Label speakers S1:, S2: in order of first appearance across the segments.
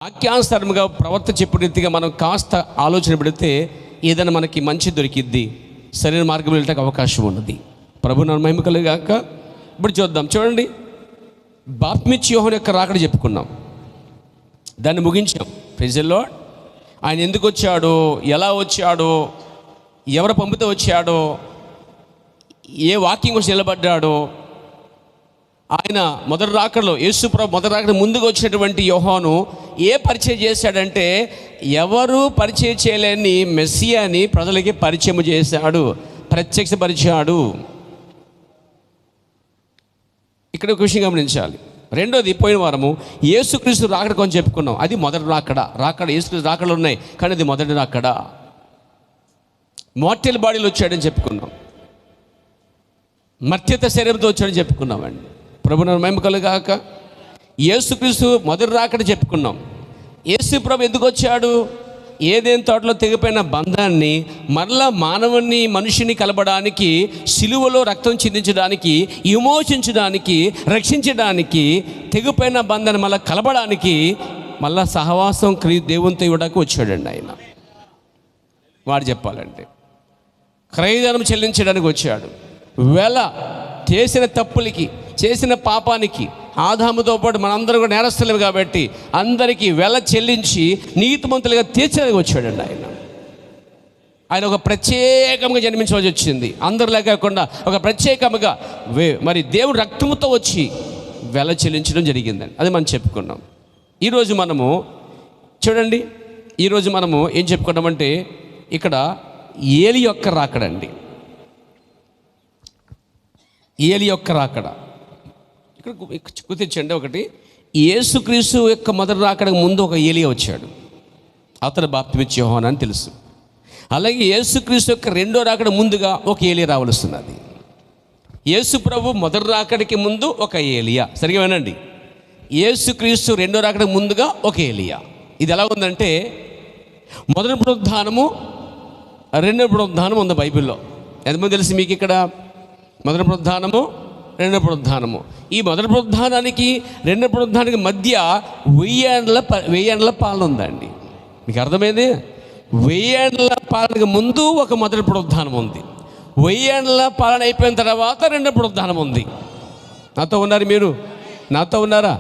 S1: వాక్యానుసారముగా ప్రవర్తన చెప్పిన రీతిగా మనం కాస్త ఆలోచన పెడితే ఏదైనా మనకి మంచి దొరికిద్ది, సరైన మార్గం వెళ్ళటానికి అవకాశం ఉన్నది. ప్రభువు నామమునకు మహిమ కలుగుగాక. ఇప్పుడు చూద్దాం, చూడండి, బాప్తిస్మా యోహాను యొక్క రాకడ చెప్పుకున్నాం, దాన్ని ముగించాం. Praise the lord. ఆయన ఎందుకు వచ్చాడో, ఎలా వచ్చాడో, ఎవరు పంపితే వచ్చాడో, ఏ వాక్యం కోసం నిలబడ్డాడో, ఆయన మొదటి రాకడలో యేసుప్రభు మొదటి రాకడ ముందుకు వచ్చినటువంటి యోహాను ఏ పరిచయం చేశాడంటే, ఎవరు పరిచయం చేయలేని మెస్సియాని ప్రజలకి పరిచయం చేశాడు, ప్రత్యక్షపరిచాడు. ఇక్కడ ఒక విషయం గమనించాలి. రెండోది, పోయిన వారము యేసుక్రీస్తు రాకడ కొంచెం చెప్పుకున్నాం. అది మొదటి రాకడ యేసుక్రీస్తు రాకడలు ఉన్నాయి, కానీ అది మొదటి రాకడ. మార్టెల్ బాడీలో వచ్చాడని చెప్పుకున్నాం, మర్త్యత శరీరంతో వచ్చాడని చెప్పుకున్నామండి. ప్రభువుకు మహిమ కలుగుగాక. యేసుక్రీస్తు మొదటి రాకడ చెప్పుకున్నాం. యేసు ప్రభు ఎందుకు వచ్చాడు? ఏదైనా తోటలో తెగిపోయిన బంధాన్ని మరలా మానవుని మనిషిని కలపడానికి, సిలువలో రక్తం చిందించడానికి, విమోచించడానికి, రక్షించడానికి, తెగిపోయిన బంధాన్ని మళ్ళీ కలపడానికి, మళ్ళా సహవాసం దేవునితో ఇవ్వడానికి వచ్చాడండి ఆయన. వాడు చెప్పాలంటే క్రయధనం చెల్లించడానికి వచ్చాడు. చేసిన తప్పులకి, చేసిన పాపానికి ఆదాముతో పాటు మనందరూ కూడా నేరస్తులేము కాబట్టి అందరికీ చెల్లించి నీతిమంతులుగా తీర్చడానికి వచ్చాడండి ఆయన. ఆయన ఒక ప్రత్యేకంగా జన్మించవలసి వచ్చింది, అందరిలా కాకుండా ఒక ప్రత్యేకంగా మరి దేవుడు రక్తముతో వచ్చి చెల్లించడం జరిగిందండి. అది మనం చెప్పుకున్నాం. ఈరోజు మనము చూడండి, ఈరోజు మనము ఏం చెప్పుకున్నామంటే, ఇక్కడ ఏలి యొక్క రాకడండి. ఏలి యొక్క రాకడ ఇక్కడ గుర్తించండి. ఒకటి, యేసుక్రీస్తు యొక్క మొదటి రాకడకు ముందు ఒక ఏలియా వచ్చాడు, అతడు బాప్తిస్మా యోహాను అని తెలుసు. అలాగే యేసుక్రీస్తు యొక్క రెండో రాకడ ముందుగా ఒక ఏలియా రావలస్తున్నది. యేసు ప్రభు మొదటి రాకడికి ముందు ఒక ఏలియా. సరిగా వినండి, యేసుక్రీస్తు రెండో రాకడకు ముందుగా ఒక ఏలియా. ఇది ఎలా ఉందంటే, మొదటి పునరుద్ధానము, రెండో పునరుద్ధానం ఉంది బైబిల్లో. ఎంతమంది తెలుసు మీకు? ఇక్కడ మొదటి పునరుద్ధానము, రెండో పునరుద్ధానము. ఈ మొదటి పునరుద్ధానానికి రెండో పునరుద్ధానానికి మధ్య 1000 ఏండ్ల పాలన ఉందండి. మీకు అర్థమైంది? 1000 ఏండ్ల పాలనకి ముందు ఒక మొదటి పునరుద్ధానం ఉంది, 1000 ఏండ్ల పాలన అయిపోయిన తర్వాత రెండో పునరుద్ధానం ఉంది. నాతో ఉన్నారు మీరు? నాతో ఉన్నారా?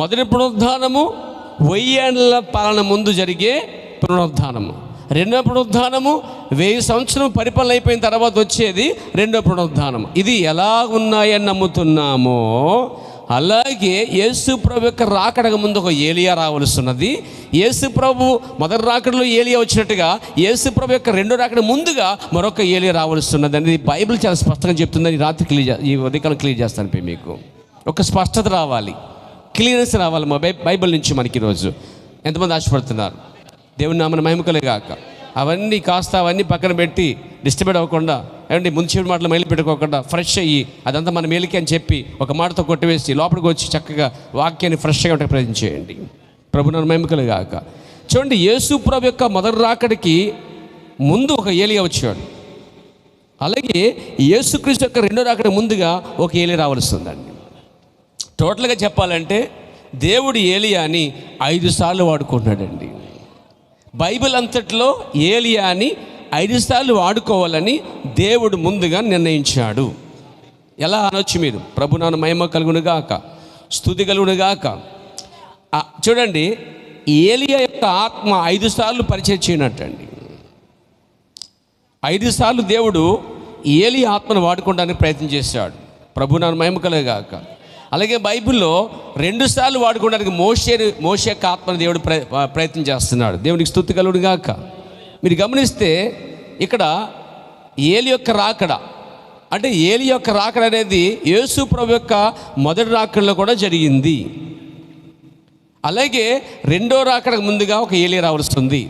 S1: మొదటి పునరుద్ధానము 1000 ఏండ్ల పాలన ముందు జరిగే పునరుద్ధానము. రెండో పునరుద్ధానము 1000 సంవత్సరం పరిపాలన అయిపోయిన తర్వాత వచ్చేది రెండో పునరుద్ధానం. ఇది ఎలా ఉన్నాయని నమ్ముతున్నామో అలాగే యేసు ప్రభు యొక్క రాకడకు ముందు ఒక ఏలియా రావలసినది. యేసు ప్రభు మొదటి రాకడలో ఏలియా వచ్చినట్టుగా యేసు ప్రభు యొక్క రెండో రాకడ ముందుగా మరొక ఏలియా రావలసినది అనేది బైబిల్ చాలా స్పష్టంగా చెప్తుందని రాత్రి ఈ ఉదయం క్లియర్ చేస్తాను. మీకు ఒక స్పష్టత రావాలి, క్లియరెన్స్ రావాలి మా బైబిల్ నుంచి మనకి. ఈరోజు ఎంతమంది ఆశపడుతున్నారు? దేవుని నామమున మహిమ కలుగుగాక. అవన్నీ పక్కన పెట్టి డిస్టర్బ్ అవ్వకుండా, ఏమంటే ముందు చివరి మాటలు మైలు పెట్టుకోకుండా ఫ్రెష్ అయ్యి అదంతా మన మేలుకి అని చెప్పి ఒక మాటతో కొట్టివేసి లోపలికి వచ్చి చక్కగా వాక్యాన్ని ఫ్రెష్గా ఉంటే ప్రయత్నం చేయండి. ప్రభువు నామమున మహిమ కలుగుగాక. చూడండి, యేసు ప్రభు యొక్క మొదటి రాకడికి ముందు ఒక ఏలియా వచ్చాడు. అలాగే యేసుక్రీస్తు యొక్క రెండో రాకడికి ముందుగా ఒక ఏలియా రావాల్సి ఉందండి. టోటల్గా చెప్పాలంటే దేవుడు ఏలియాని 5 సార్లు వాడుకున్నాడండి. బైబిల్ అంతట్లో ఏలియాని 5 సార్లు వాడుకోవాలని దేవుడు ముందుగా నిర్ణయించాడు. ఎలా అనొచ్చు మీరు? ప్రభు నామమున మహిమ కలుగునుగాక, స్తుతి కలుగునుగాక. చూడండి, ఏలియా యొక్క ఆత్మ 5 సార్లు పరిచయం చేయనట్టండి. 5 సార్లు దేవుడు ఏలియా ఆత్మను వాడుకోవడానికి ప్రయత్నం చేశాడు. ప్రభు నామమున మహిమ కలుగుగాక. అలాగే బైబిల్లో 2 సార్లు వాడుకోవడానికి మోషే యొక్క ఆత్మను దేవుడు ప్రయత్నం చేస్తున్నాడు. దేవునికి స్తుతి కలుగునుగాక. మీరు గమనిస్తే ఇక్కడ ఏలి యొక్క రాకడ అంటే ఏలి యొక్క రాకడ అనేది యేసు ప్రభు యొక్క మొదటి రాకడలో కూడా జరిగింది. అలాగే రెండో రాకడకు ముందుగా ఒక ఏలియా రావాల్సింది.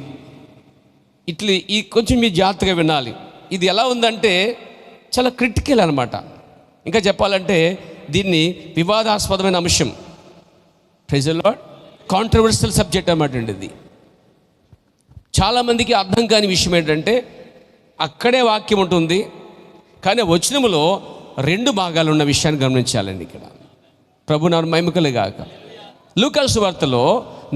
S1: ఈ కొంచెం మీరు జాగ్రత్తగా వినాలి. ఇది ఎలా ఉందంటే చాలా క్రిటికల్ అనమాట. ఇంకా చెప్పాలంటే దీన్ని వివాదాస్పదమైన అంశం. Praise the lord. Controversial subject అన్నమాట అండి ఇది. చాలామందికి అర్థం కాని విషయం ఏంటంటే, అక్కడే వాక్యం ఉంటుంది కానీ వచనములో 2 భాగాలు ఉన్న విషయాన్ని గమనించాలండి. ఇక్కడ ప్రభు నామమున మహిమ కలుగుగాక. లూకా సువార్తలో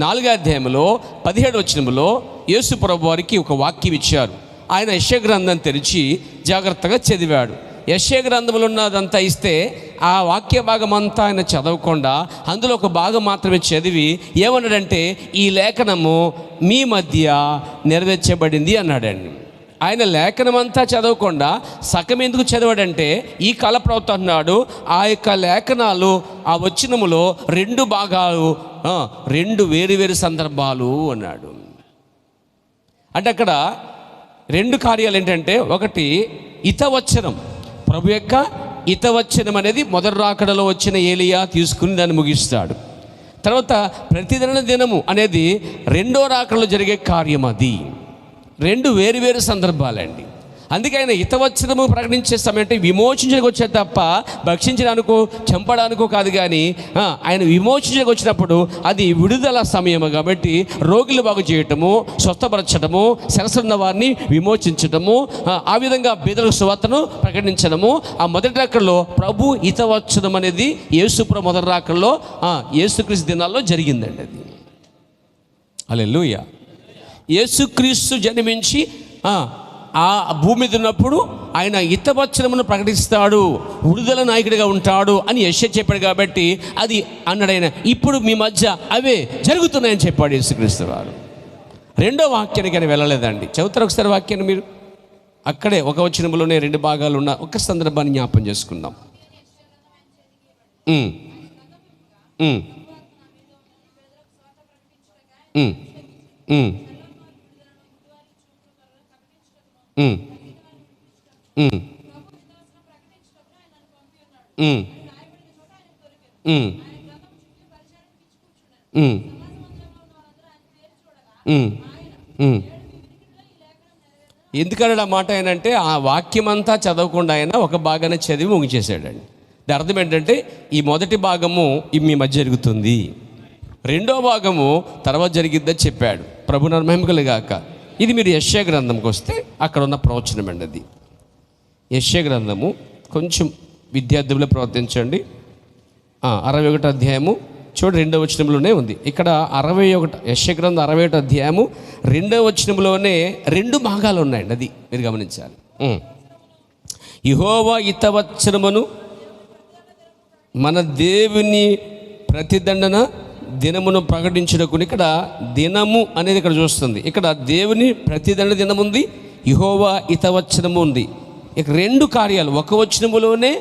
S1: 4వ అధ్యాయంలో 17వ వచనంలో యేసు ప్రభు వారికి ఒక వాక్యం ఇచ్చారు. ఆయన యెషయా గ్రంథం తెరిచి జాగ్రత్తగా చదివాడు. యెషయా గ్రంథంలో ఉన్నదంతా ఇస్తే ఆ వాక్య భాగం అంతా ఆయన చదవకుండా అందులో ఒక భాగం మాత్రమే చదివి ఏమన్నాడంటే, ఈ లేఖనము మీ మధ్య నెరవేర్చబడింది అన్నాడండి. ఆయన లేఖనం అంతా చదవకుండా సగం ఎందుకు చదివాడంటే, ఈ కాల ప్రవక్త అన్నాడు ఆ యొక్క లేఖనాలు ఆ వచనములో 2 భాగాలు, 2 వేరు సందర్భాలు అన్నాడు. అంటే అక్కడ 2 కార్యాలు ఏంటంటే, ఒకటి హితవచనం, ప్రభు యొక్క హితవచనం అనేది మొదటి రాకడలో వచ్చిన ఏలియా తీసుకుని దాన్ని ముగిస్తాడు. తర్వాత ప్రతిదిన దినము అనేది 2వ రాకడలో జరిగే కార్యం. అది 2 వేరు సందర్భాలండి. అందుకే ఆయన హితవచనము ప్రకటించే సమయం అంటే విమోచించడానికి వచ్చే తప్ప భక్షించడానికో చంపడానికో కాదు. కానీ ఆయన విమోచించడానికి వచ్చినప్పుడు అది విడుదల సమయము కాబట్టి రోగులు బాగు చేయటము, స్వస్థపరచడము, శరసున్న వారిని విమోచించటము, ఆ విధంగా బీదలకు సువార్తను ప్రకటించడము. ఆ మొదటి రాకడలో ప్రభు హితవచనం అనేది యేసుప్రభు మొదటి రాకడలో యేసుక్రీస్తు దినాల్లో జరిగిందండి. అది హల్లెలూయా. యేసుక్రీస్తు జన్మించి ఆ భూమి మీద ఉన్నప్పుడు ఆయన హితవచనమును ప్రకటిస్తాడు, విడుదల నాయకుడిగా ఉంటాడు అని యెషయా చెప్పాడు. కాబట్టి అది అన్నాడు ఆయన. ఇప్పుడు మీ మధ్య అవే జరుగుతున్నాయని చెప్పాడు యేసుక్రీస్తు వారు. 2వ వాక్యానికి ఆయన వెళ్ళలేదండి. చదువుతారు ఒకసారి వాక్యాన్ని మీరు. అక్కడే ఒక వచనంలోనే 2 భాగాలు ఉన్న ఒక సందర్భాన్ని జ్ఞాపం చేసుకుందాం. ఎందుకన్నాడు ఆ మాట? ఆయనంటే ఆ వాక్యం అంతా చదవకుండా ఆయన ఒక భాగాన్ని చదివి ముగిచేశాడండి. దాని అర్థం ఏంటంటే, ఈ మొదటి భాగము మీ మధ్య జరుగుతుంది, 2వ భాగము తర్వాత జరిగిద్దని చెప్పాడు. ప్రభు మహిమ కలుగాక. ఇది మీరు యెషయా గ్రంథంకి వస్తే అక్కడ ఉన్న ప్రవచనం అండి. అది యెషయా గ్రంథము కొంచెం విద్యార్థులు ప్రవర్తించండి. 61వ అధ్యాయము చూడండి, 2వ వచనంలోనే ఉంది. ఇక్కడ 61 యెషయా గ్రంథం 61వ అధ్యాయము 2వ వచనంలోనే 2 భాగాలు ఉన్నాయండి. అది మీరు గమనించాలి. యెహోవా హితవచనమును మన దేవుని ప్రతిదండన దినమును ప్రకటించుటకు. ఇక్కడ దినము అనేది ఇక్కడ చూస్తుంది. ఇక్కడ దేవుని ప్రతిదండ దినం ఉంది, యెహోవా హితవచనము ఉంది. ఇక 2 కార్యాలు ఒక వచనములోనే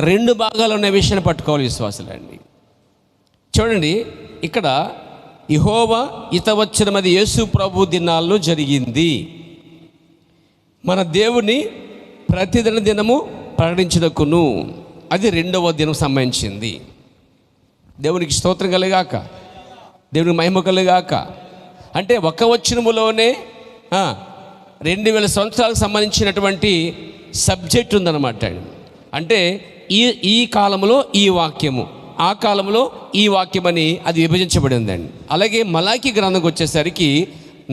S1: 2 భాగాలు ఉన్న విషయాన్ని పట్టుకోవాలి విశ్వాసులండి. చూడండి, ఇక్కడ యెహోవా హితవచనం అది యేసు ప్రభు దినాల్లో జరిగింది. మన దేవుని ప్రతిదిన దినము ప్రకటించుటకును, అది 2వ దినం సంబంధించింది. దేవునికి స్తోత్రం కలుగాక, దేవునికి మహిమ కలుగాక. అంటే ఒక వచనములోనే 2000 సంవత్సరాలకు సంబంధించినటువంటి సబ్జెక్ట్ ఉందన్నమాట. అంటే ఈ కాలంలో ఈ వాక్యము, ఆ కాలంలో ఈ వాక్యం అని అది విభజించబడి ఉందండి. అలాగే మలాకి గ్రంథంకి వచ్చేసరికి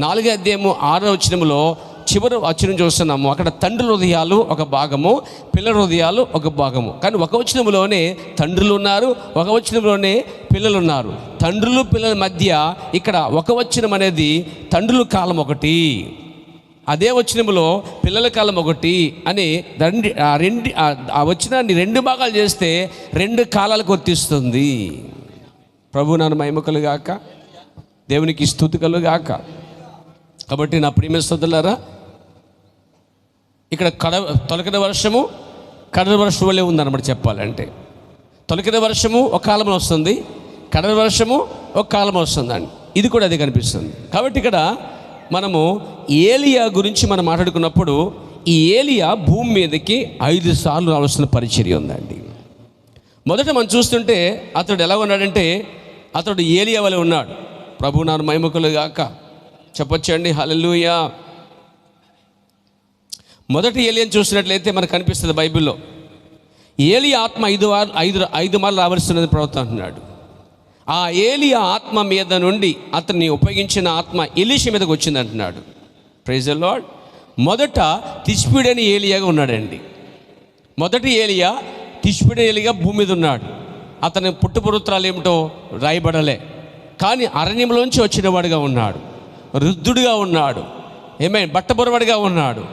S1: 4వ అధ్యాయము 6వ వచనములో చివరి వచనం చూస్తున్నాము. అక్కడ తండ్రుల హృదయాలు ఒక భాగము, పిల్లల హృదయాలు ఒక భాగము. కానీ ఒక వచనంలోనే తండ్రులు ఉన్నారు, ఒక వచనంలోనే పిల్లలు ఉన్నారు. తండ్రులు పిల్లల మధ్య ఇక్కడ ఒక వచనం అనేది తండ్రుల కాలం ఒకటి, అదే వచనంలో పిల్లల కాలం ఒకటి అని ఆ వచనాన్ని 2 భాగాలు చేస్తే 2 కాలాలకు వర్తిస్తుంది. ప్రభు నాన్న మహిమ కలుగాక, దేవునికి స్తుతి కలుగాక. కాబట్టి నా ప్రియమైన సోదరులారా, ఇక్కడ తొలకరి వర్షము కడలి వర్షం వల్లే ఉందన్నమాట చెప్పాలంటే. తొలకరి వర్షము ఒక కాలంలో వస్తుంది, కడలి వర్షము ఒక కాలంలో వస్తుందండి. ఇది కూడా అదే కనిపిస్తుంది. కాబట్టి ఇక్కడ మనము ఏలియా గురించి మనం మాట్లాడుకున్నప్పుడు ఈ ఏలియా భూమి మీదకి 5 సార్లు రావాల్సిన పరిచర్య ఉందండి. మొదట మనం చూస్తుంటే అతడు ఎలా ఉన్నాడంటే, అతడు ఏలియా వలె ఉన్నాడు. ప్రభు నాన్న మహిమ కలుగాక చెప్పొచ్చండి. హల్లెలూయా. మొదటి ఏలియాని చూసినట్లయితే మనకు కనిపిస్తుంది బైబిల్లో. ఏలియా ఆత్మ 5 మార్లు రావాల్సినది ప్రవక్త అంటున్నాడు. ఆ ఏలియా ఆత్మ మీద నుండి అతన్ని ఉపయోగించిన ఆత్మ ఎలీషా మీదకి వచ్చింది అంటున్నాడు. Praise the lord. మొదట తిష్బీడని ఏలియాగా ఉన్నాడండి. మొదటి ఏలియా తిష్బీడని ఏలియా భూమి మీద ఉన్నాడు. అతని పుట్టుపూర్వోత్తరాలు ఏమిటో రాయబడలే. కానీ అరణ్యంలోంచి వచ్చిన వాడిగా ఉన్నాడు, వృద్ధుడిగా ఉన్నాడు, బట్టబొరవాడిగా ఉన్నాడు.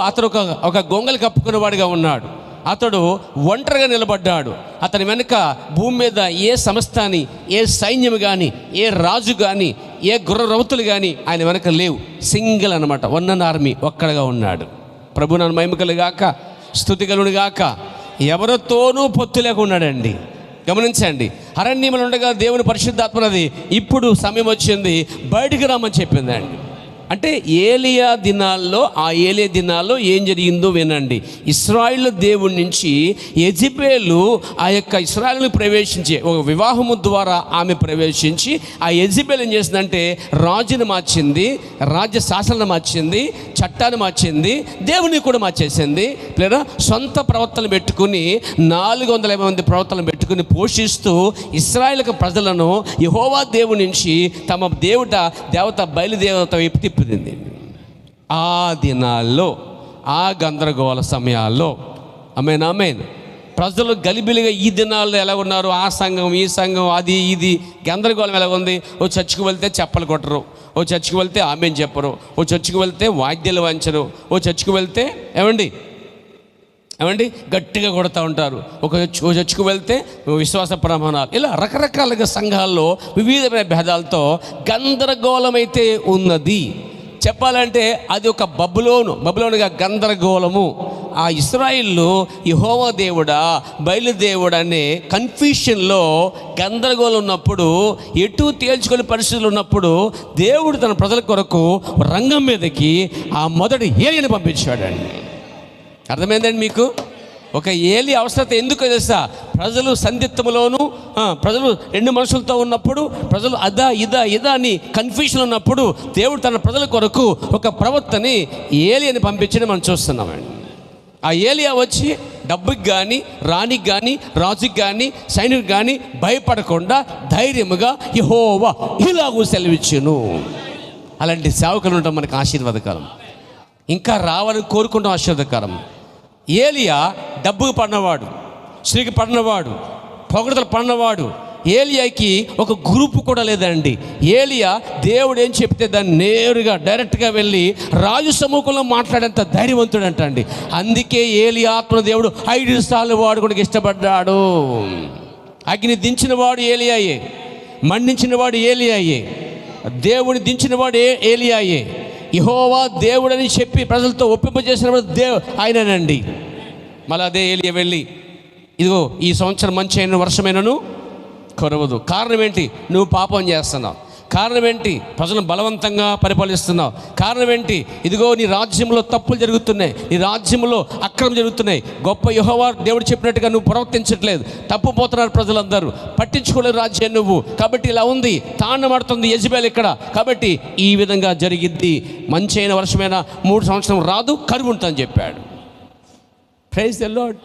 S1: అతడు ఒక గొంగలి కప్పుకునేవాడిగా ఉన్నాడు. అతడు ఒంటరిగా నిలబడ్డాడు. అతని వెనుక భూమి మీద ఏ సంస్థాని, ఏ సైన్యం కానీ, ఏ రాజు కానీ, ఏ గుర్రరౌతులు కానీ ఆయన వెనక లేవు. సింగిల్ అనమాట, వన్ అండ్ ఆర్మీ, ఒక్కడగా ఉన్నాడు. ప్రభు నన్ను మహిమకలు గాక, స్తుతి కలుగును గాక. ఎవరితోనూ పొత్తు లేక ఉన్నాడండి. గమనించండి, అరణ్యంలో ఉండగా దేవుని పరిశుద్ధాత్మనది ఇప్పుడు సమయం వచ్చింది, బయటికి రమ్మని చెప్పిందండి. అంటే ఏలియా దినాల్లో ఏం జరిగిందో వినండి. ఇశ్రాయేలు దేవుడి నుంచి యెజెబెలు ఆ యొక్క ఇశ్రాయేలుని ప్రవేశించి, ఒక వివాహము ద్వారా ఆమె ప్రవేశించి, ఆ యెజెబెలు ఏం చేసిందంటే రాజుని మార్చింది, రాజ్య శాసనాన్ని మార్చింది, చట్టాన్ని మార్చింది, దేవుని కూడా మార్చేసింది. లేదా సొంత ప్రవర్తనలు పెట్టుకుని 450 మంది ప్రవర్తనలు పెట్టుకుని పోషిస్తూ ఇశ్రాయేలు ప్రజలను యెహోవా దేవుడి నుంచి తమ దేవత బయలుదేవత వైపు తిప్పింది. ఆ దినాల్లో, ఆ గందరగోళ సమయాల్లో ఆమేన్ ప్రజలు గలిబిలిగా ఈ దినాల్లో ఎలా ఉన్నారు, ఆ సంఘం ఈ సంఘం అది ఇది గందరగోళం ఎలా ఉంది. ఓ చర్చికి వెళ్తే చెప్పలు కొట్టరు, ఓ చర్చికి వెళ్తే ఆమెన్ చెప్పరు, ఓ చర్చికి వెళ్తే వాయిద్యాలు వాయించరు, ఓ చర్చికి వెళ్తే ఏమండి గట్టిగా కొడుతూ ఉంటారు, ఓ చర్చికి వెళ్తే విశ్వాస ప్రమాణాలు, ఇలా రకరకాలుగా సంఘాల్లో వివిధమైన భేదాలతో గందరగోళమైతే ఉన్నది. చెప్పాలంటే అది ఒక బబులోనుగా గందరగోళము. ఆ ఇశ్రాయేలు యెహోవా దేవుడా బయలుదేవుడా అనే కన్ఫ్యూషన్లో గందరగోళం ఉన్నప్పుడు, ఎటు తేల్చుకునే పరిస్థితులు ఉన్నప్పుడు దేవుడు తన ప్రజల కొరకు రంగం మీదకి ఆ మొదటి ఏలియాని పంపించాడండి. అర్థమైందండి మీకు? ఒక ఏలి అవసరత ఎందుకు తెలుసా? ప్రజలు సందిగ్ధములోను, ప్రజలు రెండు మనుషులతో ఉన్నప్పుడు, ప్రజలు ఇదా అని కన్ఫ్యూషన్ ఉన్నప్పుడు దేవుడు తన ప్రజల కొరకు ఒక ప్రవక్తని ఏలియాని పంపించడం మనం చూస్తున్నామండి. ఆ ఏలియా వచ్చి డబ్బుకి కానీ, రాణికి కానీ, రాజుకి కానీ, సైనికుకి కానీ భయపడకుండా ధైర్యముగా యెహోవా ఇలాగూ సెలవిచ్చును. అలాంటి సేవకులు ఉండటం మనకు ఆశీర్వాదకరం. ఇంకా రావాలని కోరుకుంటాం, ఆశీర్వాదకరం. ఏలియా డబ్బుకు పడినవాడు, స్త్రీకి పడినవాడు, పొగడతలు పడినవాడు. ఏలియాకి ఒక గ్రూపు కూడా లేదండి. ఏలియా దేవుడు ఏం చెప్తే దాన్ని నేరుగా డైరెక్ట్గా వెళ్ళి రాజు సముఖంలో మాట్లాడేంత ధైర్యవంతుడు అంటండి. అందుకే ఏలియా ఆత్మ దేవుడు 5 సార్లు వాడు కూడా ఇష్టపడ్డాడు. అగ్ని దించినవాడు ఏలియాయే, మండించినవాడు ఏలియాయే, దేవుని దించినవాడు ఏలియాయే. యెహోవా దేవుడని చెప్పి ప్రజలతో ఒప్పింపజేసిన ఆయననండి. మళ్ళీ అదే ఏలియా వెళ్ళి, ఇదిగో ఈ సంవత్సరం మంచి అయిన వర్షమైనను కురవదు. కారణం ఏంటి? నువ్వు పాపం చేస్తున్నావు. కారణం ఏంటి? ప్రజలను బలవంతంగా పరిపాలిస్తున్నావు. కారణం ఏంటి? ఇదిగో నీ రాజ్యంలో తప్పులు జరుగుతున్నాయి, నీ రాజ్యంలో అక్రమం జరుగుతున్నాయి. గొప్ప యెహోవా దేవుడు చెప్పినట్టుగా నువ్వు ప్రవర్తించట్లేదు, తప్పుపోతున్నారు ప్రజలందరూ, పట్టించుకోలేరు రాజ్యాన్ని నువ్వు. కాబట్టి ఇలా ఉంది, తాండమాడుతుంది యెజెబెల్ ఇక్కడ. కాబట్టి ఈ విధంగా జరిగిద్ది, మంచి అయిన వర్షమైన 3 సంవత్సరం రాదు, కరువు ఉంటుందని చెప్పాడు. Praise the lord.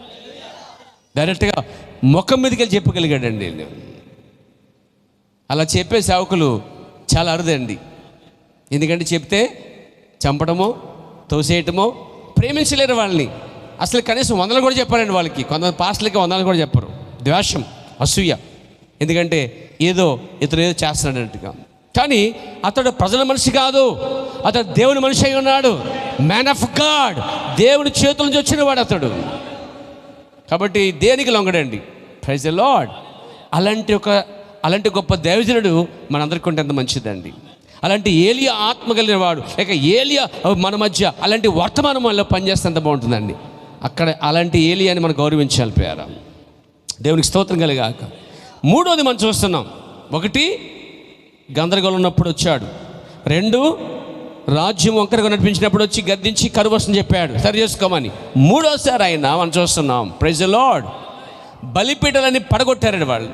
S1: డైరెక్ట్గా ముఖం మీదకి వెళ్ళి చెప్పగలిగాడండి. అలా చెప్పే సేవకులు చాలా అరుదండి. ఎందుకంటే చెప్తే చంపడమో, తోసేయటమో, ప్రేమించలేరు వాళ్ళని. అసలు కనీసం వందలు కూడా చెప్పారండి వాళ్ళకి. కొంతమంది పాస్టర్లకి వందలు కూడా చెప్పరు. ద్వేషం, అసూయ. ఎందుకంటే ఇతను ఏదో చేస్తున్నాడన్నట్టుగా. కానీ అతడు ప్రజల మనిషి కాదు, అతడు దేవుని మనిషి అయి ఉన్నాడు. మ్యాన్ ఆఫ్ గాడ్, దేవుని చేతుల నుంచి వచ్చిన వాడు అతడు. కాబట్టి దేనికి లొంగడండి. Praise the lord. అలాంటి గొప్ప దైవజనుడు మనందరికీ ఉంటే ఎంత మంచిదండి. అలాంటి ఏలియా ఆత్మ కలిగిన వాడు, లేక ఏలియా మన మధ్య అలాంటి వర్తమానం వల్ల పనిచేస్తే ఎంత బాగుంటుందండి. అక్కడ అలాంటి ఏలియాని మనం గౌరవించాలి ప్రియారా. దేవునికి స్తోత్రం కలిగాక. 3వది మనం చూస్తున్నాం. 1 గందరగోళం ఉన్నప్పుడు వచ్చాడు. 2 రాజ్యం వంకరగా నడిపించినప్పుడు వచ్చి గద్దించి కరువు వస్తుందని చెప్పాడు, సరి చేసుకోమని. 3వసారి ఆయన మనం చూస్తున్నాం. Praise the lord. బలిపీఠాలని పడగొట్టారండి వాళ్ళు,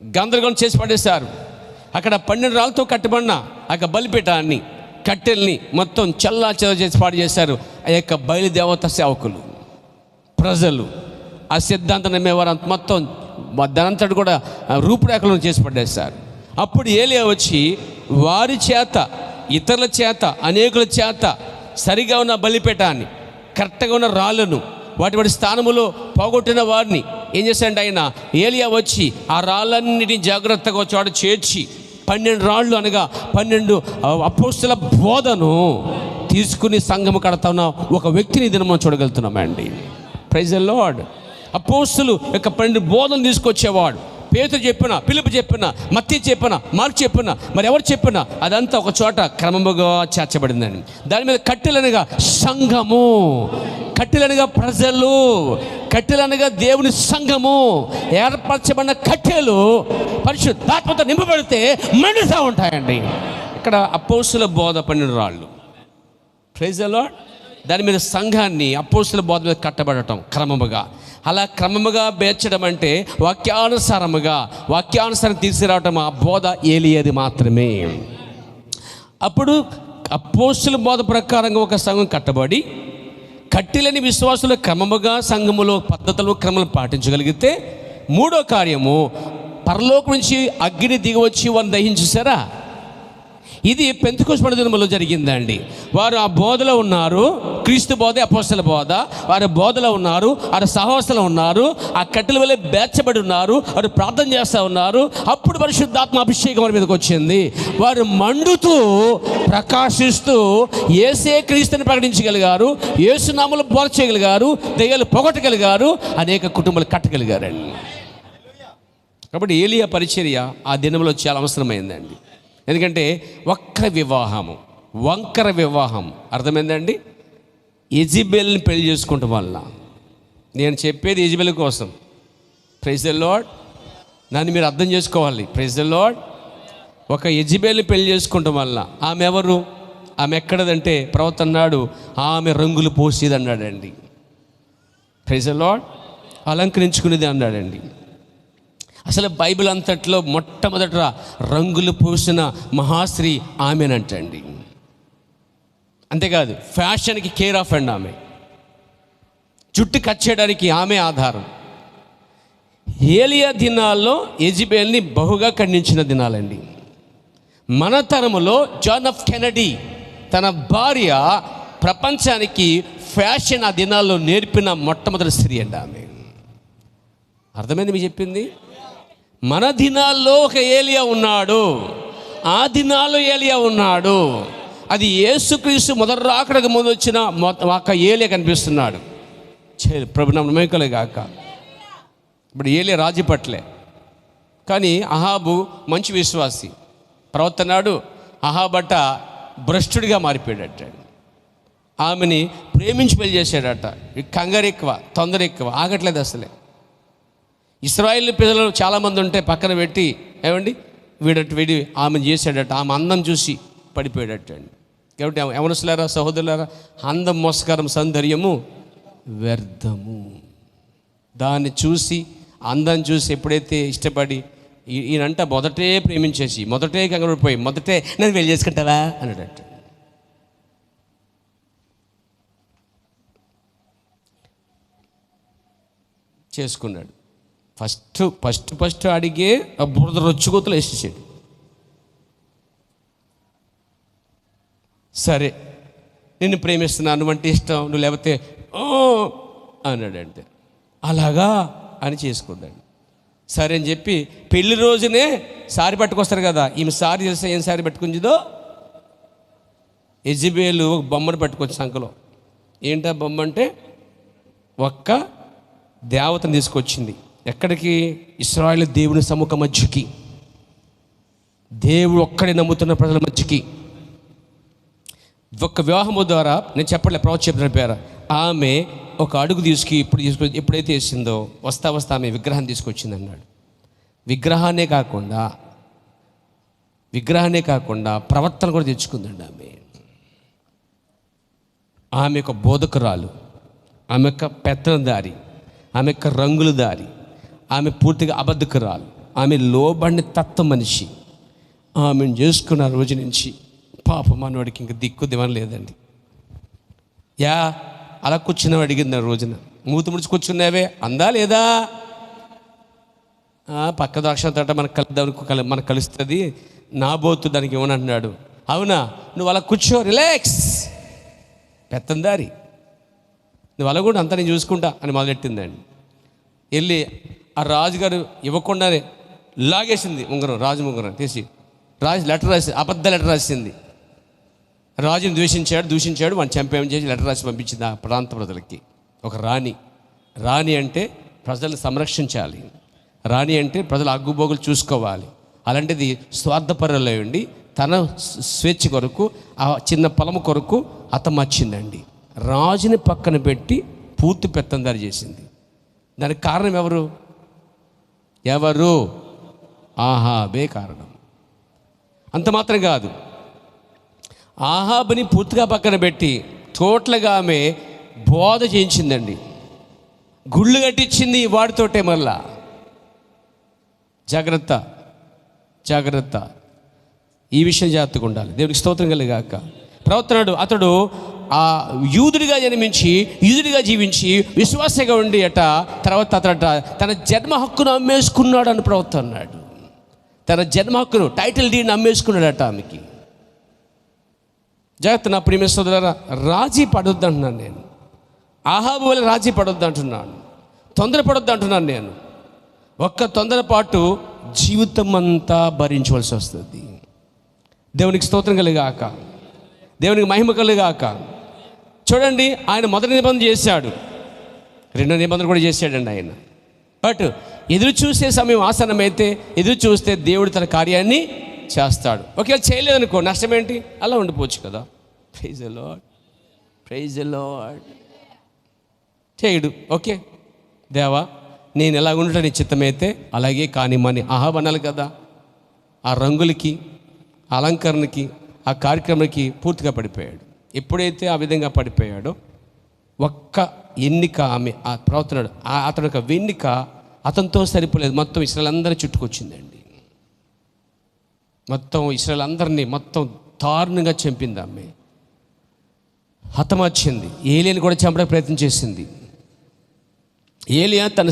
S1: గందరగోళం చేసి పడేశారు. అక్కడ 12 రాళ్ళతో కట్టబడిన ఆ యొక్క బలిపీఠాన్ని, కట్టెల్ని మొత్తం చల్లా చేసి పాడు చేశారు. ఆ యొక్క బయలుదేవత సేవకులు, ప్రజలు, ఆ సిద్ధాంతం నమ్మేవారు మొత్తం దానంతటి కూడా రూపురేఖలను చేసి పడేశారు. అప్పుడు ఏలియా వచ్చి వారి చేత, ఇతరుల చేత, అనేకుల చేత సరిగా ఉన్న బలిపీఠాన్ని, కరెక్ట్గా ఉన్న రాళ్ళను, వాటి స్థానములో పోగొట్టిన వారిని ఏం చేశాడంటే ఆయన ఏలియా వచ్చి ఆ రాళ్ళన్నిటిని జాగ్రత్తగా ఒక చోట చేర్చి 12 రాళ్ళు అనగా 12 అపోస్తుల బోధను తీసుకుని సంఘము కడతాఉన్న ఒక వ్యక్తిని ఇది మనం చూడగలుగుతున్నామండి. Praise the lord. అపోస్తులు యొక్క 12 బోధనలు తీసుకొచ్చేవాడు. పేతురు చెప్పిన, ఫిలిప్పు చెప్పిన, మత్తయి చెప్పిన, మార్కు చెప్పిన, మరి ఎవరు చెప్పినా అదంతా ఒక చోట క్రమముగా చేర్చబడిందండి. దాని మీద కట్టెలనగా సంఘము, కట్టెలనగా ప్రజలు, కట్టెలనగా దేవుని సంఘము, ఏర్పరచబడిన కట్టెలు పరిశుద్ధాత్మతో నింపబడితే మండుతూ ఉంటాయండి. ఇక్కడ అపోస్తుల బోధ 12 రాళ్ళు. Praise the lord. దాని మీద సంఘాన్ని అపోస్తుల బోధ మీద కట్టబడటం క్రమముగా, అలా క్రమముగా బేర్చడం అంటే వాక్యానుసారం తీసుకురావటం. ఆ బోధ ఏలియాది మాత్రమే. అప్పుడు అపోస్తుల బోధ ప్రకారంగా ఒక సంఘం కట్టబడి కట్టెలని విశ్వాసులు క్రమముగా సంఘములో పద్ధతులు క్రమలు పాటించగలిగితే, మూడో కార్యము పరలోకం నుంచి అగ్ని దిగివచ్చి వారిని దహించేశారా. ఇది పెంతెకొస్తు పండుగ దినములో జరిగిందండి. వారు ఆ బోధలో ఉన్నారు. క్రీస్తు బోధ, అపోస్తల బోధ, వారి బోధలో ఉన్నారు, వారి సహవాసంలో ఉన్నారు, ఆ కట్టెల వల్ల బేర్చబడి ఉన్నారు, వారు ప్రార్థన చేస్తూ ఉన్నారు. అప్పుడు పరిశుద్ధాత్మ అభిషేకం వారి మీదకి వచ్చింది. వారు మండుతూ ప్రకాశిస్తూ యేసే క్రీస్తుని ప్రకటించగలిగారు, యేసు నామములో బోధ చేయగలిగారు, దెయ్యాలు పోగొట్టగలిగారు, అనేక కుటుంబాలు కట్టగలిగారండి. కాబట్టి ఏలియా పరిచర్య ఆ దినంలో చాలా అవసరమైందండి. ఎందుకంటే వంకర వివాహం అర్థమైందండి. యెజబెల్ని పెళ్లి చేసుకోవటం వల్ల, నేను చెప్పేది యెజబెల్ కోసం. Praise the lord. నన్ను మీరు అర్థం చేసుకోవాలి. Praise the lord. ఒక యెజబెల్ని పెళ్లి చేసుకోవటం వల్ల, ఆమె ఎవరు, ఆమె ఎక్కడదంటే ప్రవక్త అన్నాడు ఆమె రంగులు పోసేది అన్నాడండి. Praise the lord. అలంకరించుకునేది అన్నాడండి. అసలు బైబిల్ అంతట్లో మొట్టమొదట రంగులు పూసిన మహాశ్రీ ఆమెనంటండి. అంతేకాదు, ఫ్యాషన్కి కేర్ ఆఫ్ అండి ఆమె. జుట్టు కట్ చేయడానికి ఆమె ఆధారం. ఏలియా దినాల్లో యెజబెల్ని బహుగా ఖండించిన దినాలండి. మన తరములో జాన్ ఎఫ్ కెనడీ తన భార్య ప్రపంచానికి ఫ్యాషన్ ఆ దినాల్లో నేర్పిన మొట్టమొదటి స్త్రీ అండి ఆమె. అర్థమైంది మీకు చెప్పింది? మన దినాల్లో ఒక ఏలియా ఉన్నాడు, ఆ దినాల్లో ఏలియా ఉన్నాడు. అది యేసుక్రీస్తు మొదటి రాకడకు ముందు వచ్చిన ఒక ఏలియా కనిపిస్తున్నాడు. ప్రభు నామమున మహిమ కలుగుగాక. ఇప్పుడు ఏలియా రాజు పట్లే, కానీ అహాబు మంచి విశ్వాసి. ప్రవక్త నాడు అహాబట భ్రష్టుడిగా మారిపోయాడట. ఆమెని ప్రేమించి పెళ్లి చేశాడట. కంగారు ఎక్కువ, తొందర ఎక్కువ, ఆగట్లేదు అసలే. ఇశ్రాయేలు ప్రజలు చాలామంది ఉంటే పక్కన పెట్టి, ఏమండి వీడి ఆమెను చేశాడట. ఆమె అందం చూసి పడిపోయాడట అండి. కాబట్టి యవనస్తులారా, సహోదరులారా, అందం మోసకరం, సౌందర్యము వ్యర్థము. దాన్ని చూసి, అందం చూసి ఎప్పుడైతే ఇష్టపడి ఈయనంట మొదటే ప్రేమించేసి, మొదటే కంగారుపోయి, మొదటే నేను వెళ్ళి చేసుకుంటావా అన్నాడట. చేసుకున్నాడు. ఫస్ట్ అడిగే ఆ బురద రొచ్చుకోతలు వేసేసాడు. సరే నిన్ను ప్రేమిస్తున్నాను అంటే ఇష్టం, నువ్వు లేకపోతే ఓ అన్నాడంటే, అలాగా అని చేసుకున్నాడు. సరే అని చెప్పి పెళ్లి రోజునే సారీ పట్టుకొస్తారు కదా. ఈమె సారీ చేస్తే ఏం సారీ పట్టుకుంటుందో, యెజబెలు ఒక బొమ్మను పట్టుకొచ్చి సంకలో. ఏంటా బొమ్మ అంటే ఒక్క దేవతను తీసుకొచ్చింది. ఎక్కడికి? ఇశ్రాయేలు దేవుని సముఖ మధ్యకి, దేవుడు ఒక్కడే నమ్ముతున్న ప్రజల మధ్యకి. ఒక్క వివాహము ద్వారా, నేను చెప్పలే, ప్రవక్త చెప్పిన పేరు, ఆమె ఒక అడుగు ఎప్పుడైతే వేసిందో వస్తా ఆమె విగ్రహాన్ని తీసుకొచ్చింది అన్నాడు. విగ్రహాన్నే కాకుండా ప్రవర్తన కూడా తెచ్చుకుందండి. ఆమె ఒక బోధకురాలు, ఆమె యొక్క పెత్తనదారి, ఆమె యొక్క రంగుల దారి, ఆమె పూర్తిగా అబద్ధకురాలు, ఆమె లోబడిన తత్వ మనిషి. ఆమెను చేసుకున్న రోజు నుంచి పాప మనవాడికి ఇంక దిక్కు దివన లేదండి. అలా కూర్చున్నావు అడిగింది ఆ రోజున. మూతి ముడిచి కూర్చున్నావే అందా లేదా? పక్క దాక్షత మనకు కలుస్తుంది, నా బోతు దానికి ఏమనంటున్నాడు. అవునా, నువ్వు అలా కూర్చో, రిలాక్స్, పెత్తందారి, నువ్వు అలా కూడా అంతా నేను చూసుకుంటా అని మొదలెట్టిందండి. వెళ్ళి ఆ రాజుగారు ఇవ్వకుండానే లాగేసింది ఉంగరం, రాజు ఉంగరం తీసి. రాజు లెటర్ రాసి, అబద్ధ లెటర్ రాసింది. రాజుని దూషించాడు, వాడిని చంపేమని చేసి లెటర్ రాసి పంపించింది ఆ ప్రాంత ప్రజలకి. ఒక రాణి అంటే ప్రజల్ని సంరక్షించాలి, రాణి అంటే ప్రజల అగ్గుబోగులు చూసుకోవాలి. అలాంటిది స్వార్థపరులై ఉండి తన స్వేచ్ఛ కొరకు, ఆ చిన్న పొలం కొరకు హతమార్చిందండి. రాజుని పక్కన పెట్టి పూర్తి పెత్తందారి చేసింది. దానికి కారణం ఎవరు? ఆహాబే కారణం. అంత మాత్రం కాదు, ఆహాబుని పూర్తిగా పక్కన పెట్టి టోటల్గా ఆమె బోధ చేయించిందండి. గుళ్ళు కట్టించింది వాడితోటే. మళ్ళా జాగ్రత్త, ఈ విషయం జాగ్రత్తగా ఉండాలి. దేవునికి స్తోత్రం కలిగాక. ప్రవర్తనాడు అతడు ఆ యూదుడిగా జన్మించి, యూదుడిగా జీవించి, విశ్వాసంగా ఉండి తర్వాత అతడట తన జన్మ హక్కును అమ్మేసుకున్నాడు అని ప్రవర్తన్నాడు. తన జన్మ హక్కును, టైటిల్ డీడ్ని అమ్మేసుకున్నాడట ఆమెకి. జాగ్రత్త నా ప్రియమైన సోదరులారా, రాజీ పడొద్దు అంటున్నాను నేను. ఆహాబు వల్ల రాజీ పడొద్దు అంటున్నాను, తొందరపడొద్దు అంటున్నాను నేను. ఒక్క తొందరపాటు జీవితం అంతా భరించవలసి వస్తుంది. దేవునికి స్తోత్రం కలిగాక, దేవునికి మహిమ కలిగాక. చూడండి, ఆయన మొదటి నిబంధన చేశాడు, రెండో నిబంధన కూడా చేశాడండి ఆయన. బట్ ఎదురు చూసే సమయం ఆసన్నమైతే, ఎదురు చూస్తే దేవుడు తన కార్యాన్ని చేస్తాడు. ఒకవేళ చేయలేదనుకో నష్టం ఏంటి? అలా ఉండిపోవచ్చు కదా. Praise the lord. చేయడు, ఓకే దేవా నేను ఎలా ఉండటం నీ చిత్తమైతే అలాగే కానిమ్మని ఆహాబు అనాలి కదా. ఆ రంగులకి, అలంకరణకి, ఆ కార్యక్రమానికి పూర్తిగా పడిపోయాడు. ఎప్పుడైతే ఆ విధంగా పడిపోయాడో ఒక్క ఎన్నిక ఆమె ఆ ప్రవర్తనాడు, అతని యొక్క వెన్నిక అతనితో సరిపోలేదు, మొత్తం ఇశ్రాయేలు అందరినీ చుట్టుకొచ్చిందండి. మొత్తం ఇశ్రాయేలు అందరినీ దారుణంగా చంపింది ఆమె, హతమార్చింది. ఏలియాని కూడా చంపడానికి ప్రయత్నం చేసింది. ఏలియా తన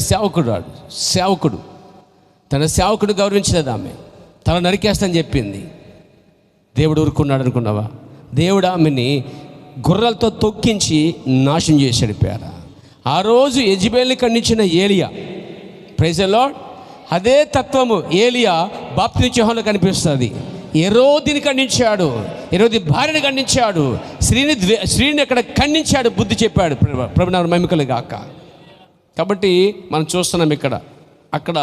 S1: సేవకుడు గౌరవించలేదు ఆమె. తల నరికేస్తానని చెప్పింది. దేవుడు ఊరుకున్నాడు అనుకున్నావా? దేవుడు ఆమెని గుర్రాలతో తొక్కించి నాశనం చేశాడు. ఆ రోజు యెజబెల్ని ఖండించిన ఏలియా, ప్రైజ్ ది లార్డ్, అదే తత్వము ఏలియా బాప్తిస్మం యోహానులో కనిపిస్తుంది. హేరోదుని ఖండించాడు, హేరోదు భార్యను ఖండించాడు, స్త్రీని అక్కడ ఖండించాడు, బుద్ధి చెప్పాడు. ప్రభునామ మహిమ గాక. కాబట్టి మనం చూస్తున్నాం అక్కడ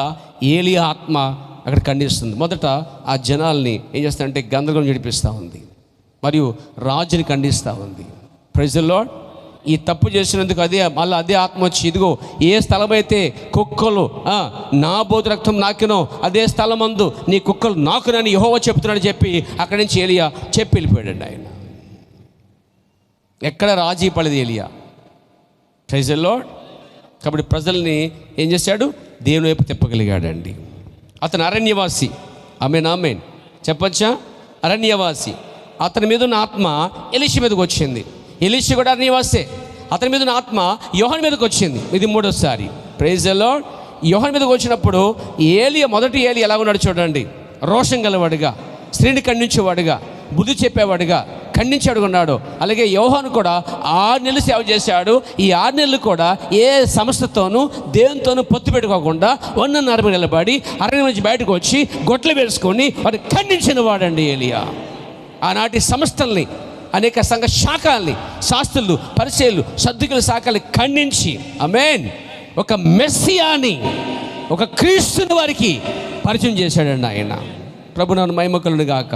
S1: ఏలియా ఆత్మ అక్కడ ఖండిస్తుంది. మొదట ఆ జనాల్ని ఏం చేస్తుందంటే గందరగోళం నడిపిస్తూ ఉంది, మరియు రాజుని ఖండిస్తూ ఉంది. Praise the lord. ఈ తప్పు చేసినందుకు అదే ఆత్మ వచ్చి, ఇదిగో ఏ స్థలమైతే కుక్కలు నా బోధ రక్తం నాకినో అదే స్థలమందు నీ కుక్కలు నాకునని యెహోవా చెప్తున్నాడు చెప్పి అక్కడి నుంచి ఏలియా చెప్పి వెళ్ళిపోయాడండి. ఆయన ఎక్కడ రాజీ పడేది ఏలియా. Praise the lord. కాబట్టి ప్రజల్ని ఏం చేశాడు? దేవుని వైపు తిప్పగలిగాడండి. అతను అరణ్యవాసి. ఆమేన్ చెప్పచ్చా? అరణ్యవాసి. అతని మీద ఉన్న ఆత్మ ఎలీషా మీదకి వచ్చింది. ఎలీషా కూడా అరణ్యవాసే. అతని మీద ఉన్న ఆత్మ యోహాను మీదకి వచ్చింది. ఇది మూడోసారి. Praise the lord. యోహాను మీదకి వచ్చినప్పుడు మొదటి ఏలియా ఎలా ఉన్నాడు చూడండి. రోషం గలవాడుగా, స్త్రీని ఖండించేవాడుగా, బుద్ధి చెప్పేవాడుగా, ఖండించాడు ఉన్నాడు. అలాగే యోహాను కూడా 6 నెలలు సేవ చేశాడు. ఈ 6 నెలలు కూడా ఏ సంస్థతోనూ దేవునితోనూ పొత్తు పెట్టుకోకుండా ఒన్నర నిలబడి అరణ్యం నుంచి బయటకు వచ్చి గొట్లు వేసుకొని వాటిని ఖండించిన వాడండి ఏలియా. ఆనాటి సంస్థల్ని, అనేక సంఘ శాఖల్ని, శాస్త్రులు, పరిచయులు, సద్దుకుల శాఖల్ని ఖండించి ఆమేన్ ఒక మెస్సియాని, ఒక క్రీస్తుని వారికి పరిచయం చేశాడండి ఆయన. ప్రభునామ మహిమ కలుగును గాక.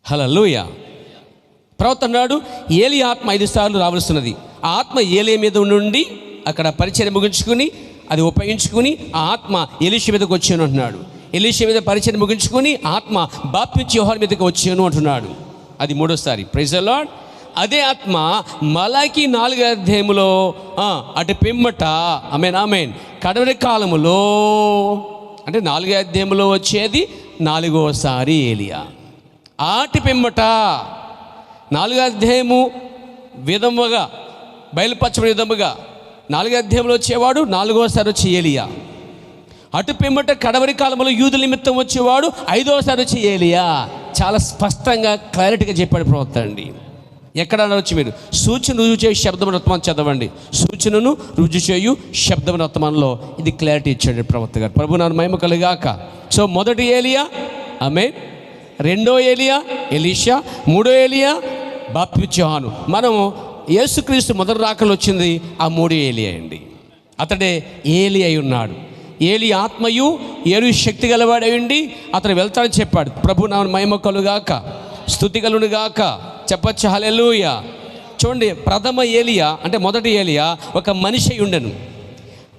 S1: హల్లెలూయా. ప్రవర్తనాడు ఏలియా ఆత్మ 5 సార్లు రావాల్సినది. ఆ ఆత్మ ఏలియా మీద నుండి అక్కడ పరిచయం ముగించుకుని అది ఉపయోగించుకుని ఆ ఆత్మ ఎలీషా మీదకి వచ్చాను అంటున్నాడు. ఎలీషా మీద పరిచయం ముగించుకొని ఆత్మ బాప్తిస్మం యోహాను మీదకి వచ్చాను అంటున్నాడు. అది మూడోసారి. Praise the lord. అదే ఆత్మ మలాకి 4వ అధ్యాయములో అటు పిమ్మట ఆమేన్ కడవరి కాలములో, అంటే 4వ అధ్యాయంలో వచ్చేది 4వసారి ఏలియా. ఆటి పిమ్మట 4వ అధ్యాయము విధముగా బయలుపరచబడిన విధముగా 4వ అధ్యాయంలో వచ్చేవాడు 4వసారి వచ్చి ఏలియా. అటు పిమ్మట కడవరి కాలంలో యూదుల నిమిత్తం వచ్చేవాడు 5వసారి వచ్చి ఏలియా. చాలా స్పష్టంగా క్లారిటీగా చెప్పాడు ప్రవక్త అండి. ఎక్కడ అనవచ్చు మీరు? సూచన రుజువు చేయు శబ్దం వర్తమానం చదవండి. సూచనను రుజువు చేయు శబ్దం వర్తమానంలో ఇది క్లారిటీ ఇచ్చాడు ప్రవక్త గారు. ప్రభు నాన్న మహిమ కలుగాక. సో మొదటి ఏలియా, ఆమేన్. రెండో ఏలియా ఎలీషా, మూడో ఏలియా బాప్తిస్మ యోహాను. మనం యేసుక్రీస్తు మొదటి రాకలు వచ్చింది ఆ మూడు ఏలియా అండి. అతడే ఏలి అయి ఉన్నాడు. ఏలి ఆత్మయు ఏలు శక్తి గలవాడై ఉండి అతను వెళ్తాడని చెప్పాడు. ప్రభు నామ మహిమ కలుగాక, స్తుతి కలుగునుగాక. చెప్పచ్చు హల్లెలూయా. చూడండి, ప్రథమ ఏలియా అంటే మొదటి ఏలియా ఒక మనిషి అయి ఉండెను.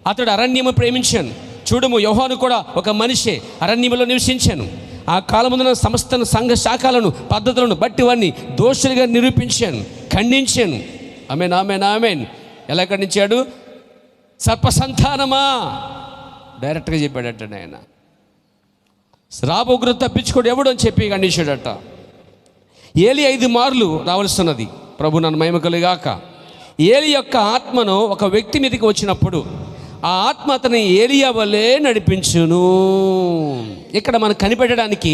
S1: అతడు అరణ్యము ప్రేమించాను. చూడము, యోహాను కూడా ఒక మనిషి అరణ్యములో నివసించాను. ఆ కాలమున సమస్త సంఘ శాఖలను పద్ధతులను బట్టి వారిని దోషులుగా నిరూపించాను, ఖండించాను. ఆమేన్, ఆమేన్, ఆమేన్. ఎలా ఖండించాడు? సర్పసంతానమా, డైరెక్ట్గా చెప్పాడట ఆయన. రాబోగురు తప్పించుకోడు ఎవడు అని చెప్పి ఖండించాడట. ఏలి 5 మార్లు రావాల్సిన్నది. ప్రభు నన్ను మహిమ కలుగాక. ఏలి యొక్క ఆత్మను ఒక వ్యక్తి మీదకి వచ్చినప్పుడు ఆ ఆత్మ అతని ఏలియా వలె నడిపించును. ఇక్కడ మనం కనిపెట్టడానికి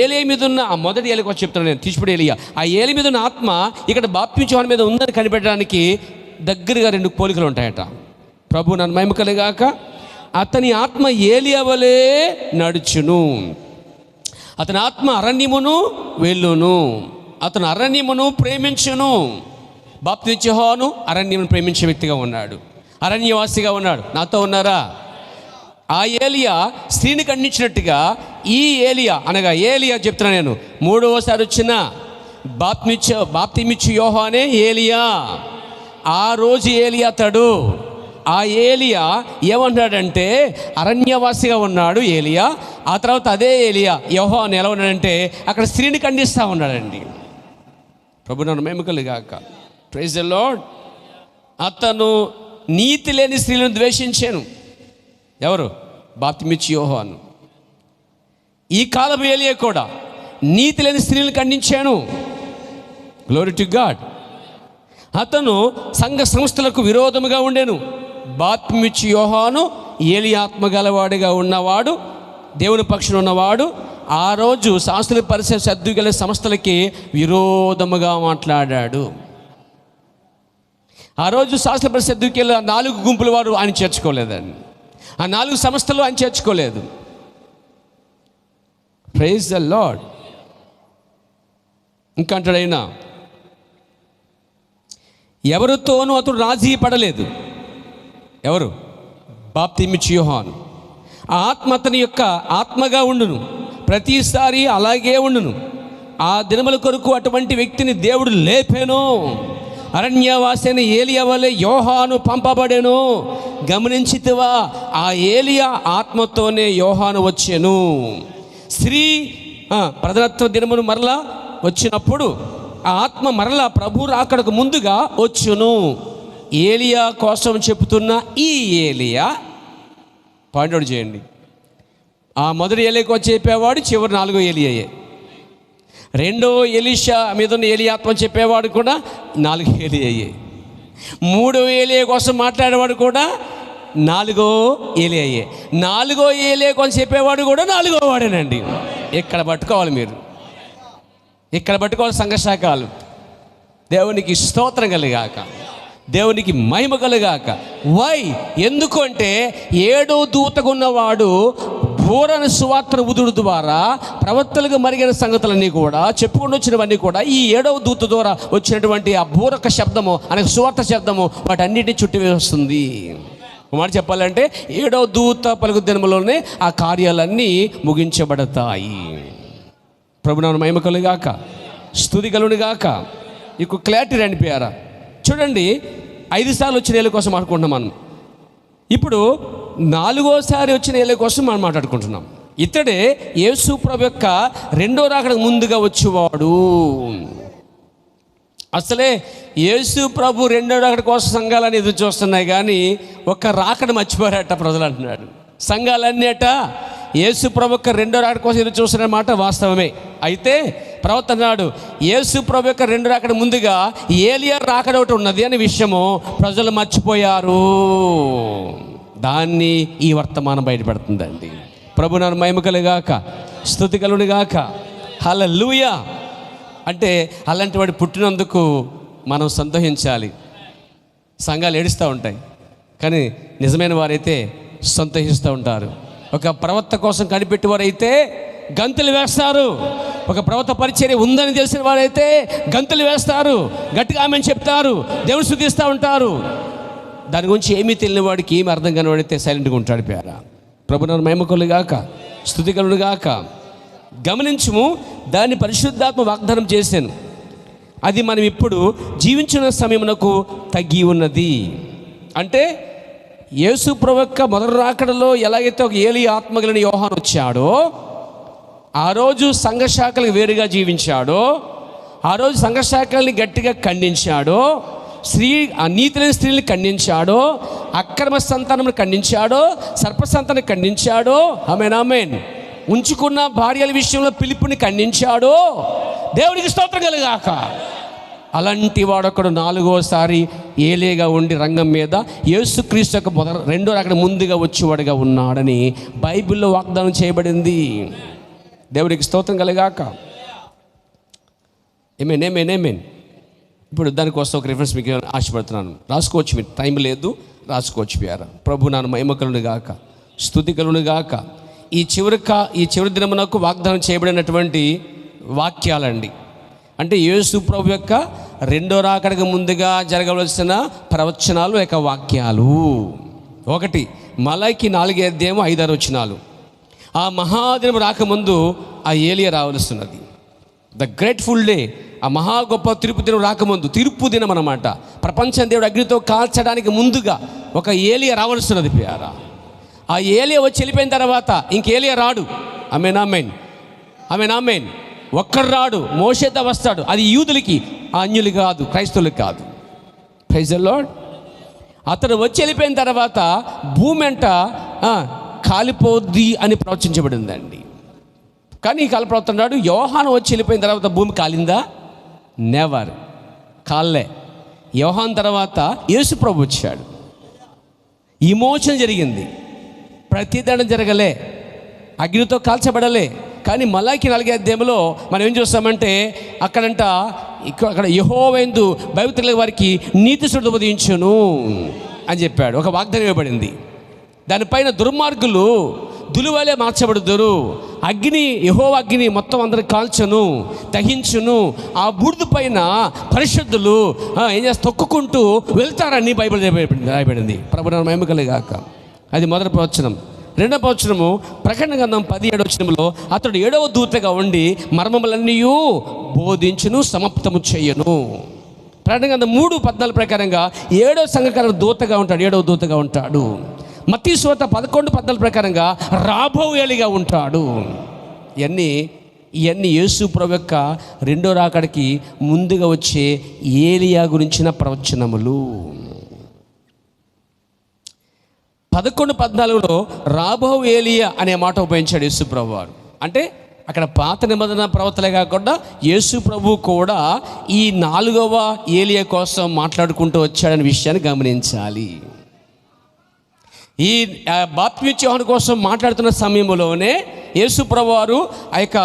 S1: ఏలియా మీద ఉన్న ఆ మొదటి ఏలికి వచ్చి చెప్తున్నాను నేను, తీసిపడి ఏలియా. ఆ ఏలి మీద ఉన్న ఆత్మ ఇక్కడ బాప్తిస్మ యోహాను మీద ఉందని కనిపెట్టడానికి దగ్గరగా 2 పోలికలు ఉంటాయట. ప్రభు నన్ను మహిమ కలుగాక. అతని ఆత్మ ఏలియా వలె నడుచును. అతని ఆత్మ అరణ్యమును వెళ్ళును. అతను అరణ్యమును ప్రేమించును. బాప్తిస్మ యోహాను అరణ్యమును ప్రేమించే వ్యక్తిగా ఉన్నాడు, అరణ్యవాసిగా ఉన్నాడు. నాతో ఉన్నారా? ఆ ఏలియా స్త్రీని ఖండించినట్టుగా ఈ ఏలియా అనగా ఏలియా చెప్తున్నా నేను, 3వసారి వచ్చిన బాప్తిస్మ యోహానే ఏలియా. ఆ రోజు ఏలియా అతడు. ఆ ఏలియా ఏమన్నాడంటే అరణ్యవాసిగా ఉన్నాడు ఏలియా. ఆ తర్వాత అదే ఏలియా యోహాను ఎలా ఉన్నాడంటే అక్కడ స్త్రీని ఖండిస్తూ ఉన్నాడండి. ప్రభు నన్ను మహిమ కలుగాక. Praise the Lord. అతను నీతి లేని స్త్రీలను ద్వేషించాను. ఎవరు? బాప్తిస్మ యోహాను. ఈ కాలపు ఏలియా కూడా నీతి లేని స్త్రీలను ఖండించాను. Glory to God. అతను సంఘ సంస్థలకు విరోధముగా ఉండెను. బాప్తిస్మ యోహాను ఏలి ఆత్మ గలవాడిగా ఉన్నవాడు, దేవుని పక్షున ఉన్నవాడు. ఆ రోజు శాస్త్రుల పరిసర సద్దుగల సంస్థలకి విరోధముగా మాట్లాడాడు. ఆ రోజు శాస్త్ర పరిషత్తుకి వెళ్ళి 4 గుంపుల వారు ఆయన చేర్చుకోలేదండి. ఆ 4 సంస్థలు ఆయన చేర్చుకోలేదు. Praise the lord. ఇంకా అంటాడు ఆయన, ఎవరితోనూ అతడు రాజీ పడలేదు. ఎవరు? బాప్తిస్మ యోహాను. ఆ ఆత్మ అతని యొక్క ఆత్మగా ఉండును, ప్రతిసారి అలాగే ఉండును. ఆ దినముల కొరకు అటువంటి వ్యక్తిని దేవుడు లేపెను. అరణ్యవాసైన ఏలియా వలె యోహాను పంపబడెను. గమనించితివా? ఆ ఏలియా ఆత్మతోనే యోహాను వచ్చెను. స్త్రీ ప్రధానత్వ దినమును మరలా వచ్చినప్పుడు ఆ ఆత్మ మరలా ప్రభు రాకడకు ముందుగా వచ్చును. ఏలియా కోసం చెబుతున్న ఈ ఏలియా పాయింట్ అవుట్ చేయండి. ఆ మొదటి ఏలియాకు వచ్చి చెప్పేవాడు చివరి 4వ ఏలియాయే. రెండో ఎలీషా మీద ఉన్న ఏలియా ఆత్మ చెప్పేవాడు కూడా 4వ ఏలియాయే. 3వ ఏలియా కోసం మాట్లాడేవాడు కూడా 4వ ఏలియాయే. 4వ ఏలియా కోసం చెప్పేవాడు కూడా 4వ వాడేనండి. ఇక్కడ పట్టుకోవాలి మీరు, ఇక్కడ పట్టుకోవాలి సంఘశాఖలు. దేవునికి స్తోత్రం కలుగాక, దేవునికి మహిమ కలుగాక. వై? ఎందుకు అంటే 7వ దూతగా ఉన్నవాడు బూరని సువార్తను ఉదుడు ద్వారా ప్రవక్తలుగా మరిగిన సంగతులన్నీ కూడా చెప్పుకొని వచ్చినవన్నీ కూడా ఈ 7వ దూత ద్వారా వచ్చినటువంటి ఆ బూరక శబ్దము అనే సువార్త శబ్దము వాటన్నిటిని చుట్టి వేస్తుంది. మాట చెప్పాలంటే 7వ దూత పలుకు దినములోనే ఆ కార్యాలన్నీ ముగించబడతాయి. ప్రభునామ మహిమ కలుగాక, స్తుతి కలుగునుగాక. ఇక క్లారిటీ రండి ప్రియారా. చూడండి, 5 సార్లు వచ్చిన ఏళ్ళ కోసం మాట్లాడుకుంటున్నాం మనం. ఇప్పుడు 4వసారి వచ్చిన ఏళ్ళ కోసం మనం మాట్లాడుకుంటున్నాం. ఇతడే యేసు ప్రభు యొక్క 2వ రాకడకు ముందుగా వచ్చేవాడు. అసలే యేసు ప్రభు 2వ రాకడ కోసం సంఘాలన్నీ ఎదురు చూస్తున్నాయి, కానీ ఒక్క రాకడ మర్చిపోయారట ప్రజలు అంటున్నాడు. సంఘాలన్నీ అట యేసు ప్రభు యొక్క 2వ రాకడ కోసం ఎదురు చూస్తున్న మాట వాస్తవమే. అయితే ప్రవక్త అన్నాడు, యేసు ప్రభు యొక్క 2వ రాకడ ముందుగా ఏలియా రాకడ ఒకటి ఉన్నది అనే విషయము ప్రజలు మర్చిపోయారు. దాన్ని ఈ వర్తమానం బయటపెడుతుందండి. ప్రభు నామ మహిమ కలుగాక, స్తుతి కలుగునుగాక. హల్లెలూయా. అంటే అలాంటి వాడు పుట్టినందుకు మనం సంతోషించాలి. సంఘాలు ఏడుస్తూ ఉంటాయి, కానీ నిజమైన వారైతే సంతోషిస్తూ ఉంటారు. ఒక ప్రవక్త కోసం కనిపెట్టేవారైతే గంతులు వేస్తారు. ఒక ప్రవక్త పరిచర్య ఉందని తెలిసిన వారైతే గంతులు వేస్తారు, గట్టిగా ఆమెను చెప్తారు, దేవుడు స్తుతిస్తూ ఉంటారు. దాని గురించి ఏమీ తెలియని వాడికి ఏమి అర్థం కాని వాడైతే సైలెంట్గా ఉంటాడు. పేరా ప్రభువును మహిమకులు గాక, స్తుతికలుడు గాక. గమనించుము, దాన్ని పరిశుద్ధాత్మ వాగ్దానం చేశాను. అది మనం ఇప్పుడు జీవించిన సమయమునకు తగ్గి ఉన్నది. అంటే యేసు ప్రభు యొక్క మొదటి రాకడలో ఎలాగైతే ఒక ఏలియా ఆత్మ కలిగిన యోహాను వచ్చాడో, ఆ రోజు సంఘశాఖలకు వేరుగా జీవించాడో, ఆ రోజు సంఘశాఖల్ని గట్టిగా ఖండించాడో, నీతి లేని స్త్రీని ఖండించాడో, అక్రమ సంతానం ఖండించాడో, సర్పసంతానం ఖండించాడో, ఆమేన్, ఉంచుకున్న భార్యల విషయంలో పిలుపుని ఖండించాడో, దేవునికి స్తోత్రం కలుగాక. అలాంటి వాడొకడు 4వసారి ఏలియాగా ఉండి రంగం మీద యేసుక్రీస్తు యొక్క రెండో రాకడ ముందుగా వచ్చేవాడుగా ఉన్నాడని బైబిల్లో వాగ్దానం చేయబడింది. దేవునికి స్తోత్రం కలుగాక. ఏమేన్. ఇప్పుడు దానికోసం ఒక రిఫరెన్స్ మీకు ఆశపడుతున్నాను, రాసుకోవచ్చు. మీరు టైం లేదు, రాసుకోవచ్చు. ప్యారా ప్రభు నాన్న మహిమకలును గాక, స్తుతికలును గాక. ఈ చివరి దినమునకు వాగ్దానం చేయబడినటువంటి వాక్యాలండి. అంటే యేసు ప్రభు యొక్క రెండో రాకడకు ముందుగా జరగవలసిన ప్రవచనాలు యొక్క వాక్యాలు. 1 మలాకి 4:5-6 వచనాలు. ఆ మహాదినం రాకముందు ఆ ఏలియా రావలస్తున్నది. ద గ్రేట్ఫుల్ డే, ఆ మహా గొప్ప తీర్పు దినం రాకముందు, తీర్పు దినం అన్నమాట. ప్రపంచం దేవుడు అగ్నితో కాల్చడానికి ముందుగా ఒక ఏలియా రావలస్తున్నది. ప్యారా ఆ ఏలియా వచ్చి వెళ్ళిపోయిన తర్వాత ఇంక ఏలియా రాడు. ఆమేన్. ఒక్కడు రాడు, మోషేతో వస్తాడు. అది యూదులకి, అన్యులు కాదు, క్రైస్తవులకు కాదు. Praise the lord. అతడు వచ్చి వెళ్ళిపోయిన తర్వాత భూమి అంట కాలిపోద్ది అని ప్రవచించబడిందండి. కానీ ఈ కాలప్రవక్తన్నాడు, యోహాను వచ్చి వెళ్ళిపోయిన తర్వాత భూమి కాలిందా? నెవర్, కాల్లే. యోహాను తర్వాత యేసు ప్రభు వచ్చాడు, విమోచన జరిగింది, ప్రతిదండం జరగలే, అగ్నితో కాల్చబడలే. కానీ మలాకి 4:5 మనం ఏం చూస్తామంటే అక్కడ యెహోవాయందు భయభక్తుల వారికి నీతి సుడు ఉపదేశించును అని చెప్పాడు. ఒక వాగ్దానం ఇవ్వబడింది. దానిపైన దుర్మార్గులు దులువలే మార్చబడుదురు. అగ్ని, యెహోవా అగ్ని మొత్తం అందరికి కాల్చును, దహించును. ఆ బూడిద పైన పరిశుద్ధులు ఏం చేస్తారు, తొక్కుకుంటూ వెళ్తారని బైబిల్ రాయబడింది. ప్రభువు మహిమ కలుగాక. అది మొదటి ప్రవచనం. రెండవ ప్రవచనము ప్రకటన గ్రంథం 17 అతడు 7వ దూతగా ఉండి మర్మములన్నీ బోధించును, సమాప్తము చేయను. ప్రకటన గ్రంథం 3:14 ప్రకారంగా 7వ సంఘకాల దూతగా ఉంటాడు, 7వ దూతగా ఉంటాడు. మత్తయి సువార్త 11:14 ప్రకారంగా రాబో ఏలిగా ఉంటాడు. ఇవన్నీ యేసు ప్రభు యొక్క రెండో రాకడికి ముందుగా వచ్చే ఏలియా గురించిన ప్రవచనములు. 11:14 రాబో ఏలియా అనే మాట ఉపయోగించాడు యేసు ప్రభు వారు. అంటే అక్కడ పాత నిబంధన ప్రవక్తలే కాకుండా యేసు ప్రభు కూడా ఈ 4వ ఏలియా కోసం మాట్లాడుకుంటూ వచ్చాడనే విషయాన్ని గమనించాలి. ఈ బాప్తిమిచ్చే యోహాను కోసం మాట్లాడుతున్న సమయంలోనే యేసు ప్రభు వారు ఆ యొక్క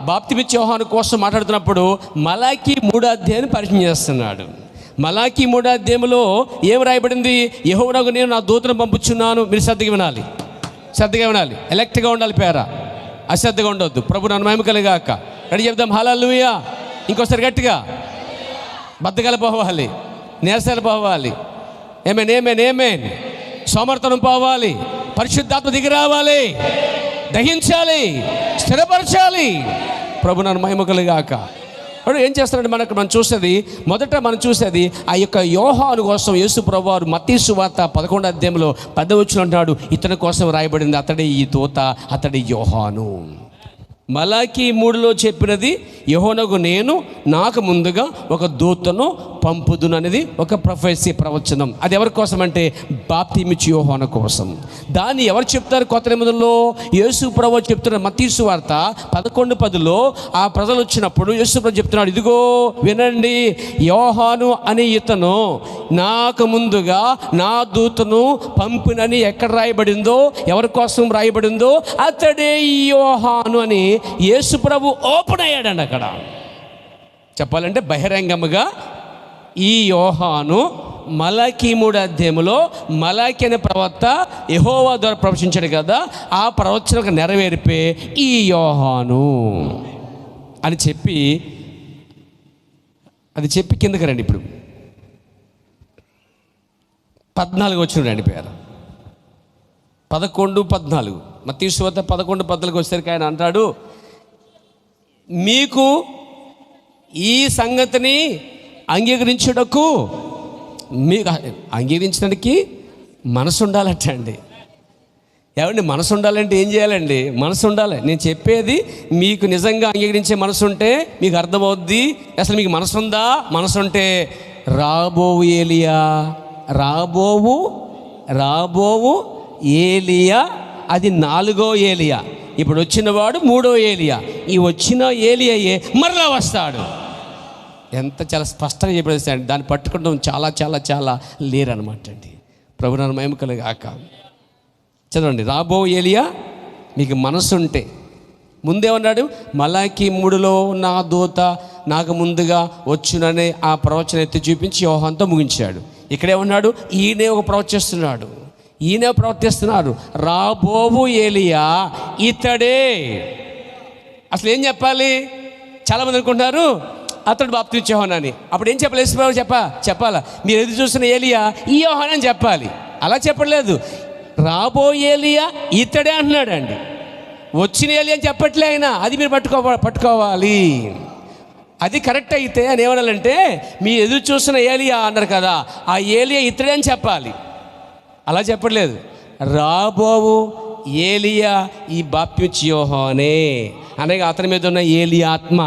S1: బాప్తిమిచ్చే యోహాను కోసం మాట్లాడుతున్నప్పుడు మలాకి 3:5 పరిచయం చేస్తున్నాడు. మలాకి 3:5 ఏం రాయబడింది? యెహోవాకు నేను నా దూతను పంపుచున్నాను. మీరు శ్రద్ధగా వినాలి, ఎలక్ట్గా ఉండాలి. పేరా అశ్రద్ధగా ఉండొద్దు. ప్రభు నన్ను మహిమ కలుగాక. రెడీ చెప్దాం, హల్లెలూయా. ఇంకోసారి గట్టిగా. బద్దకాలు పోవాలి, నీరసాలు పోవాలి, ఏమేన్. సమర్థనం పోవాలి, పరిశుద్ధాత్మ దిగి రావాలి, దహించాలి, స్థిరపరచాలి. ప్రభు నన్ను మహిమ కలుగాక. ఏం చేస్తారంటే మొదట మనం చూసేది ఆ యొక్క యోహాను కోసం యేసు ప్రభు వారు మత్తయి సువార్త 11:10 10 అంటాడు, ఇతని కోసం రాయబడింది, అతడే ఈ దూత, అతడి యోహాను. మలాకి 3 చెప్పినది యెహోవాకు నేను నాకు ముందుగా ఒక దూతను పంపుదును అనేది ఒక ప్రొఫెసీ ప్రవచనం. అది ఎవరి కోసం అంటే బాప్తిమిచ్చు యోహాను కోసం. దాన్ని ఎవరు చెప్తారు? కొత్త నిబంధనలో యేసు ప్రభు చెప్తున్నారు. మత్తయి సువార్త 11:10 ఆ ప్రజలు వచ్చినప్పుడు యేసు ప్రభు చెప్తున్నాడు, ఇదిగో వినండి, యోహాను అనే ఇతను నాకు ముందుగా నా దూతను పంపినని ఎక్కడ రాయబడిందో, ఎవరి కోసం రాయబడిందో అతడే ఈ యోహాను అని యేసు ప్రభు ఓపెన్ అయ్యాడండి. అక్కడ చెప్పాలంటే బహిరంగముగా ఈ యోహాను మలాకీ 3 అధ్యాయములో మలాకీ అనే ప్రవక్త యెహోవా ద్వారా ప్రవచించాడు కదా, ఆ ప్రవచనకు నెరవేర్పే ఈ యోహాను అని చెప్పి కిందకి రండి. ఇప్పుడు 14 వచ్చిన రండి పేరు 11-14 మత్తయి సువార్త 11-14 వచ్చేసరికి ఆయన అంటాడు, మీకు ఈ సంగతిని అంగీకరించుటకు, మీకు అంగీకరించడానికి మనసు ఉండాలట అండి. ఏమండి మనసు ఉండాలంటే ఏం చేయాలండి? మనసు ఉండాలి. నేను చెప్పేది మీకు నిజంగా అంగీకరించే మనసు ఉంటే మీకు అర్థమవుద్ది. అసలు మీకు మనసు ఉందా? మనసు ఉంటే రాబోవు ఏలియా, అది 4వ ఏలియా. ఇప్పుడు వచ్చినవాడు 3వ ఏలియా. ఈ వచ్చిన ఏలియాయే మరలా వస్తాడు. చాలా స్పష్టంగా చెప్పేస్తాడు. దాన్ని పట్టుకోవడం చాలా చాలా చాలా లేరనమాట అండి. ప్రభునామ మహిమ కలుగాక. చదవండి, రాబో ఏలియా మీకు మనసు ఉంటే. ముందేమన్నాడు? మలాకీ 3లో నా దూత నాకు ముందుగా వచ్చుననే ఆ ప్రవచన ఎత్తి చూపించి యోహానుతో ముగించాడు. ఇక్కడేమన్నాడు? ఈయనే ప్రవర్తిస్తున్నాడు. రాబోవు ఏలియా ఇతడే. అసలు ఏం చెప్పాలి? చాలామంది అనుకుంటున్నారు అతడు బాప్తిస్మా యోహానని. అప్పుడు ఏం చెప్పాలి? యేసుప్రభువు చెప్పాలా మీరు ఎదురు చూసిన ఏలియా ఈ యోహాను అని చెప్పాలి. అలా చెప్పలేదు. రాబో ఏలియా ఇతడే అంటున్నాడు అండి. వచ్చిన ఏలియా అని చెప్పట్లే ఆయన. అది మీరు పట్టుకోవాలి. అది కరెక్ట్ అయితే అని ఏమనాలంటే, మీ ఎదురు చూసిన ఏలియా అన్నారు కదా, ఆ ఏలియా ఇతడే అని చెప్పాలి. అలా చెప్పట్లేదు. రాబోవు ఏలియా ఈ బాప్తిస్మా యోహానే అనగా అతని మీద ఉన్న ఏలియా ఆత్మ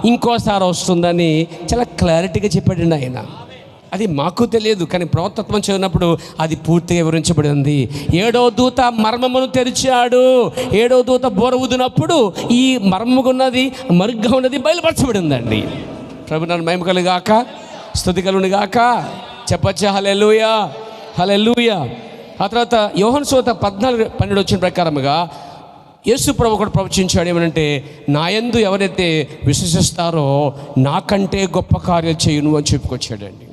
S1: ఇంకోసారి వస్తుందని చాలా క్లారిటీగా చెప్పాడండి ఆయన. అది మాకు తెలియదు, కానీ ప్రవక్తత్వం చదివినప్పుడు అది పూర్తిగా వివరించబడి ఉంది. 7వ దూత మర్మమును తెరిచాడు. 7వ దూత బోర ఊదినప్పుడు ఈ మర్మమున్నది మరుగ్గా ఉన్నది బయలుపరచబడి ఉందండి. ప్రభునామ మహిమ కలుగాక, స్తుతి కలుగునుగాక. చెప్పచ్చా హల్లెలూయా, హల్లెలూయా. ఆ తర్వాత యోహాను సువార్త 14-12 వచ్చిన ప్రకారముగా యేసు ప్రభు కూడా ప్రవచించాడు. ఏమనంటే, నా యందు ఎవరైతే విశ్వసిస్తారో నాకంటే గొప్ప కార్యాలు చేయును అని చెప్పుకొచ్చాడండి.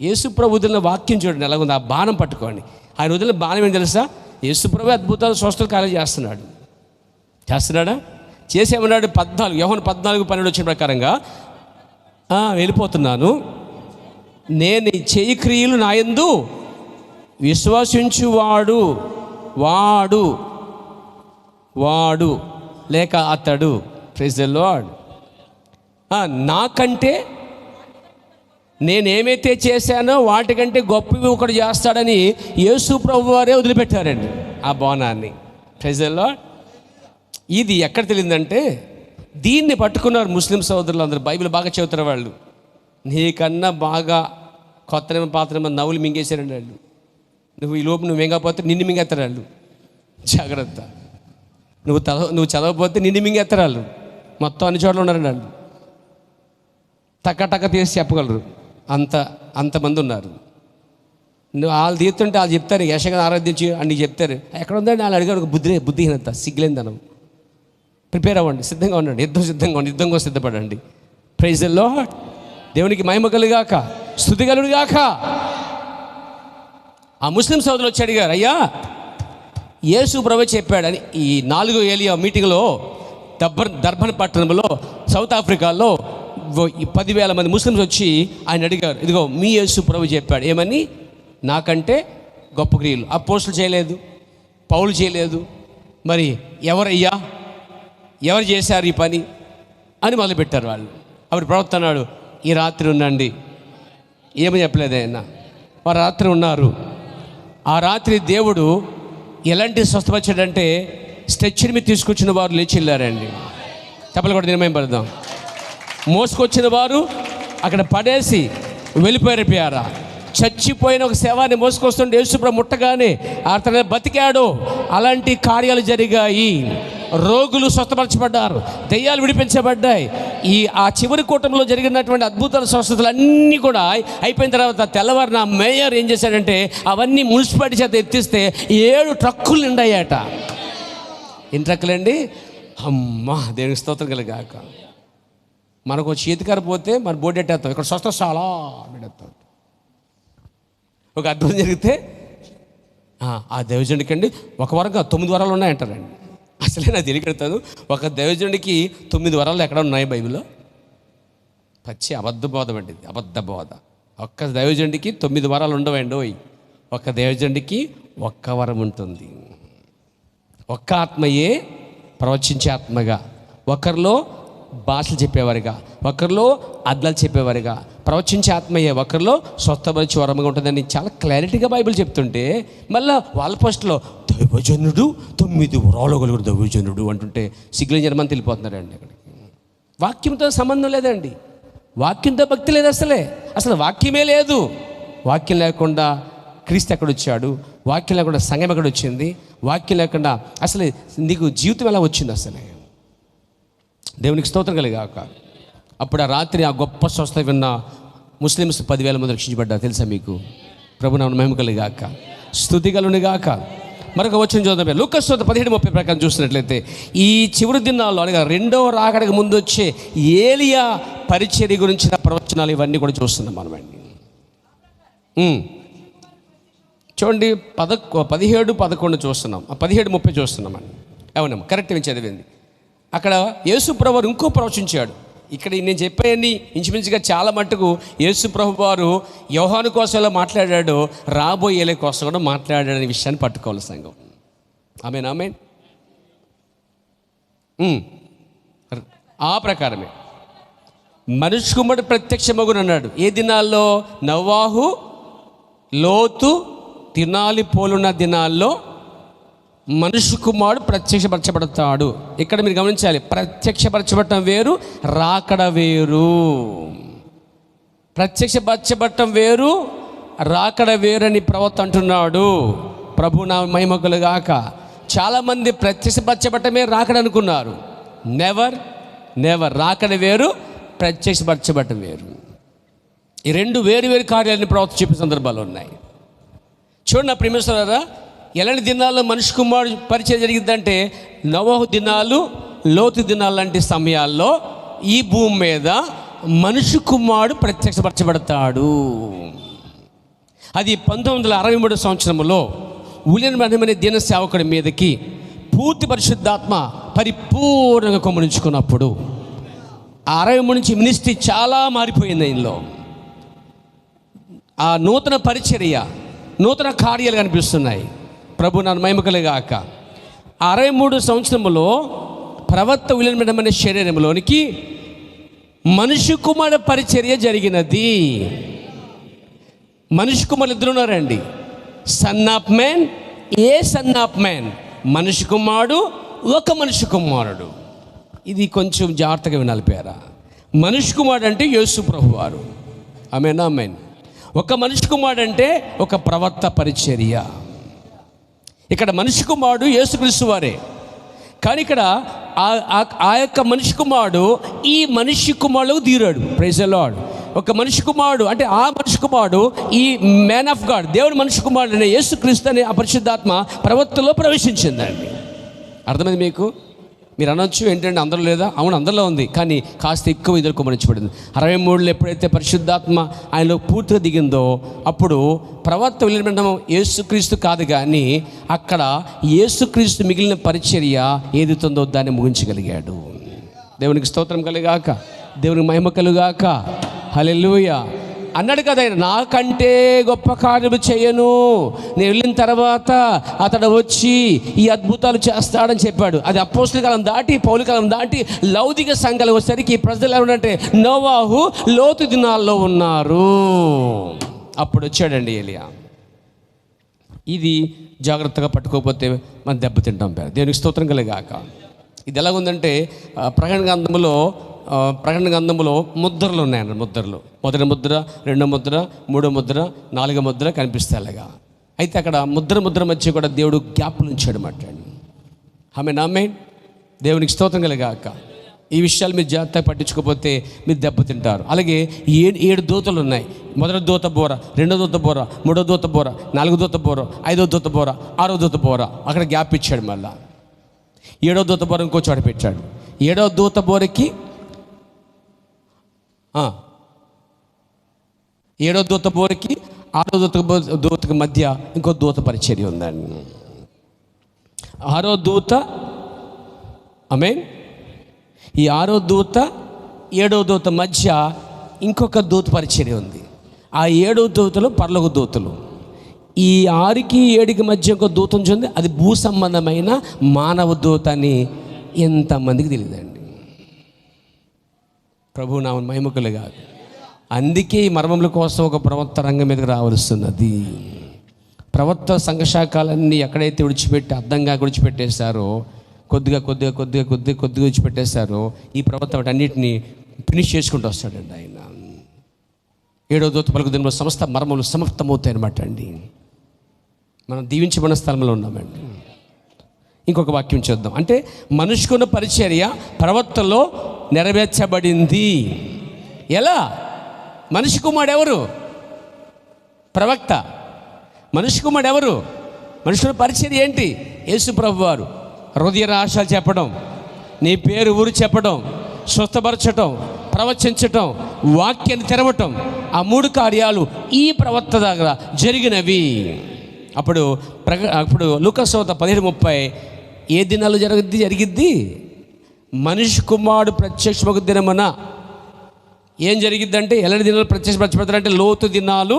S1: యేసు ప్రభు వదిలిన వాక్యం చూడండి ఎలా ఉంది. ఆ బాణం పట్టుకోండి. ఆయన వదిలిన బాణం ఏం తెలుసా? యేసు ప్రభు అద్భుతాలు స్వస్థల కార్యాలు చేస్తున్నాడా? చేసేమన్నాడు? యోహాను 14-12 వచ్చిన ప్రకారంగా వెళ్ళిపోతున్నాను, నేను చేయి క్రియలు నా యందు విశ్వసించువాడు వాడు లేక అతడు, ప్రైజ్ ది లార్డ్, నాకంటే నేనేమైతే చేశానో వాటికంటే గొప్పవి ఒకడు చేస్తాడని యేసు ప్రభు వారే వదిలిపెట్టారండి ఆ బాణాన్ని. Praise the lord. ఇది ఎక్కడ తెలియదంటే, దీన్ని పట్టుకున్నారు ముస్లిం సోదరులు అందరూ. బైబిల్ బాగా చదువుతారు వాళ్ళు. నీకన్నా బాగా కొత్త పాత్ర నవ్వులు మింగేశారండి వాళ్ళు. నువ్వు ఈ లోపు నువ్వు మింగకపోతే నిన్ను మింగేస్తారు వాళ్ళు. జాగ్రత్త. నువ్వు చదవకపోతే నిన్ను మింగేస్తారు వాళ్ళు. మొత్తం అన్ని చోట్ల ఉన్నారండి వాళ్ళు. టక్క తీసి చెప్పగలరు. అంతమంది ఉన్నారు. నువ్వు వాళ్ళు తీస్తుంటే వాళ్ళు చెప్తారు, యశగా ఆరాధించి అన్ని చెప్తారు. ఎక్కడ ఉందండి వాళ్ళు అడిగారు. బుద్ధిహీనత, సిగ్గులేనిదనం. ప్రిపేర్ అవ్వండి, సిద్ధంగా ఉండండి, యుద్ధం కోసం సిద్ధపడండి. Praise the lord. దేవునికి మహిమ కలుగాక, స్తుతి కలుగుగాక. ఆ ముస్లిం సోదరులు వచ్చి అడిగారు, అయ్యా యేసు ప్రభు చెప్పాడని. ఈ 4వ ఏలియా మీటింగ్లో దర్బన్ పట్టణంలో సౌత్ ఆఫ్రికాలో 10,000 మంది ముస్లిమ్స్ వచ్చి ఆయన అడిగారు, ఇదిగో మీ యేసు ప్రభు చెప్పాడు ఏమని? నాకంటే గొప్ప క్రియలు అపోస్తలులు చేయలేదు, పౌలు చేయలేదు, మరి ఎవరయ్యా, ఎవరు చేశారు ఈ పని అని మొదలుపెట్టారు వాళ్ళు. అప్పుడు ప్రవక్త అన్నాడు, ఈ రాత్రి ఉండండి. ఏమని చెప్పలేదు ఆయన. వారు రాత్రి ఉన్నారు. ఆ రాత్రి దేవుడు ఎలాంటి స్వస్థపరిచాడంటే, స్ట్రెచ్చర్ మీద తీసుకొచ్చిన వారు లేచి వెళ్ళారండి. చెప్పలు కూడా నిర్మయం పడదాం. మోసుకొచ్చిన వారు అక్కడ పడేసి వెళ్ళిపోయారు. చచ్చిపోయిన ఒక శవాన్ని మోసుకొస్తుంటే యేసుప్రభు ముట్టగానే అతను బతికాడు. అలాంటి కార్యాలు జరిగాయి. రోగులు స్వస్థపరచబడ్డారు, దెయ్యాలు విడిపించబడ్డాయి. ఆ చివరి కూటంలో జరిగినటువంటి అద్భుతాల స్వస్థతలు అన్నీ కూడా అయిపోయిన తర్వాత తెల్లవారు నా మేయర్ ఏం చేశాడంటే, అవన్నీ మున్సిపాలిటీ చేత ఎత్తిస్తే 7 ట్రక్కులు నిండాయట. ఎన్ని ట్రక్కులండి? అమ్మా, దేవునికి స్తోత్రం కలుగాక. మనకు చేతికార పోతే మన బోర్డు ఎట్టేస్తాం, ఇక్కడ స్వస్థ చాలా పెడతాం. ఒక అద్భుతం జరిగితే ఆ దైవజనుడికి అండి ఒక వరంగా 9 వరాలు ఉన్నాయంటారండి. అసలే నాకు తెలియకెడతాను, ఒక దైవజనుడికి 9 వరాలు ఎక్కడ ఉన్నాయి బైబిల్లో? పచ్చి అబద్ధ బోధం అండి ఇది, అబద్ధ బోధ. ఒక్క దైవజనుడికి 9 వరాలు ఉండవండి. ఒక్క దైవజనుడికి ఒక్క వరం ఉంటుంది. ఒక్క ఆత్మయే ప్రవచించే ఆత్మగా, ఒకరిలో భాషలు చెప్పేవారుగా, ఒకరిలో అద్దాలు చెప్పేవారుగా, ప్రవచించే ఆత్మయ్యే ఒకరిలో స్వస్థపరిచే వరముగా ఉంటుందని చాలా క్లారిటీగా బైబిల్ చెప్తుంటే, మళ్ళీ వాళ్ళ పోస్టులో దైవజనుడు 9 వరాలు కలిగిన దైవజనుడు అంటుంటే సిగ్గులేని జన్మని తెలిపోతున్నారండి. అక్కడికి వాక్యంతో సంబంధం లేదండి, వాక్యంతో భక్తి లేదు, అసలు వాక్యమే లేదు. వాక్యం లేకుండా క్రీస్తు ఎక్కడొచ్చాడు? వాక్యం లేకుండా సంఘం ఎక్కడొచ్చింది? వాక్యం లేకుండా అసలు నీకు జీవితం ఎలా వచ్చింది? అసలే దేవునికి స్తోత్రం కలిగాక. అప్పుడు ఆ రాత్రి ఆ గొప్ప స్వస్థత విన్న ముస్లిమ్స్ 10,000 మంది రక్షించబడ్డారు. తెలుసా మీకు? ప్రభునామమున మహిమ కలుగాక, స్తుతి కలుగునుగాక. మరొక వచనం చూద్దాం. లూకా సువార్త 17:30 ప్రకారం చూసినట్లయితే, ఈ చివరి దినాల్లో అనగా రెండవ రాకడకు ముందు వచ్చే ఏలియా పరిచర్య గురించిన ప్రవచనాలు ఇవన్నీ కూడా చూస్తున్నాం మనమండి. చూడండి, 17, 11 చూస్తున్నాం, 17:30 చూస్తున్నామండి. అవునమ్మా, కరెక్ట్ నేను చదివింది. అక్కడ యేసు ప్రభువారు ఇంకో ప్రవచించాడు. ఇక్కడ నేను చెప్పేయన్ని ఇంచుమించుగా చాలా మట్టుకు యేసు ప్రభువారు యోహాను కోసం మాట్లాడాడు, రాబోయే ఏలియా కోసం కూడా మాట్లాడాడనే విషయాన్ని పట్టుకోవాలి సంఘం. ఆమేన్. ఆ ప్రకారమే మనుష్య కుమారుడు ప్రత్యక్షమగును అన్నాడు. ఏ దినాల్లో? నోవాహు, లోతు, తినాలి పోలున్న దినాల్లో మనుష్య కుమారుడు ప్రత్యక్షపరచబడతాడు. ఇక్కడ మీరు గమనించాలి, ప్రత్యక్షపరచబడటం వేరు, రాకడ వేరు. ప్రత్యక్షపరచబడటం వేరు, రాకడ వేరని ప్రవక్త అంటున్నాడు. ప్రభు నా మహిమ కలుగాక. చాలామంది ప్రత్యక్షపరచబడటమే రాకడ అనుకున్నారు. నెవర్. రాకడ వేరు, ప్రత్యక్షపరచబడటం వేరు. ఈ రెండు వేరు కార్యాలని ప్రవక్త చెప్పే సందర్భాలు ఉన్నాయి. చూడండి ప్రియమైనవారా, ఎలాంటి దినాల్లో మనిషి కుమారుడు పరిచయం జరిగిందంటే, నోవహు దినాలు, లోతు దినాలు లాంటి సమయాల్లో ఈ భూమి మీద మనిషి కుమారుడు ప్రత్యక్షపరచబడతాడు. అది 1963 సంవత్సరంలో ఉలియన్ అనే దీన సేవకుడి మీదకి పూర్తి పరిశుద్ధాత్మ పరిపూర్ణంగా కొమ్మరించుకున్నప్పుడు 63 నుంచి మినిస్ట్రీ చాలా మారిపోయింది. ఆయనలో ఆ నూతన పరిచర్య, నూతన కార్యాలు కనిపిస్తున్నాయి. ప్రభు నా మహిమ కలుగాక. 63 సంవత్సరంలో ప్రవక్త విలియం అనే శరీరంలోనికి మనిషి కుమారుడు పరిచర్య జరిగినది. మనిషి కుమారులు 2 ఉన్నారండి, son of man, son of man. మనిషి కుమారుడు, ఒక మనిషి కుమారుడు. ఇది కొంచెం జాగ్రత్తగా వినాలి పేరా. మనిషి కుమారుడు అంటే యేసు ప్రభువారు. ఆమేన్. ఒక మనిషి కుమారుడు అంటే ఒక ప్రవక్త పరిచర్య. ఇక్కడ మనిషి కుమారుడు యేసుక్రీస్తు వారే. కానీ ఇక్కడ ఆ యొక్క మనిషి కుమారుడు ఈ మనిషి కుమారులకు తీరాడు. Praise the lord. ఒక మనిషి కుమారుడు అంటే ఆ మనిషి కుమారుడు ఈ మ్యాన్ ఆఫ్ గాడ్, దేవుడు మనిషి కుమారుడు అనే యేసుక్రీస్తు అనే ఆ పరిశుద్ధాత్మ ప్రవక్తలో ప్రవేశించిందండి. అర్థమైంది మీకు? మీరు అనొచ్చు ఏంటంటే అందరూ లేదా? అవును, అందరిలో ఉంది, కానీ కాస్త ఎక్కువ ఇద్దరు కుమరించబడింది. 63లో ఎప్పుడైతే పరిశుద్ధాత్మ ఆయనలో పూర్తిగా దిగిందో అప్పుడు ప్రవక్త విలియం యేసుక్రీస్తు కాదు, కానీ అక్కడ యేసుక్రీస్తు మిగిలిన పరిచర్య ఏదుతుందో దాన్ని ముగించగలిగాడు. దేవునికి స్తోత్రం కలుగాక, దేవునికి మహిమ కలుగాక. హల్లెలూయా. అన్నాడు కదా ఆయన, నాకంటే గొప్ప కార్యము చేయను, నేను వెళ్ళిన తర్వాత అతడు వచ్చి ఈ అద్భుతాలు చేస్తాడని చెప్పాడు. అది అపోస్తలుల కాలం దాటి, పౌలు కాలం దాటి లౌకిక సంఘాలు వచ్చేసరికి ప్రజలు ఎవరంటే నోవాహు, లోతు దినాల్లో ఉన్నారు. అప్పుడు వచ్చాడండి ఏలియా. ఇది జాగ్రత్తగా పట్టుకోకపోతే మనం దెబ్బతింటాం. దేవునికి స్తోత్రం కలుగాక. ఇది ఎలాగుందంటే ప్రకటన గ్రంథములో ముద్రలు ఉన్నాయన్న. ముద్రలు, మొదటి ముద్ర, రెండో ముద్ర, మూడో ముద్ర, నాలుగో ముద్ర కనిపిస్తాయి అలాగా. అయితే అక్కడ ముద్ర మధ్య కూడా దేవుడు గ్యాప్లు ఉంచాడు మాట్లాడి. ఆమేన్. దేవునికి స్తోత్రం కలుగాక. ఈ విషయాలు మీరు జాగ్రత్తగా పట్టించుకోకపోతే మీరు దెబ్బతింటారు. అలాగే 7 దూతలు ఉన్నాయి. మొదటి దూత బోర, రెండో దూత బోర, మూడో దూత బోర, నాలుగో దూత బోర, ఐదో దూత బోర, ఆరో దూత బోర. అక్కడ గ్యాప్ ఇచ్చాడు. మళ్ళా 7వ దూత బోర ఇంకో చోట పెట్టాడు. 7వ దూత బోరకి ఏడో దూత బోరకి 6వ దూతకి మధ్య ఇంకో దూత పరిచర్య ఉందండి. 6వ దూత ఆమేన్. ఈ 6వ దూత 7వ దూత మధ్య ఇంకొక దూత పరిచర్య ఉంది. ఆ 7వ దూతలు పరలోక దూతలు. ఈ 6కి 7కి మధ్య ఇంకో దూత ఉంది, అది భూ సంబంధమైన మానవ దూత అని ఎంతమందికి తెలియదండి. ప్రభు నామమున మహిమ కలుగాక. అందుకే ఈ మర్మముల కోసం ఒక ప్రవక్త రంగం మీదకి రావాల్సిన్నది. ప్రవక్త సంఘశాఖలన్నీ ఎక్కడైతే విడిచిపెట్టి అర్థంగా విడిచిపెట్టేశారో, కొద్దిగా విడిచిపెట్టేశారో, ఈ ప్రవక్త వాటన్నిటిని ఫినిష్ చేసుకుంటూ వస్తాడండి ఆయన. 7వ దూత పలుకు దినంలో సమస్త మర్మములు సమాప్తమవుతాయి అన్నమాట అండి. మనం దీవించబడిన స్థలంలో ఉన్నామండి. ఇంకొక వాక్యం చూద్దాం. అంటే మనుషుకున్న పరిచర్య ప్రవక్తలో నెరవేర్చబడింది. ఎలా? మనిషి కుమారుడు ఎవరు? ప్రవక్త. మనిషి కుమారుడు ఎవరు? మనుషుల పరిచర్య ఏంటి? యేసు ప్రభు వారు హృదయ రహస్యాలు చెప్పడం, నీ పేరు ఊరు చెప్పడం, స్వస్థపరచటం, ప్రవచించటం, వాక్యాన్ని తెరవటం, ఆ 3 కార్యాలు ఈ ప్రవక్త దగ్గర జరిగినవి. అప్పుడు లూకాసు వార్త 17:30 ఏ దినాలు జరిగిద్ది? మనిషి కుమారుడు ప్రత్యక్షమగు దినమున ఏం జరిగిద్దంటే, ఎలాంటి దినాలు ప్రత్యక్షపరచబడతారంటే లోతు దినాలు,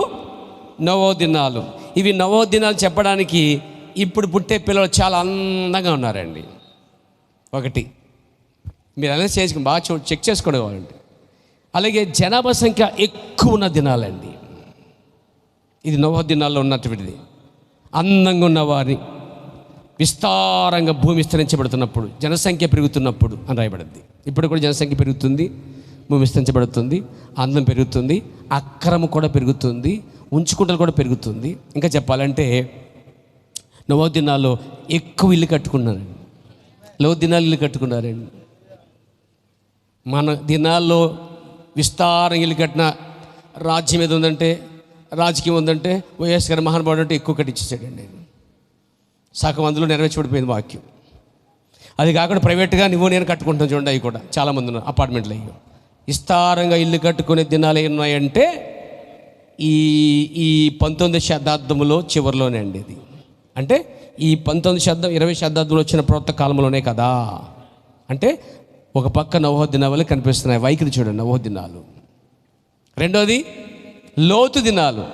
S1: నోవో దినాలు. ఇవి నోవో దినాలు చెప్పడానికి ఇప్పుడు పుట్టే పిల్లలు చాలా అందంగా ఉన్నారండి. ఒకటి మీరు అనలైజ్ చేసుకుని బాగా చెక్ చేసుకోవాలండి. అలాగే జనాభా సంఖ్య ఎక్కువ ఉన్న దినాలండి. ఇది నోవో దినాల్లో ఉన్నటువంటిది. అందంగా ఉన్నవారి విస్తారంగా భూమి విస్తరించబడుతున్నప్పుడు, జనసంఖ్య పెరుగుతున్నప్పుడు అని రాయబడింది. ఇప్పుడు కూడా జనసంఖ్య పెరుగుతుంది, భూమి విస్తరించబడుతుంది, అందం పెరుగుతుంది, అక్రమం కూడా పెరుగుతుంది, ఉంచుకుంటలు కూడా పెరుగుతుంది. ఇంకా చెప్పాలంటే నోవో దినాల్లో ఎక్కువ ఇల్లు కట్టుకున్నారండి. లోతు దినాలు ఇల్లు కట్టుకున్నారండి. మన దినాల్లో విస్తారం ఇల్లు కట్టిన రాజ్యం ఏది ఉందంటే, రాజకీయం ఉందంటే, వైఎస్ గారి మహానుభావుడు అంటే ఎక్కువ కట్టించేసాడండి. సగం అందులో నెరవేర్చబడిపోయింది వాక్యం. అది కాకుండా ప్రైవేట్గా నువ్వు నేను కట్టుకుంటాను చూడండి. అవి కూడా చాలామంది ఉన్నారు అపార్ట్మెంట్లు. అయ్యో విస్తారంగా ఇల్లు కట్టుకునే దినాలు ఏమున్నాయంటే ఈ 19వ శతాబ్దంలో చివరిలోనే అండి. ఇది అంటే ఈ 20వ శతాబ్దంలో వచ్చిన ప్రవక్త కాలంలోనే కదా. అంటే ఒక పక్క నోవహు దినాలు కనిపిస్తున్నాయి, వైఖరి చూడండి నోవహు దినాలు. రెండోది లోతు దినాలు.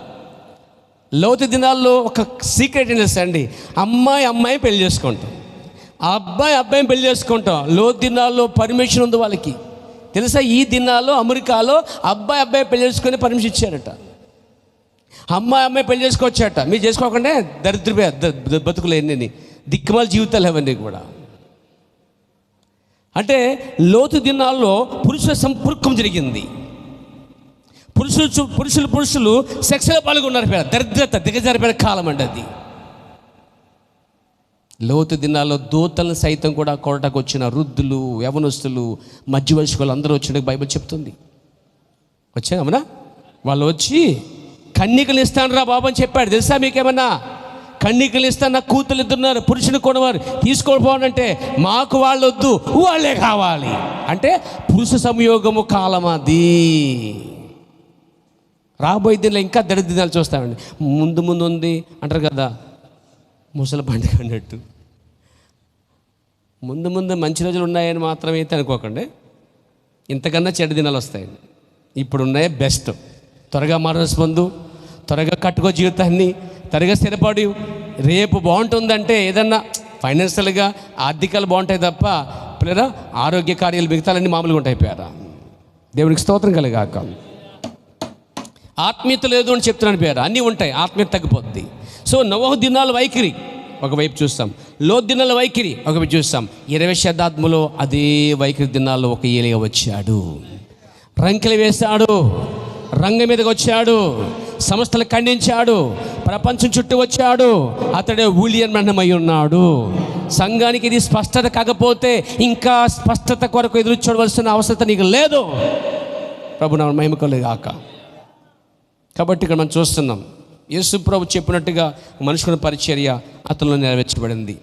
S1: లోతు దినాల్లో ఒక సీక్రెట్ ఏంటంటే అండి, అమ్మాయి పెళ్లి చేసుకుంటాం, అబ్బాయిని పెళ్లి చేసుకుంటాం. లోతు దినాల్లో పర్మిషన్ ఉంది వాళ్ళకి. తెలుసా? ఈ దినాల్లో అమెరికాలో అబ్బాయి పెళ్లి చేసుకొని పర్మిషన్ ఇచ్చారట. అమ్మాయి పెళ్లి చేసుకోవచ్చట. మీరు చేసుకోకుండా బతుకులు ఎన్ని దిక్కుమాల జీవితాలు అవన్నీ కూడా. అంటే లోతు దినాల్లో పురుషుల సంపర్కం జరిగింది. పురుషులు సెక్స్లో పాల్గొన్నారు. దరిద్రత దిగజారిపోయిన కాలం అండి అది. లోతు దినాల్లో దూతలను సైతం కూడా కొరటకు వచ్చిన వృద్ధులు, యవనస్తులు, మధ్య వయస్కులు అందరూ వచ్చినట్టు బైబిల్ చెప్తుంది. వచ్చామన్నా వాళ్ళు వచ్చి కన్యకలు ఇస్తాను రా బాబు అని చెప్పాడు. తెలుసా మీకేమన్నా? కన్యకలు ఇస్తాను, నాకు కూతురు ఇద్దరున్నారు, పురుషుని కొనవారు తీసుకోకపోవాలంటే మాకు వాళ్ళు వద్దు, వాళ్ళే కావాలి అంటే పురుష సంయోగము కాలం అది. రాబోయే దినాలు ఇంకా దరిద్ర దినాలు చూస్తామండి. ముందు ఉంది అంటారు కదా, ముసలి పండుగ అన్నట్టు. ముందు మంచి రోజులు ఉన్నాయని మాత్రమే అయితే అనుకోకండి, ఇంతకన్నా చెడ్డ దినాలు వస్తాయండి. ఇప్పుడు ఉన్నాయే బెస్ట్. త్వరగా మారస్ పొందు, త్వరగా కట్టుకో జీవితాన్ని, త్వరగా స్థిరపడి రేపు బాగుంటుందంటే ఏదన్నా ఫైనాన్షియల్గా ఆర్థికాలు బాగుంటాయి తప్ప పిల్లరా ఆరోగ్య కార్యాలు మిగతాలన్నీ మామూలుగా ఉంటాయి. పేరా దేవునికి స్తోత్రం కలిగాక. ఆత్మీయత లేదు అని చెప్తున్నాను. పేరు అన్నీ ఉంటాయి, ఆత్మీయత తగ్గిపోద్ది. సో నోవహు దినాల వైఖరి ఒకవైపు చూస్తాం, లోతు దినాల వైఖరి ఒకవైపు చూస్తాం. 20వ శతాబ్దంలో అదే వైఖరి దినాల్లో ఒక ఏలియా వచ్చాడు, రంకెలు వేశాడు, రంగం మీదకి వచ్చాడు, సంస్థలు ఖండించాడు, ప్రపంచం చుట్టూ వచ్చాడు. అతడే ఊలియన్మై ఉన్నాడు. సంఘానికి ఇది స్పష్టత కాకపోతే ఇంకా స్పష్టత కొరకు ఎదురు చూడవలసిన అవసరం నీకు లేదు. ప్రభు నా మహిమ కలుగాక. కాబట్టి ఇక్కడ మనం చూస్తున్నాం, యేసు ప్రభు చెప్పినట్టుగా మనుషుల పరిచర్య అతనిలో నెరవేర్చబడింది.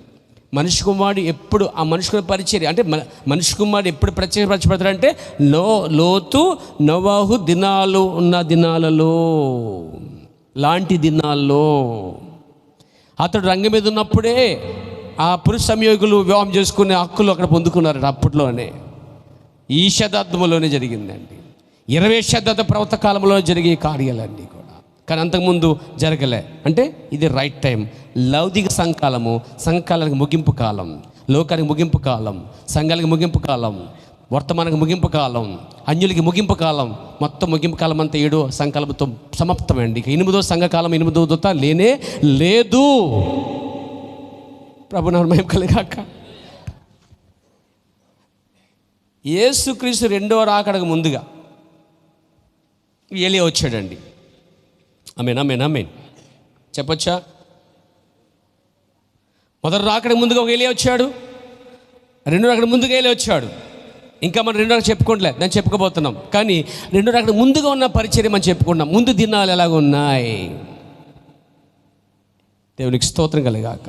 S1: మనిషి కుమారుడు ఎప్పుడు ఆ మనుషుల పరిచర్య అంటే మనిషి కుమారుడు ఎప్పుడు ప్రత్యేకపరచబడతాడంటే లోతు నోవాహు దినాలు ఉన్న దినాలలో లాంటి దినాల్లో అతడు రంగం మీద ఉన్నప్పుడే ఆ పురుష సంయోగులు వివాహం చేసుకునే హక్కులు అక్కడ పొందుకున్నారు. అప్పట్లోనే ఈ శతాబ్దంలోనే జరిగిందండి. 20వ శతాబ్ద ప్రవక్త కాలంలో జరిగే కార్యాలన్నీ కూడా, కానీ అంతకుముందు జరగలే. అంటే ఇది రైట్ టైం. లౌకిక సంఘకాలానికి ముగింపు కాలం, లోకానికి ముగింపు కాలం, సంఘానికి ముగింపు కాలం, వర్తమానానికి ముగింపు కాలం, అన్యులకి ముగింపు కాలం, మొత్తం ముగింపు కాలం అంతా 7వ సంకల్పంతో సమాప్తమండి. ఇక 8వ సంఘకాలం 8వ దూత లేనే లేదు. ప్రభునామ మహిమ కలుగాక. యేసుక్రీస్తు 2వ రాకడకు ముందుగా ఏలియా వచ్చాడండి. ఆమేన్ ఆమేన్ ఆమేన్ చెప్పొచ్చా? మొదటి రాకడకు ముందుగా ఒక ఏలియా వచ్చాడు, 2వ రాకడకు ముందుగా ఏలియా వచ్చాడు. ఇంకా మనం 2వ రాకడ చెప్పుకోవట్లే, దాన్ని చెప్పుకోబోతున్నాం. కానీ 2వ రాకడ ముందుగా ఉన్న పరిచర్య మనం చెప్పుకున్నాం. ముందు దినాలు ఎలాగ ఉన్నాయి? దేవునికి స్తోత్రం కలుగాక,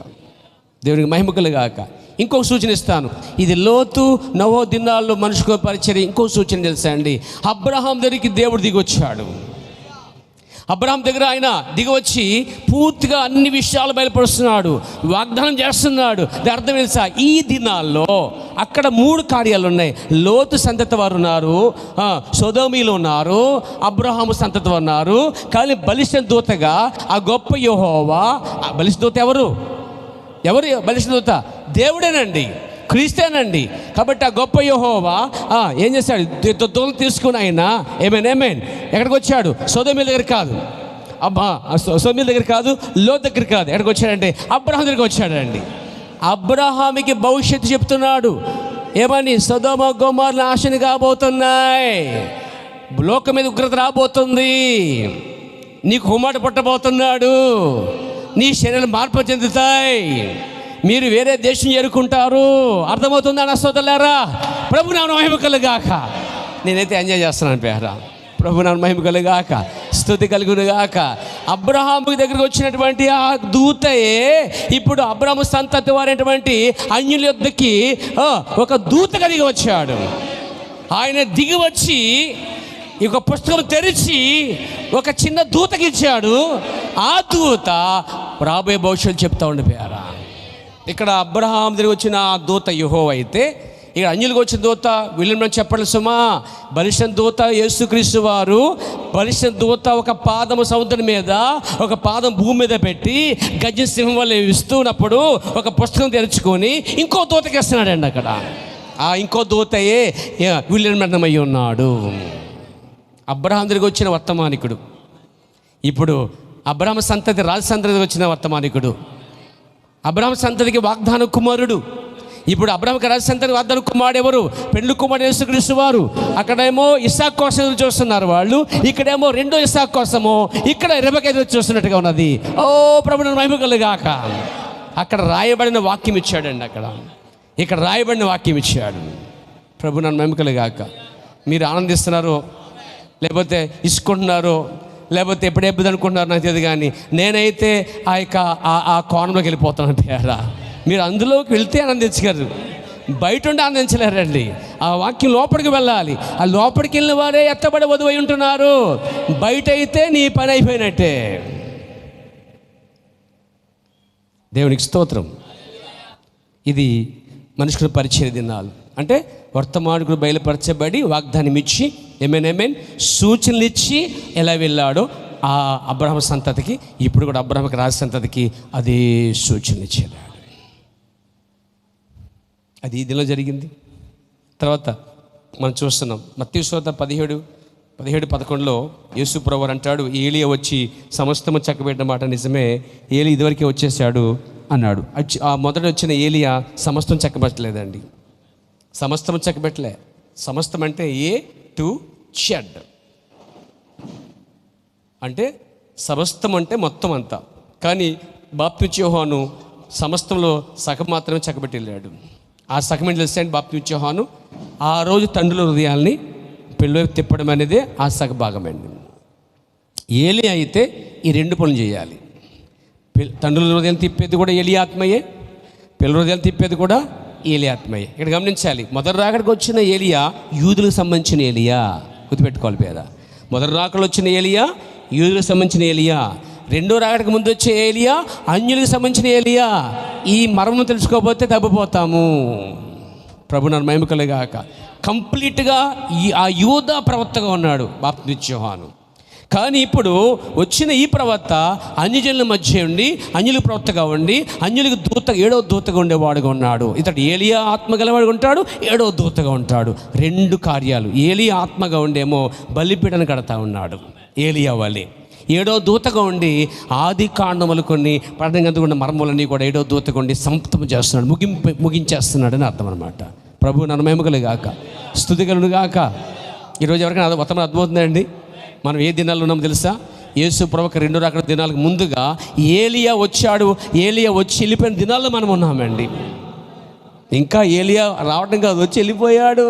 S1: దేవునికి మహిమ కలుగాక. ఇంకొక సూచన ఇస్తాను. ఇది లోతు నోవహు దినాల్లో మనుషుకు పరిచర్య. ఇంకొక సూచన తెలుసా అండి? అబ్రహాం దగ్గరికి దేవుడు దిగొచ్చాడు. అబ్రహాం దగ్గర ఆయన దిగవచ్చి పూర్తిగా అన్ని విషయాలు బయలుపరుస్తున్నాడు, వాగ్దానం చేస్తున్నాడు. దాని అర్థం తెలుసా? ఈ దినాల్లో అక్కడ 3 కార్యాలు ఉన్నాయి. లోతు సంతతి వారు ఉన్నారు, సొదొమీలు ఉన్నారు, అబ్రహాము సంతతి వారు ఉన్నారు. కానీ బలిష్ట దూతగా ఆ గొప్ప యెహోవా, బలిష్ట దూత ఎవరు బలిష్ట దూత? దేవుడేనండి, క్రీస్తేనండి. కాబట్టి ఆ గొప్ప యెహోవా ఏం చేశాడు? దూతలు తీసుకుని ఆయన ఏమేన్ ఎక్కడికి వచ్చాడు? సొదొమీల దగ్గర కాదు, సొదొమీల దగ్గర కాదు, లోతు దగ్గర కాదు. ఎక్కడికి వచ్చాడంటే అబ్రహాం దగ్గరికి వచ్చాడండి. అబ్రహాముకి భవిష్యత్తు చెప్తున్నాడు. ఏమని? సొదొమ గొమొర్రా నాశనం కాబోతున్నాయి, లోకం మీద ఉగ్రత రాబోతుంది, నీకు కుమారుడు పుట్టబోతున్నాడు, నీ శరీరం మార్పు చెందుతాయి, మీరు వేరే దేశం చేరుకుంటారు. అర్థమవుతుందా నా సోదరులారా? ప్రభునామ మహిమ కలుగాక. నేనైతే ఎంజాయ్ చేస్తున్నాను పేరా. ప్రభునామ మహిమ కలుగాక, స్తుతి కలుగునుగాక. అబ్రహాము దగ్గరికి వచ్చినటువంటి ఆ దూతయే ఇప్పుడు అబ్రహాము సంతతి వారైనటువంటి అన్యుల యొద్దకి ఒక దూతగా దిగి వచ్చాడు. ఆయన దిగి వచ్చి ఈ పుస్తకం తెరిచి ఒక చిన్న దూతకి ఇచ్చాడు. ఆ దూత రాబోయే భవిష్యత్తు చెప్తా ఉండిపోయారా. ఇక్కడ అబ్రహాం దగ్గరికి వచ్చిన ఆ దూత యెహోవా అయితే, ఇక్కడ అన్యులకు వచ్చిన దూత వీళ్ళని చెప్పండి సుమా. బలిష్ట దూత యేసుక్రీస్తు వారు. బలిష్ట దూత ఒక పాదము సముద్రం మీద, ఒక పాదం భూమి మీద పెట్టి గజ సింహం వల్ల ఇస్తున్నప్పుడు ఒక పుస్తకం తెరుచుకొని ఇంకో దూతకి ఇస్తున్నాడండి. అక్కడ ఆ ఇంకో దూతయే వీళ్ళని మరణమయ్యి ఉన్నాడు. అబ్రహాం దగ్గరికి వచ్చిన వర్తమానికుడు ఇప్పుడు అబ్రహాం సంతతి రాజ సంతతికి వచ్చిన వర్తమానికుడు. అబ్రహాం సంతతికి వాగ్దాన కుమారుడు. ఇప్పుడు అబ్రహాంకి రాజ సంతతి వాగ్దాన కుమారుడు ఎవరు? పెండ్లి కుమారుడు యేసుక్రీస్తు వారు. అక్కడేమో ఇస్సాకు కోసం ఎదురు చూస్తున్నారు వాళ్ళు, ఇక్కడేమో 2వ ఇస్సాకు కోసము ఇక్కడ రెబెక్క ఎదురు చూస్తున్నట్టుగా ఉన్నది. ఓ ప్రభువుని మహిమ కలుగాక. అక్కడ రాయబడిన వాక్యం ఇచ్చాడండి. ఇక్కడ రాయబడిన వాక్యం ఇచ్చాడు. ప్రభువుని మహిమ కలుగాక. మీరు ఆనందిస్తున్నారో లేకపోతే ఇసుకుంటున్నారో లేకపోతే ఎప్పుడు అనుకుంటున్నారు నాకు తెలియదు, కానీ నేనైతే ఆ కోణంలోకి వెళ్ళిపోతాను పేరా. మీరు అందులోకి వెళ్తే ఆనందించగలరు, బయట ఉండి ఆనందించలేరండి. ఆ వాక్యం లోపలికి వెళ్ళాలి. ఆ లోపలికి వెళ్ళిన వారే ఎత్తబడి వధువై ఉంటున్నారు. బయట అయితే నీ పని అయిపోయినట్టే. దేవునికి స్తోత్రం. ఇది మనుషుల పరిచయ దినాలు. అంటే వర్తమానికుడు బయలుపరచబడి వాగ్దానం ఇచ్చి ఏమేన్ సూచనలు ఇచ్చి ఎలా వెళ్ళాడో ఆ అబ్రహాం సంతతికి ఇప్పుడు కూడా అబ్రహాంకి రాజ సంతతికి అదే సూచనలు ఇచ్చేలాడు. అది ఈ దినం జరిగింది. తర్వాత మనం చూస్తున్నాం మత్తయి సువార్త 17:11 యేసు ప్రభువు అంటాడు, ఏలియా వచ్చి సమస్తము చక్కబెట్టిన మాట నిజమే, ఏలి ఇదివరకే వచ్చేసాడు అన్నాడు. ఆ మొదట వచ్చిన ఏలియా సమస్తం చక్కబెట్టలేదండి. సమస్తం చక్కబెట్టలే. సమస్తం అంటే ఏ టు జెడ్ అంటే సమస్తం అంటే మొత్తం అంతా. కానీ బాప్తిస్మ యోహాను సమస్తంలో సగం మాత్రమే చక్కబెట్టి వెళ్ళాడు. ఆ సగం ఏంటి తెలుసా? బాప్తిస్మ యోహాను ఆ రోజు తండ్రుల హృదయాల్ని పెళ్ళి తిప్పడం అనేది ఆ సగ భాగమండి. ఏలియా అయితే ఈ 2 పనులు చేయాలి. తండ్రుల హృదయం తిప్పేది కూడా ఏలియా ఆత్మయే, పిల్లల హృదయాలు తిప్పేది కూడా ఏలియా ఆత్మయ్య. ఇక్కడ గమనించాలి, మొదటి రాకడికి వచ్చిన ఏలియా యూదులకు సంబంధించిన ఏలియా, గుర్తుపెట్టుకోవాలి పేద. మొదటి రాకడలో వచ్చిన ఏలియా యూదులకు సంబంధించిన ఏలియా, రెండో రాకడికి ముందు వచ్చే ఏలియా అన్యులకు సంబంధించిన ఏలియా. ఈ మర్మం తెలుసుకోకపోతే తప్పిపోతాము. ప్రభు నన్ను మహిమ కలుగాక. కంప్లీట్గా ఆ యూద ప్రవక్తగా ఉన్నాడు బాప్తిస్మ యోహాను. కానీ ఇప్పుడు వచ్చిన ఈ ప్రవక్త అన్యజనుల మధ్య ఉండి అన్యులకు ప్రవక్తగా ఉండి అన్యులకు దూత, 7వ దూతగా ఉండేవాడుగా ఉన్నాడు. ఇతడు ఏలియా ఆత్మ గలవాడుగా ఉంటాడు, 7వ దూతగా ఉంటాడు. 2 కార్యాలు. ఏలియా ఆత్మగా ఉండేమో బలిపీఠను కడతా ఉన్నాడు ఏలియా వలె. 7వ దూతగా ఉండి ఆది కాండములు కొన్ని పట్టణంగా ఉన్న మర్మములన్నీ కూడా 7వ దూతగా ఉండి సమాప్తం చేస్తున్నాడు, ముగించేస్తున్నాడు అని అర్థం అనమాట. ప్రభు నన్ను మహిమ కలుగాక, స్తుతి కలుగాక. ఈరోజు ఎవరికైనా మొత్తం అర్థమవుతుందండి? మనం ఏ దినాల్లో ఉన్నామో తెలుసా? యేసు ప్రభువు 2వ రాకడ దినాలకు ముందుగా ఏలియా వచ్చాడు, ఏలియా వచ్చి వెళ్ళిపోయిన దినాల్లో మనం ఉన్నామండి. ఇంకా ఏలియా రావడం కాదు, వచ్చి వెళ్ళిపోయాడు.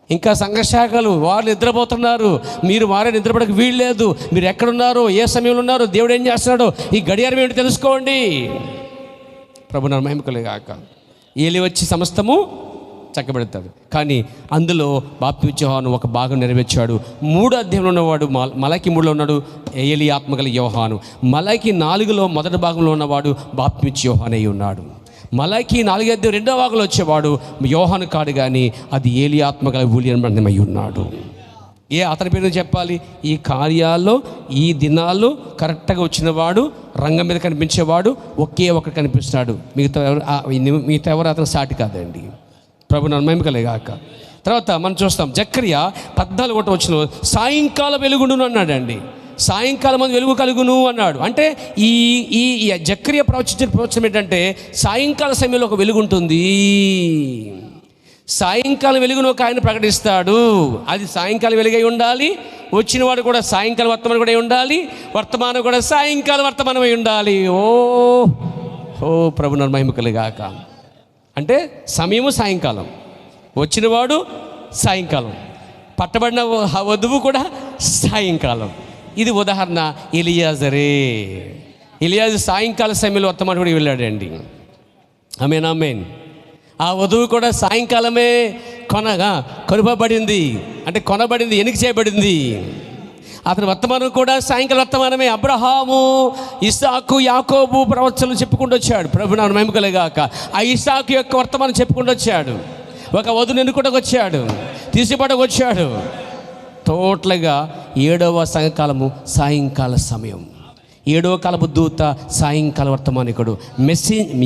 S1: ఇంకా సంఘశాఖలు వారు నిద్రపోతున్నారు, మీరు వారే నిద్రపడక వీల్లేదు. మీరు ఎక్కడున్నారో, ఏ సమయంలో ఉన్నారో, దేవుడు ఏం చేస్తున్నాడో ఈ గడియారం ఏంటో తెలుసుకోండి. ప్రభు నా మహిమ కలుగాక. ఏలియా వచ్చి సమస్తము చక్కబెడతాడు. కానీ అందులో బాప్తిస్మ యోహాను ఒక భాగం నెరవేర్చాడు. 3వ అధ్యాయంలో ఉన్నవాడు మలాకి 3లో ఉన్నాడు ఏలియా ఆత్మగల యోహాను. మలాకి 4లో మొదటి భాగంలో ఉన్నవాడు బాప్తిస్మ యోహాను అయి ఉన్నాడు. మలాకి 4వ అధ్యాయం 2వ భాగంలో వచ్చేవాడు యోహాను కాడు, కానీ అది ఏలియా ఆత్మగల ఊలియన్ అయి ఉన్నాడు. అతని పేరు చెప్పాలి? ఈ కార్యాల్లో ఈ దినాల్లో కరెక్ట్గా వచ్చినవాడు, రంగం మీద కనిపించేవాడు ఒకే ఒకటి కనిపిస్తున్నాడు. మిగతా ఎవరు అతను సాటి కాదండి. ప్రభు నన్ను మహిమ కలుగాక. తర్వాత మనం చూస్తాం జకర్యా 14 వచ్చిన సాయంకాలం వెలుగును అన్నాడండి. సాయంకాలం మంది వెలుగు కలుగును అన్నాడు. అంటే ఈ జకర్యా ప్రవచనం ఏంటంటే సాయంకాల సమయంలో ఒక వెలుగు ఉంటుంది. సాయంకాలం వెలుగును ఒక ఆయన ప్రకటిస్తాడు. అది సాయంకాలం వెలుగై ఉండాలి. వచ్చినవాడు కూడా సాయంకాలం వర్తమానం కూడా ఉండాలి. వర్తమానం కూడా సాయంకాలం వర్తమానమై ఉండాలి. ఓ ప్రభు నన్ను మహిమ కలుగాక. అంటే సమయము సాయంకాలం, వచ్చినవాడు సాయంకాలం, పట్టబడిన వధువు కూడా సాయంకాలం. ఇది ఉదాహరణ ఎలియాజరే. ఎలియాజరు సాయంకాల సమయంలో వర్తమానం కూడా వెళ్ళాడండి. ఆమేన్. ఆ వధువు కూడా సాయంకాలమే కొనబడింది. అంటే కొనబడింది, ఎన్నిక చేయబడింది. అతని వర్తమానం కూడా సాయంకాల వర్తమానమే. అబ్రహాము, ఇస్సాకు, యాకోబు ప్రవచనలు చెప్పుకుంటూ వచ్చాడు. ప్రభు నామమున మహిమ కలుగాక. ఆ ఇస్సాకు యొక్క వర్తమానం చెప్పుకుంటూ వచ్చాడు. ఒక వధువుని ఎన్నుకుంటూ వచ్చాడు, తీసిపడకు వచ్చాడు. టోటల్గా 7వ సంఘకాలము సాయంకాల సమయం. 7వ కాలపు దూత సాయంకాల వర్తమానికుడు.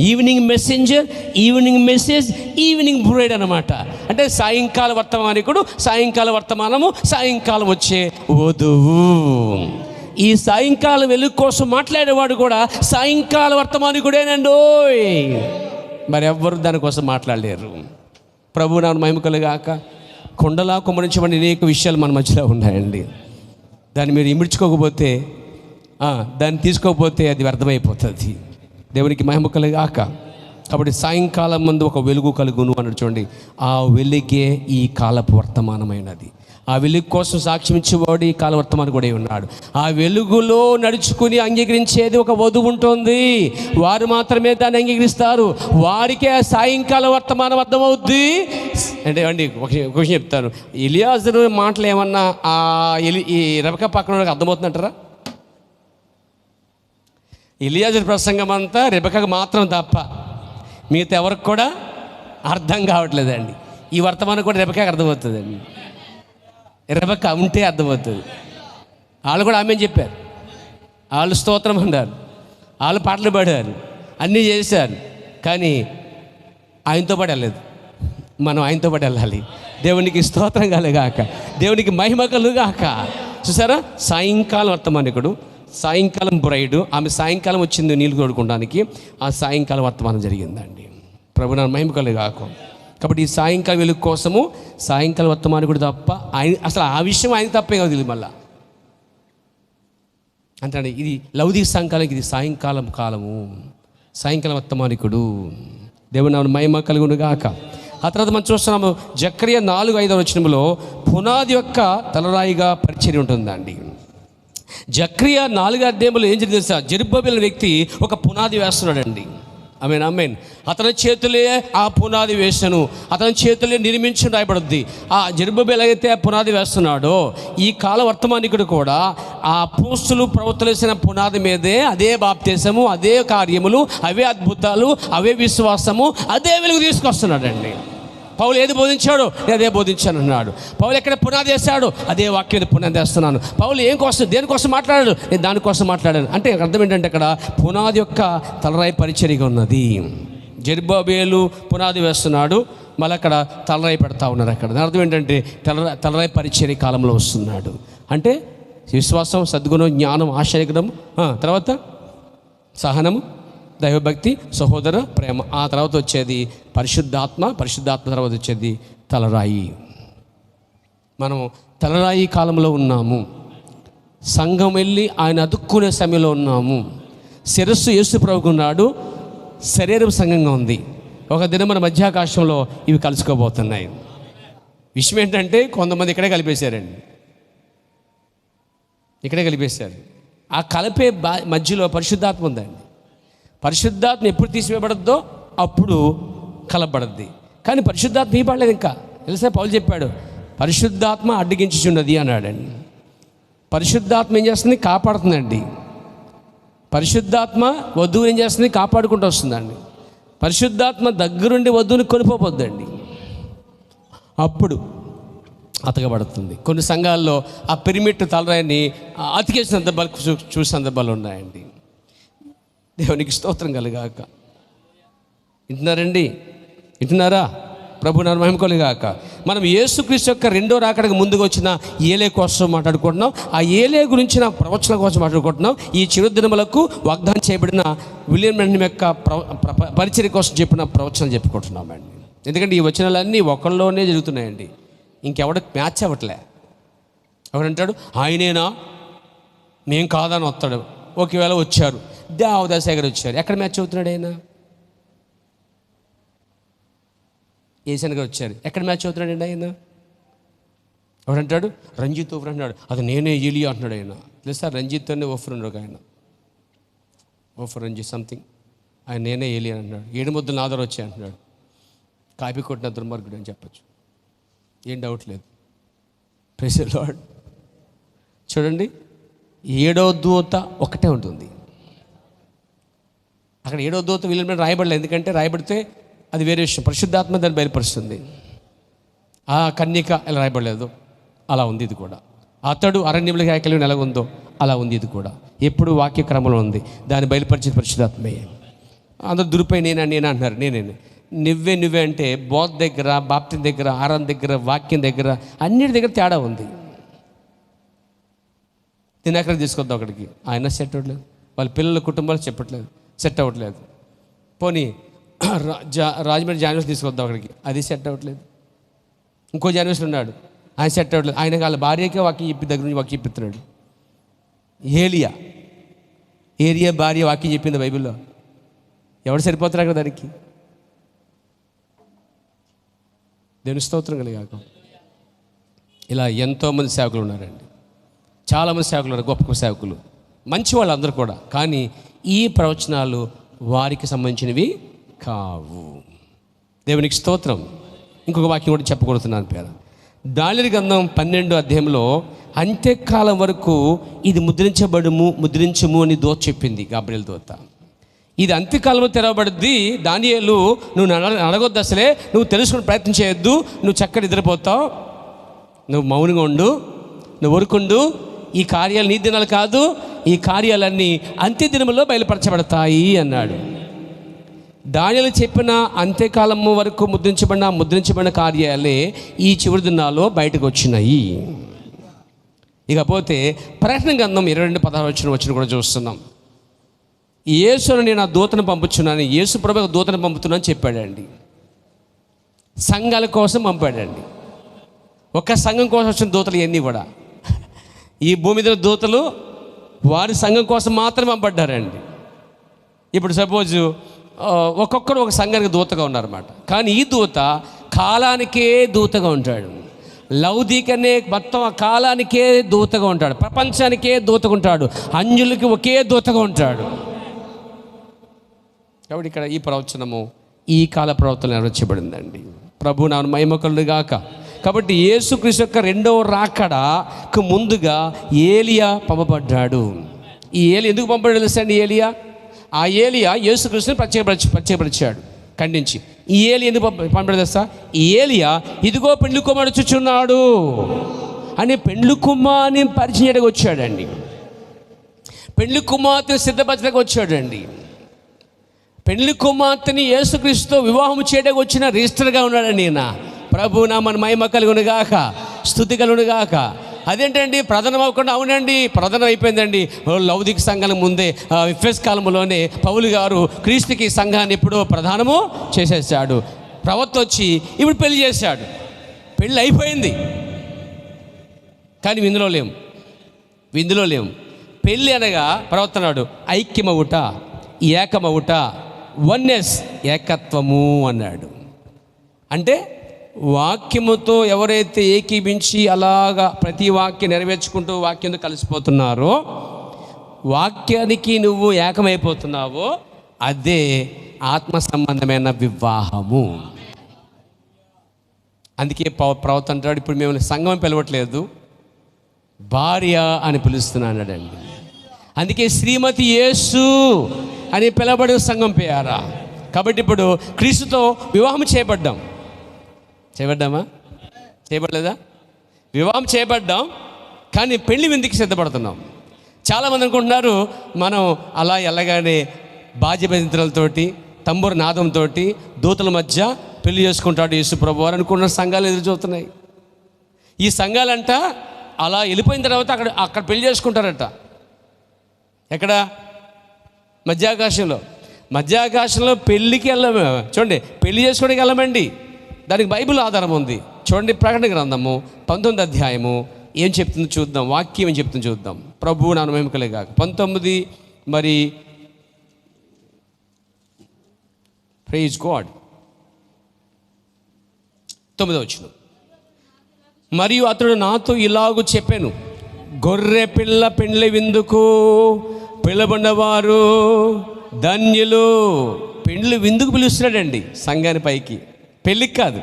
S1: Evening messenger, evening message, evening bride అనమాట. అంటే సాయంకాల వర్తమానికుడు, సాయంకాల వర్తమానము, సాయంకాలం వచ్చే వధువు. ఈ సాయంకాలం వెలుగు కోసం మాట్లాడేవాడు కూడా సాయంకాల వర్తమానికుడేనండి. మరి ఎవ్వరు దానికోసం మాట్లాడలేరు. ప్రభు నామమున మహిమ కలుగాక. కొండలా కుమ్మరించబడిన అనేక విషయాలు మన మధ్యలో ఉన్నాయండి. దాన్ని మీరు ఇమిడ్చుకోకపోతే, దాన్ని తీసుకోకపోతే అది వ్యర్థమైపోతుంది. దేవునికి మహిమ కలుగాక. కాబట్టి సాయంకాలం ముందు ఒక వెలుగు కలుగును అన్నాడు. చూడండి, ఆ వెలుగే ఈ కాలపు వర్తమానమైనది. ఆ వెలుగు కోసం సాక్ష్యం ఇచ్చేవాడు ఈ కాల వర్తమానం కూడా ఉన్నాడు. ఆ వెలుగులో నడుచుకుని అంగీకరించేది ఒక వధువు ఉంటుంది. వారు మాత్రమే దాన్ని అంగీకరిస్తారు. వారికే ఆ సాయంకాల వర్తమానం అర్థమవుద్ది. అంటే అండి ఒక విషయం చెప్తాను. ఎలియాజరు మాటలు ఏమన్నా ఈ రెబెకా పక్కన అర్థమవుతుందంటారా? ఎలియాజరు ప్రసంగం అంతా రెబెకాకు మాత్రం తప్ప మిగతా ఎవరికి కూడా అర్థం కావట్లేదండి. ఈ వర్తమానం కూడా రెబెకాకు అర్థమవుతుందండి. రెబెకా ఉంటే అర్థమవుతుంది. వాళ్ళు కూడా ఆమె చెప్పారు, వాళ్ళు స్తోత్రం అన్నారు, వాళ్ళు పాటలు పాడారు, అన్నీ చేశారు. కానీ ఆయనతో పాటు వెళ్ళలేదు. మనం ఆయనతో పాటు వెళ్ళాలి. దేవునికి స్తోత్రం కలుగాక, దేవునికి మహిమ కలుగాక. చూసారా, సాయంకాలం వర్తమానికుడు, సాయంకాలం బ్రైడు. ఆమె సాయంకాలం వచ్చింది నీళ్ళు తోడుకోవడానికి. ఆ సాయంకాలం వర్తమానం జరిగిందండి. ప్రభు నా మహిమ కలుగాక. కాబట్టి ఈ సాయంకాలం వెలుగు కోసము సాయంకాలం వర్తమానికుడు తప్ప ఆయన, అసలు ఆ విషయం ఆయన తప్పే కాదు. మళ్ళా అంటే ఇది లౌకిక సాయంకాలం, ఇది సాయంకాలం కాలము, సాయంకాలం వర్తమానికుడు. దేవుని నామమున మహిమ కలుగును గాక. ఆ తర్వాత మనం చూస్తున్నాము జకర్యా 4:5 వచనంలో పునాది యొక్క తలరాయిగా పరిచర్య ఉంటుందండి. జకర్యా 4 అధ్యాయంలో ఏం జరిగింది తెలుసా? జెరుబ్బయలు వ్యక్తి ఒక పునాది వేస్తున్నాడండి. ఆమేన్, ఆమేన్. అతని చేతులే ఆ పునాది వేసను, అతని చేతులే నిర్మించి రాయబడుద్ది. ఆ జెరుబ్బేలు అయితే పునాది వేస్తున్నాడో, ఈ కాల వర్తమానికుడు కూడా ఆ అపోస్తలులు ప్రవక్తలు వేసిన పునాది మీదే అదే బాప్తిసము, అదే కార్యములు, అవే అద్భుతాలు, అవే విశ్వాసము, అదే వెలుగు తీసుకొస్తున్నాడండి. పౌలు ఏది బోధించాడు, నేను అదే బోధించాను అన్నాడు. పౌలు ఎక్కడ పునాది వేశాడు, అదే వాక్యాన్ని పునాది వేస్తున్నాను. పౌలు దేనికోసం మాట్లాడాడు, నేను దానికోసం మాట్లాడాను. అంటే అర్థం ఏంటంటే అక్కడ పునాది యొక్క తలరాయి పరిచర్యగా ఉన్నది. జెరుబ్బేలు పునాది వేస్తున్నాడు, మళ్ళీ అక్కడ తలరాయి పెడతా ఉన్నారు. అక్కడ అర్థం ఏంటంటే తలరాయి పరిచర్య కాలంలో వస్తున్నాడు. అంటే విశ్వాసం, సద్గుణం, జ్ఞానం, ఆశ్చర్యకరం, తర్వాత సహనము, దైవభక్తి, సహోదర ప్రేమ, ఆ తర్వాత వచ్చేది పరిశుద్ధాత్మ తర్వాత వచ్చేది తలరాయి. మనం తలరాయి కాలంలో ఉన్నాము. సంఘం వెళ్ళి ఆయన అదుక్కునే సమయంలో ఉన్నాము. శిరస్సు యేసు ప్రభువుకు ఉన్నాడు, శరీరం సంఘంగా ఉంది. ఒక దినం మన మధ్యాకాశంలో ఇవి కలుసుకోబోతున్నాయి. విషయం ఏంటంటే కొంతమంది ఇక్కడే కలిపేశారండి, ఇక్కడే కలిపేశారు. ఆ కలిపే మధ్యలో పరిశుద్ధాత్మ ఉందండి. పరిశుద్ధాత్మ ఎప్పుడు తీసివేయబడద్దో అప్పుడు కలపబడద్ది. కానీ పరిశుద్ధాత్మ ఇవ్వబడలేదు ఇంకా. తెలుసా, పౌలు చెప్పాడు పరిశుద్ధాత్మ అడ్డగించుచున్నది అన్నాడండి. పరిశుద్ధాత్మ ఏం చేస్తుంది, కాపాడుతుందండి. పరిశుద్ధాత్మ వధువుని ఏం చేస్తుంది, కాపాడుకుంటూ వస్తుందండి. పరిశుద్ధాత్మ దగ్గరుండి వధువుని కొనిపోవద్దండి, అప్పుడు అతకబడుతుంది. కొన్ని సంఘాల్లో ఆ పిరమిడ్ తలరాయిని అతికేసిన సందర్భాలు చూసే సందర్భాలు ఉన్నాయండి. దేవునికి స్తోత్రం కలుగాక. వింటున్నారా? ప్రభు నామ మహిమ కలుగాక. మనం యేసుక్రీస్తు యొక్క రెండో రాకడకు ముందుకు వచ్చిన ఏలే కోసం మాట్లాడుకుంటున్నాం. ఆ ఏలే గురించిన ప్రవచనం కోసం మాట్లాడుకుంటున్నాం. ఈ చిరు దినములకు వాగ్దానం చేయబడిన విలియం బ్రాన్హమ్ యొక్క పరిచర్య కోసం చెప్పిన ప్రవచనం చెప్పుకుంటున్నామండి. ఎందుకంటే ఈ వచనాలన్నీ ఒకళ్ళలోనే జరుగుతున్నాయండి, ఇంకెవడికి మ్యాచ్ అవ్వట్లే. ఎవరంటాడు ఆయనేనా, మేం కాదని వస్తాడు. ఒకవేళ వచ్చారు, దేవదాస్ గారు వచ్చారు, ఎక్కడ మ్యాచ్ అవుతున్నాడు ఆయన? ఏసన్ గారు వచ్చారు, ఎక్కడ మ్యాచ్ అవుతున్నాడండి ఆయన? ఎవరంటాడు రంజిత్ ఓఫర్ అంటున్నాడు, అది నేనే ఏలియా అంటున్నాడు ఆయన. తెలుసా, రంజిత్తోనే ఓఫర్ ఉన్నాడు ఆయన, ఓఫర్ రంజిత్ సంథింగ్, ఆయన నేనే ఏలియా అంటున్నాడు. 7 ముద్దలు నా దగ్గర వచ్చాయి అంటున్నాడు. కాపీ కొట్టిన దుర్మార్గుడు అని చెప్పచ్చు, ఏం డౌట్ లేదు. Praise the lord. చూడండి, 7వ దూత ఒకటే ఉంటుంది అక్కడ. 7వ దూత వీళ్ళ రాయబడలేదు, ఎందుకంటే రాయబడితే అది వేరే విషయం. పరిశుద్ధాత్మ దాన్ని బయలుపరుస్తుంది. ఆ కన్యక ఎలా రాయబడలేదు, అలా ఉంది ఇది కూడా. అతడు అరణ్యంలో ఏకలివి ఎలాగుందో అలా ఉంది ఇది కూడా. ఎప్పుడు వాక్య క్రమంలో ఉంది, దాన్ని బయలుపరిచేది పరిశుద్ధాత్మయే. అందరూ దురిపై నేనే అంటున్నారు. నేనే నువ్వే అంటే బోధ దగ్గర, బాప్తిం దగ్గర, ఆరాధన దగ్గర, వాక్యం దగ్గర, అన్నిటి దగ్గర తేడా ఉంది. నేను ఎక్కడ తీసుకొద్దాం అక్కడికి, ఆయన సెట్ అవ్వట్లేదు, వాళ్ళ పిల్లల కుటుంబాలు చెప్పట్లేదు, సెట్ అవ్వట్లేదు. పోనీ రాజమండ్రి జాన్వేస్ తీసుకొద్దాం అక్కడికి, అది సెట్ అవ్వట్లేదు. ఇంకో జాన్వేస్లో ఉన్నాడు, ఆయన సెట్ అవ్వట్లేదు. ఆయన వాళ్ళ భార్యకే వాక్యం చెప్పి దగ్గర నుంచి వాక్యం చెప్పిస్తున్నాడు. ఏరియా భార్య వాక్యం చెప్పింది బైబిల్లో. ఎవడు సరిపోతారు అక్కడ దానికి? దేవుని స్తోత్రం కలిగాక. ఇలా ఎంతోమంది సేవకులు ఉన్నారండి, చాలామంది సేవకులు ఉన్నారు, గొప్ప గొప్ప సేవకులు, మంచి వాళ్ళు అందరూ కూడా. కానీ ఈ ప్రవచనాలు వారికి సంబంధించినవి కావు. దేవునికి స్తోత్రం. ఇంకొక వాక్యం కూడా చెప్పగలుగుతున్నాను. పేరు దానియేలు గ్రంథం 12వ అధ్యాయంలో అంత్యకాలం వరకు ఇది ముద్రించము అని దూత చెప్పింది, గాబ్రియల్ దూత. ఇది అంత్యకాలంలో తెరవబడింది. దానియేలు, నువ్వు అడగొద్దు, అసలే నువ్వు తెలుసుకుని ప్రయత్నం చేయొద్దు, నువ్వు చక్కటి నిద్రపోతావు, నువ్వు మౌనంగా ఉండు, నువ్వు ఊరుకుండు. ఈ కార్యాలు నీ దినాలు కాదు, ఈ కార్యాలన్నీ అంత్య దినములో బయలుపరచబడతాయి అన్నాడు. దానియేలు చెప్పిన అంత్యకాలము వరకు ముద్రించబడిన కార్యాలే ఈ చివరి దినాల్లో బయటకు వచ్చినాయి. ఇకపోతే ప్రకటన గ్రంథం 22:16 వచ్చిన కూడా చూస్తున్నాం. యేసును నేను ఆ దూతను పంపుచున్నాను, యేసు ప్రభు దూతను పంపుతున్నాను చెప్పాడండి. సంఘాల కోసం పంపాడండి. ఒక్క సంఘం కోసం వచ్చిన దూతలు ఇవన్నీ కూడా ఈ భూమి మీద దూతలు వారి సంఘం కోసం మాత్రమే పంపడ్డారండి. ఇప్పుడు సపోజు ఒక్కొక్కరు ఒక సంఘానికి దూతగా ఉన్నారన్నమాట. కానీ ఈ దూత కాలానికే దూతగా ఉంటాడు. లౌదికనే మొత్తం ఆ కాలానికే దూతగా ఉంటాడు, ప్రపంచానికే దూతగా ఉంటాడు, అంజులకి ఒకే దూతగా ఉంటాడు. కాబట్టి ఇక్కడ ఈ ప్రవచనము ఈ కాల ప్రవచనం నెరవేర్చబడిందండి. ప్రభు నాను మహిమ గాక. కాబట్టి యేసుక్రీస్తు యొక్క రెండవ రాకడకు ముందుగా ఏలియా పంపబడ్డాడు. ఈ ఏలియా ఎందుకు పంపబడ్డాడు తెలుసా అండి? ఆ ఏలియా యేసుక్రీస్తుని ప్రత్యేకపరిచాడు ఖండించి. ఈ ఏలియా ఎందుకు పంపబడ్డాడు తెలుసా? ఈ ఏలియా ఇదిగో పెండ్లి కుమారుడు వచ్చుచున్నాడు అని పెండ్లి కుమారుని పరిచయం చేయడానికి వచ్చాడండి. పెండ్లి కుమార్తెను సిద్ధపరచడానికి వచ్చాడండి. పెండ్లి కుమార్తెని యేసుక్రీస్తుతో వివాహం చేయడానికి వచ్చిన రిజిస్టర్గా ఉన్నాడండి ఈయన. ప్రభు నామన మహిమ కలుగునుగాక, స్తుతి కలుగునుగాక. అదేంటండి ప్రధానం అవ్వకుండా? అవునండి, ప్రధానం అయిపోయిందండి. లౌకిక సంఘాల ముందే ఎఫెస్ కాలంలోనే పౌలు గారు క్రీస్తుకి సంఘాన్ని ఎప్పుడో ప్రధానము చేసేసాడు. ప్రవక్త వచ్చి ఇప్పుడు పెళ్లి చేశాడు. పెళ్ళి అయిపోయింది, కానీ విందులో లేము. పెళ్ళి అనగా ప్రవర్తనాడు ఐక్యమవుట, ఏకమవుట, వన్నెస్, ఏకత్వము అన్నాడు. అంటే వాక్యముతో ఎవరైతే ఏకీభించి అలాగా ప్రతి వాక్యం నెరవేర్చుకుంటూ వాక్యంతో కలిసిపోతున్నారో, వాక్యానికి నువ్వు ఏకమైపోతున్నావో అదే ఆత్మ సంబంధమైన వివాహము. అందుకే ప్రవక్త అంటాడు, ఇప్పుడు మేము సంఘం పిలవట్లేదు, భార్య అని పిలుస్తున్నాడండి. అందుకే శ్రీమతి యేసు అని పిలవబడే సంఘం పేరా. కాబట్టి ఇప్పుడు క్రీస్తుతో వివాహం చేయబడ్డామా? చేయబడలేదా? వివాహం చేయబడ్డాం, కానీ పెళ్లి విందుకి సిద్ధపడుతున్నాం. చాలామంది అనుకుంటున్నారు మనం అలా వెళ్ళగానే బాజ్యభజంత్రులతోటి, తంబూరు నాదంతో, దూతల మధ్య పెళ్లి చేసుకుంటాడు యేసు ప్రభు అని అనుకున్న సంఘాలు ఎదురు చూస్తున్నాయి. ఈ సంఘాలంట అలా వెళ్ళిపోయిన తర్వాత అక్కడ పెళ్లి చేసుకుంటారట. ఎక్కడ? మధ్యాకాశంలో పెళ్ళికి వెళ్ళాము. చూడండి, పెళ్లి చేసుకోవడానికి వెళ్ళమండి. దానికి బైబిల్ ఆధారం ఉంది. చూడండి, ప్రకటన గ్రంథము 19వ అధ్యాయము ఏం చెప్తుందో చూద్దాం. వాక్యం ఏం చెప్తుందో చూద్దాం. ప్రభువు నాను మహిమ కలుగుగాక. 19 మరి ప్రైజ్ గాడ్ 9వ వచనం. మరియు అతడు నాతో ఇలాగూ చెప్పాను, గొర్రె పిల్ల పెండ్లి విందుకు పిలబడినవారు ధన్యులు. పెండ్లి విందుకు పిలుస్తున్నాడండి సంఘాన్ని పైకి, పెళ్ళికి కాదు.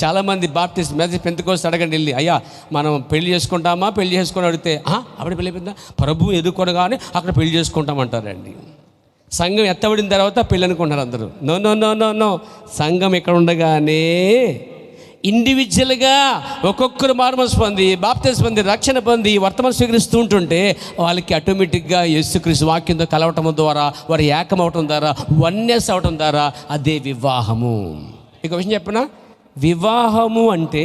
S1: చాలామంది బాప్టిస్ట్ మెసేజ్ పెంతెకోస్తు అడగండి వెళ్ళి, అయ్యా మనం పెళ్లి చేసుకుంటామా? పెళ్లి చేసుకొని అడిగితే అప్పుడు పెళ్ళి అయిపోయిందా? ప్రభువు ఎదుర్కొనగానే అక్కడ పెళ్లి చేసుకుంటామంటారండి. సంఘం ఎత్తబడిన తర్వాత పెళ్ళి అనుకుంటున్నారు అందరూ. No no no no no సంఘం ఇక్కడ ఉండగానే ఇండివిజువల్గా ఒక్కొక్కరు మారుమనసు పొంది, బాప్తిస్మం పొంది, రక్షణ పొంది, వర్తమానం స్వీకరిస్తూ ఉంటుంటే వాళ్ళకి ఆటోమేటిక్గా యేసుక్రీస్తు వాక్యంతో కలవటం ద్వారా, వారు ఏకమవటం ద్వారా, వన్నెస్ అవటం ద్వారా అదే వివాహము. ఇక విషయం చెప్పనా, వివాహము అంటే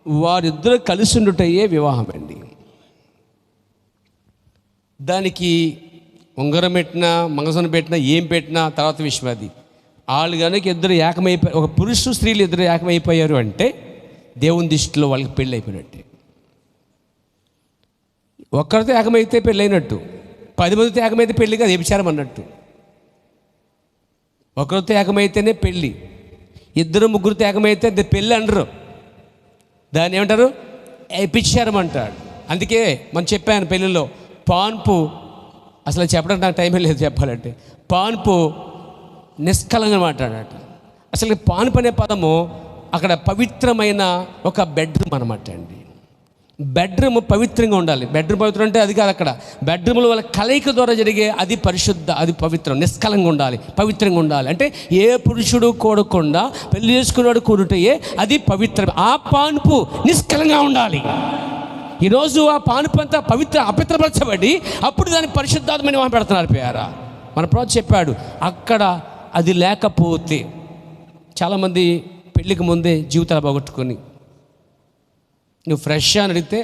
S1: వారిద్దరూ కలిసి ఉండుటయే వివాహం అండి. దానికి ఉంగరం పెట్టినా, మంగళసూత్రం పెట్టినా, ఏం పెట్టినా తర్వాత విషయం అది. వాళ్ళు కనుక ఇద్దరు ఏకమైపోయి, ఒక పురుషు స్త్రీలు ఇద్దరు ఏకమైపోయారు అంటే దేవుని దృష్టిలో వాళ్ళకి పెళ్ళి అయిపోయినట్టే. ఒక్కరితో ఏకమైతే పెళ్ళి అయినట్టు, 10 మందితో ఏకమైతే పెళ్ళి కాదు, వ్యభిచారం అన్నట్టు. ఒకరితో ఏకమైతేనే పెళ్ళి, 2-3 ఏకమైతే అది పెళ్ళి అనరు, దాన్ని ఏమంటారు? వ్యభిచారం అంటాడు. అందుకే మనం చెప్పాను పెళ్ళిలో పాన్పు, అసలు చెప్పడానికి నాకు టైమే లేదు చెప్పాలంటే. పాన్పు నిష్కలంగా మాట్లాడట. అసలు పాన్పు అనే పదము అక్కడ పవిత్రమైన ఒక బెడ్రూమ్ అనమాట అండి. బెడ్రూమ్ పవిత్రంగా ఉండాలి. బెడ్రూమ్ పవిత్రం అంటే అది కాదు. అక్కడ బెడ్రూమ్లో వాళ్ళ కలయిక ద్వారా జరిగే అది పరిశుద్ధ, అది పవిత్రం, నిష్కలంగా ఉండాలి, పవిత్రంగా ఉండాలి. అంటే ఏ పురుషుడు కూడకుండా పెళ్లి చేసుకున్నాడు కూడుటయే అది పవిత్రం. ఆ పాన్పు నిష్కలంగా ఉండాలి. ఈరోజు ఆ పానుపు అంతా అపవిత్రపరచబడి అప్పుడు దాన్ని పరిశుద్ధాత్మని వివాహం పెడుతున్నారు పేరా. మన ప్రభు చెప్పాడు, అక్కడ అది లేకపోతే చాలామంది పెళ్ళికి ముందే జీవితాలు పోగొట్టుకొని నువ్వు ఫ్రెష్ అని అడిగితే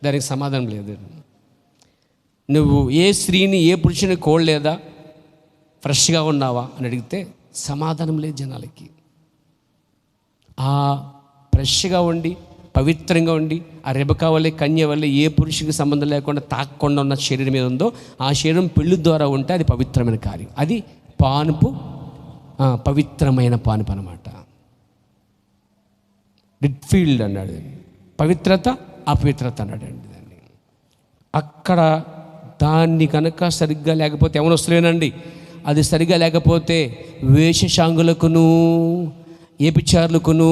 S1: దానికి సమాధానం లేదు. నువ్వు ఏ స్త్రీని, ఏ పురుషుని కోడలేదా, ఫ్రెష్గా ఉన్నావా అని అడిగితే సమాధానం లేదు జనాలకి. ఆ ఫ్రెష్గా ఉండి, పవిత్రంగా ఉండి, ఆ రెబకా వల్లే, కన్య వల్లే ఏ పురుషుడికి సంబంధం లేకుండా తాకకుండా ఉన్న శరీరం మీద ఉందో ఆ శరీరం పెళ్లి ద్వారా ఉంటే అది పవిత్రమైన కార్యం. అది పానుపు, పవిత్రమైన పానుపు అన్నమాట. డిడ్ఫీల్డ్ అన్నాడు, పవిత్రత అపవిత్రత అన్నాడండి దాన్ని. అక్కడ దాన్ని కనుక సరిగ్గా లేకపోతే ఏమైనా వస్తలేనండి, అది సరిగా లేకపోతే వేషశాంగులకును ఏపిచారులకును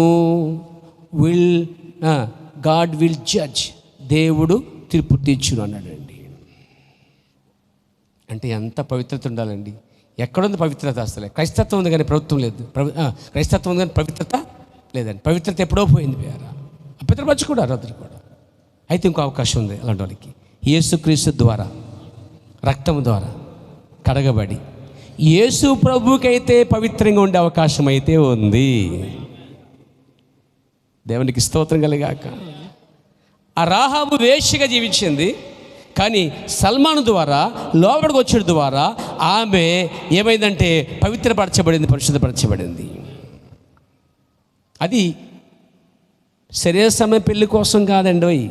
S1: గాడ్ విల్ జడ్జ్, దేవుడు తీర్పు తీర్చును అన్నాడండి. అంటే ఎంత పవిత్రత ఉండాలండి. ఎక్కడుంది పవిత్రత? అసలే క్రైస్తత్వం ఉంది కానీ ప్రభుత్వం లేదు. క్రైస్తత్వం ఉంది కానీ పవిత్రత లేదండి. పవిత్రత ఎప్పుడో పోయింది. అపవిత్రపరచుకున్నారు అందరూ కూడా. అయితే ఇంకో అవకాశం ఉంది అలాంటి వాళ్ళకి. యేసుక్రీస్తు ద్వారా, రక్తం ద్వారా కడగబడి యేసు ప్రభుకైతే పవిత్రంగా ఉండే అవకాశం అయితే ఉంది. దేవునికి స్తోత్రం కలిగాక. ఆ రాహాబు వేశ్యగా జీవించింది, కానీ సల్మాను ద్వారా లోపలికి వచ్చేది ద్వారా ఆమె ఏమైందంటే పవిత్రపరచబడింది, పరిశుద్ధపరచబడింది. అది శరీర సమయ పెళ్లి కోసం కాదండి,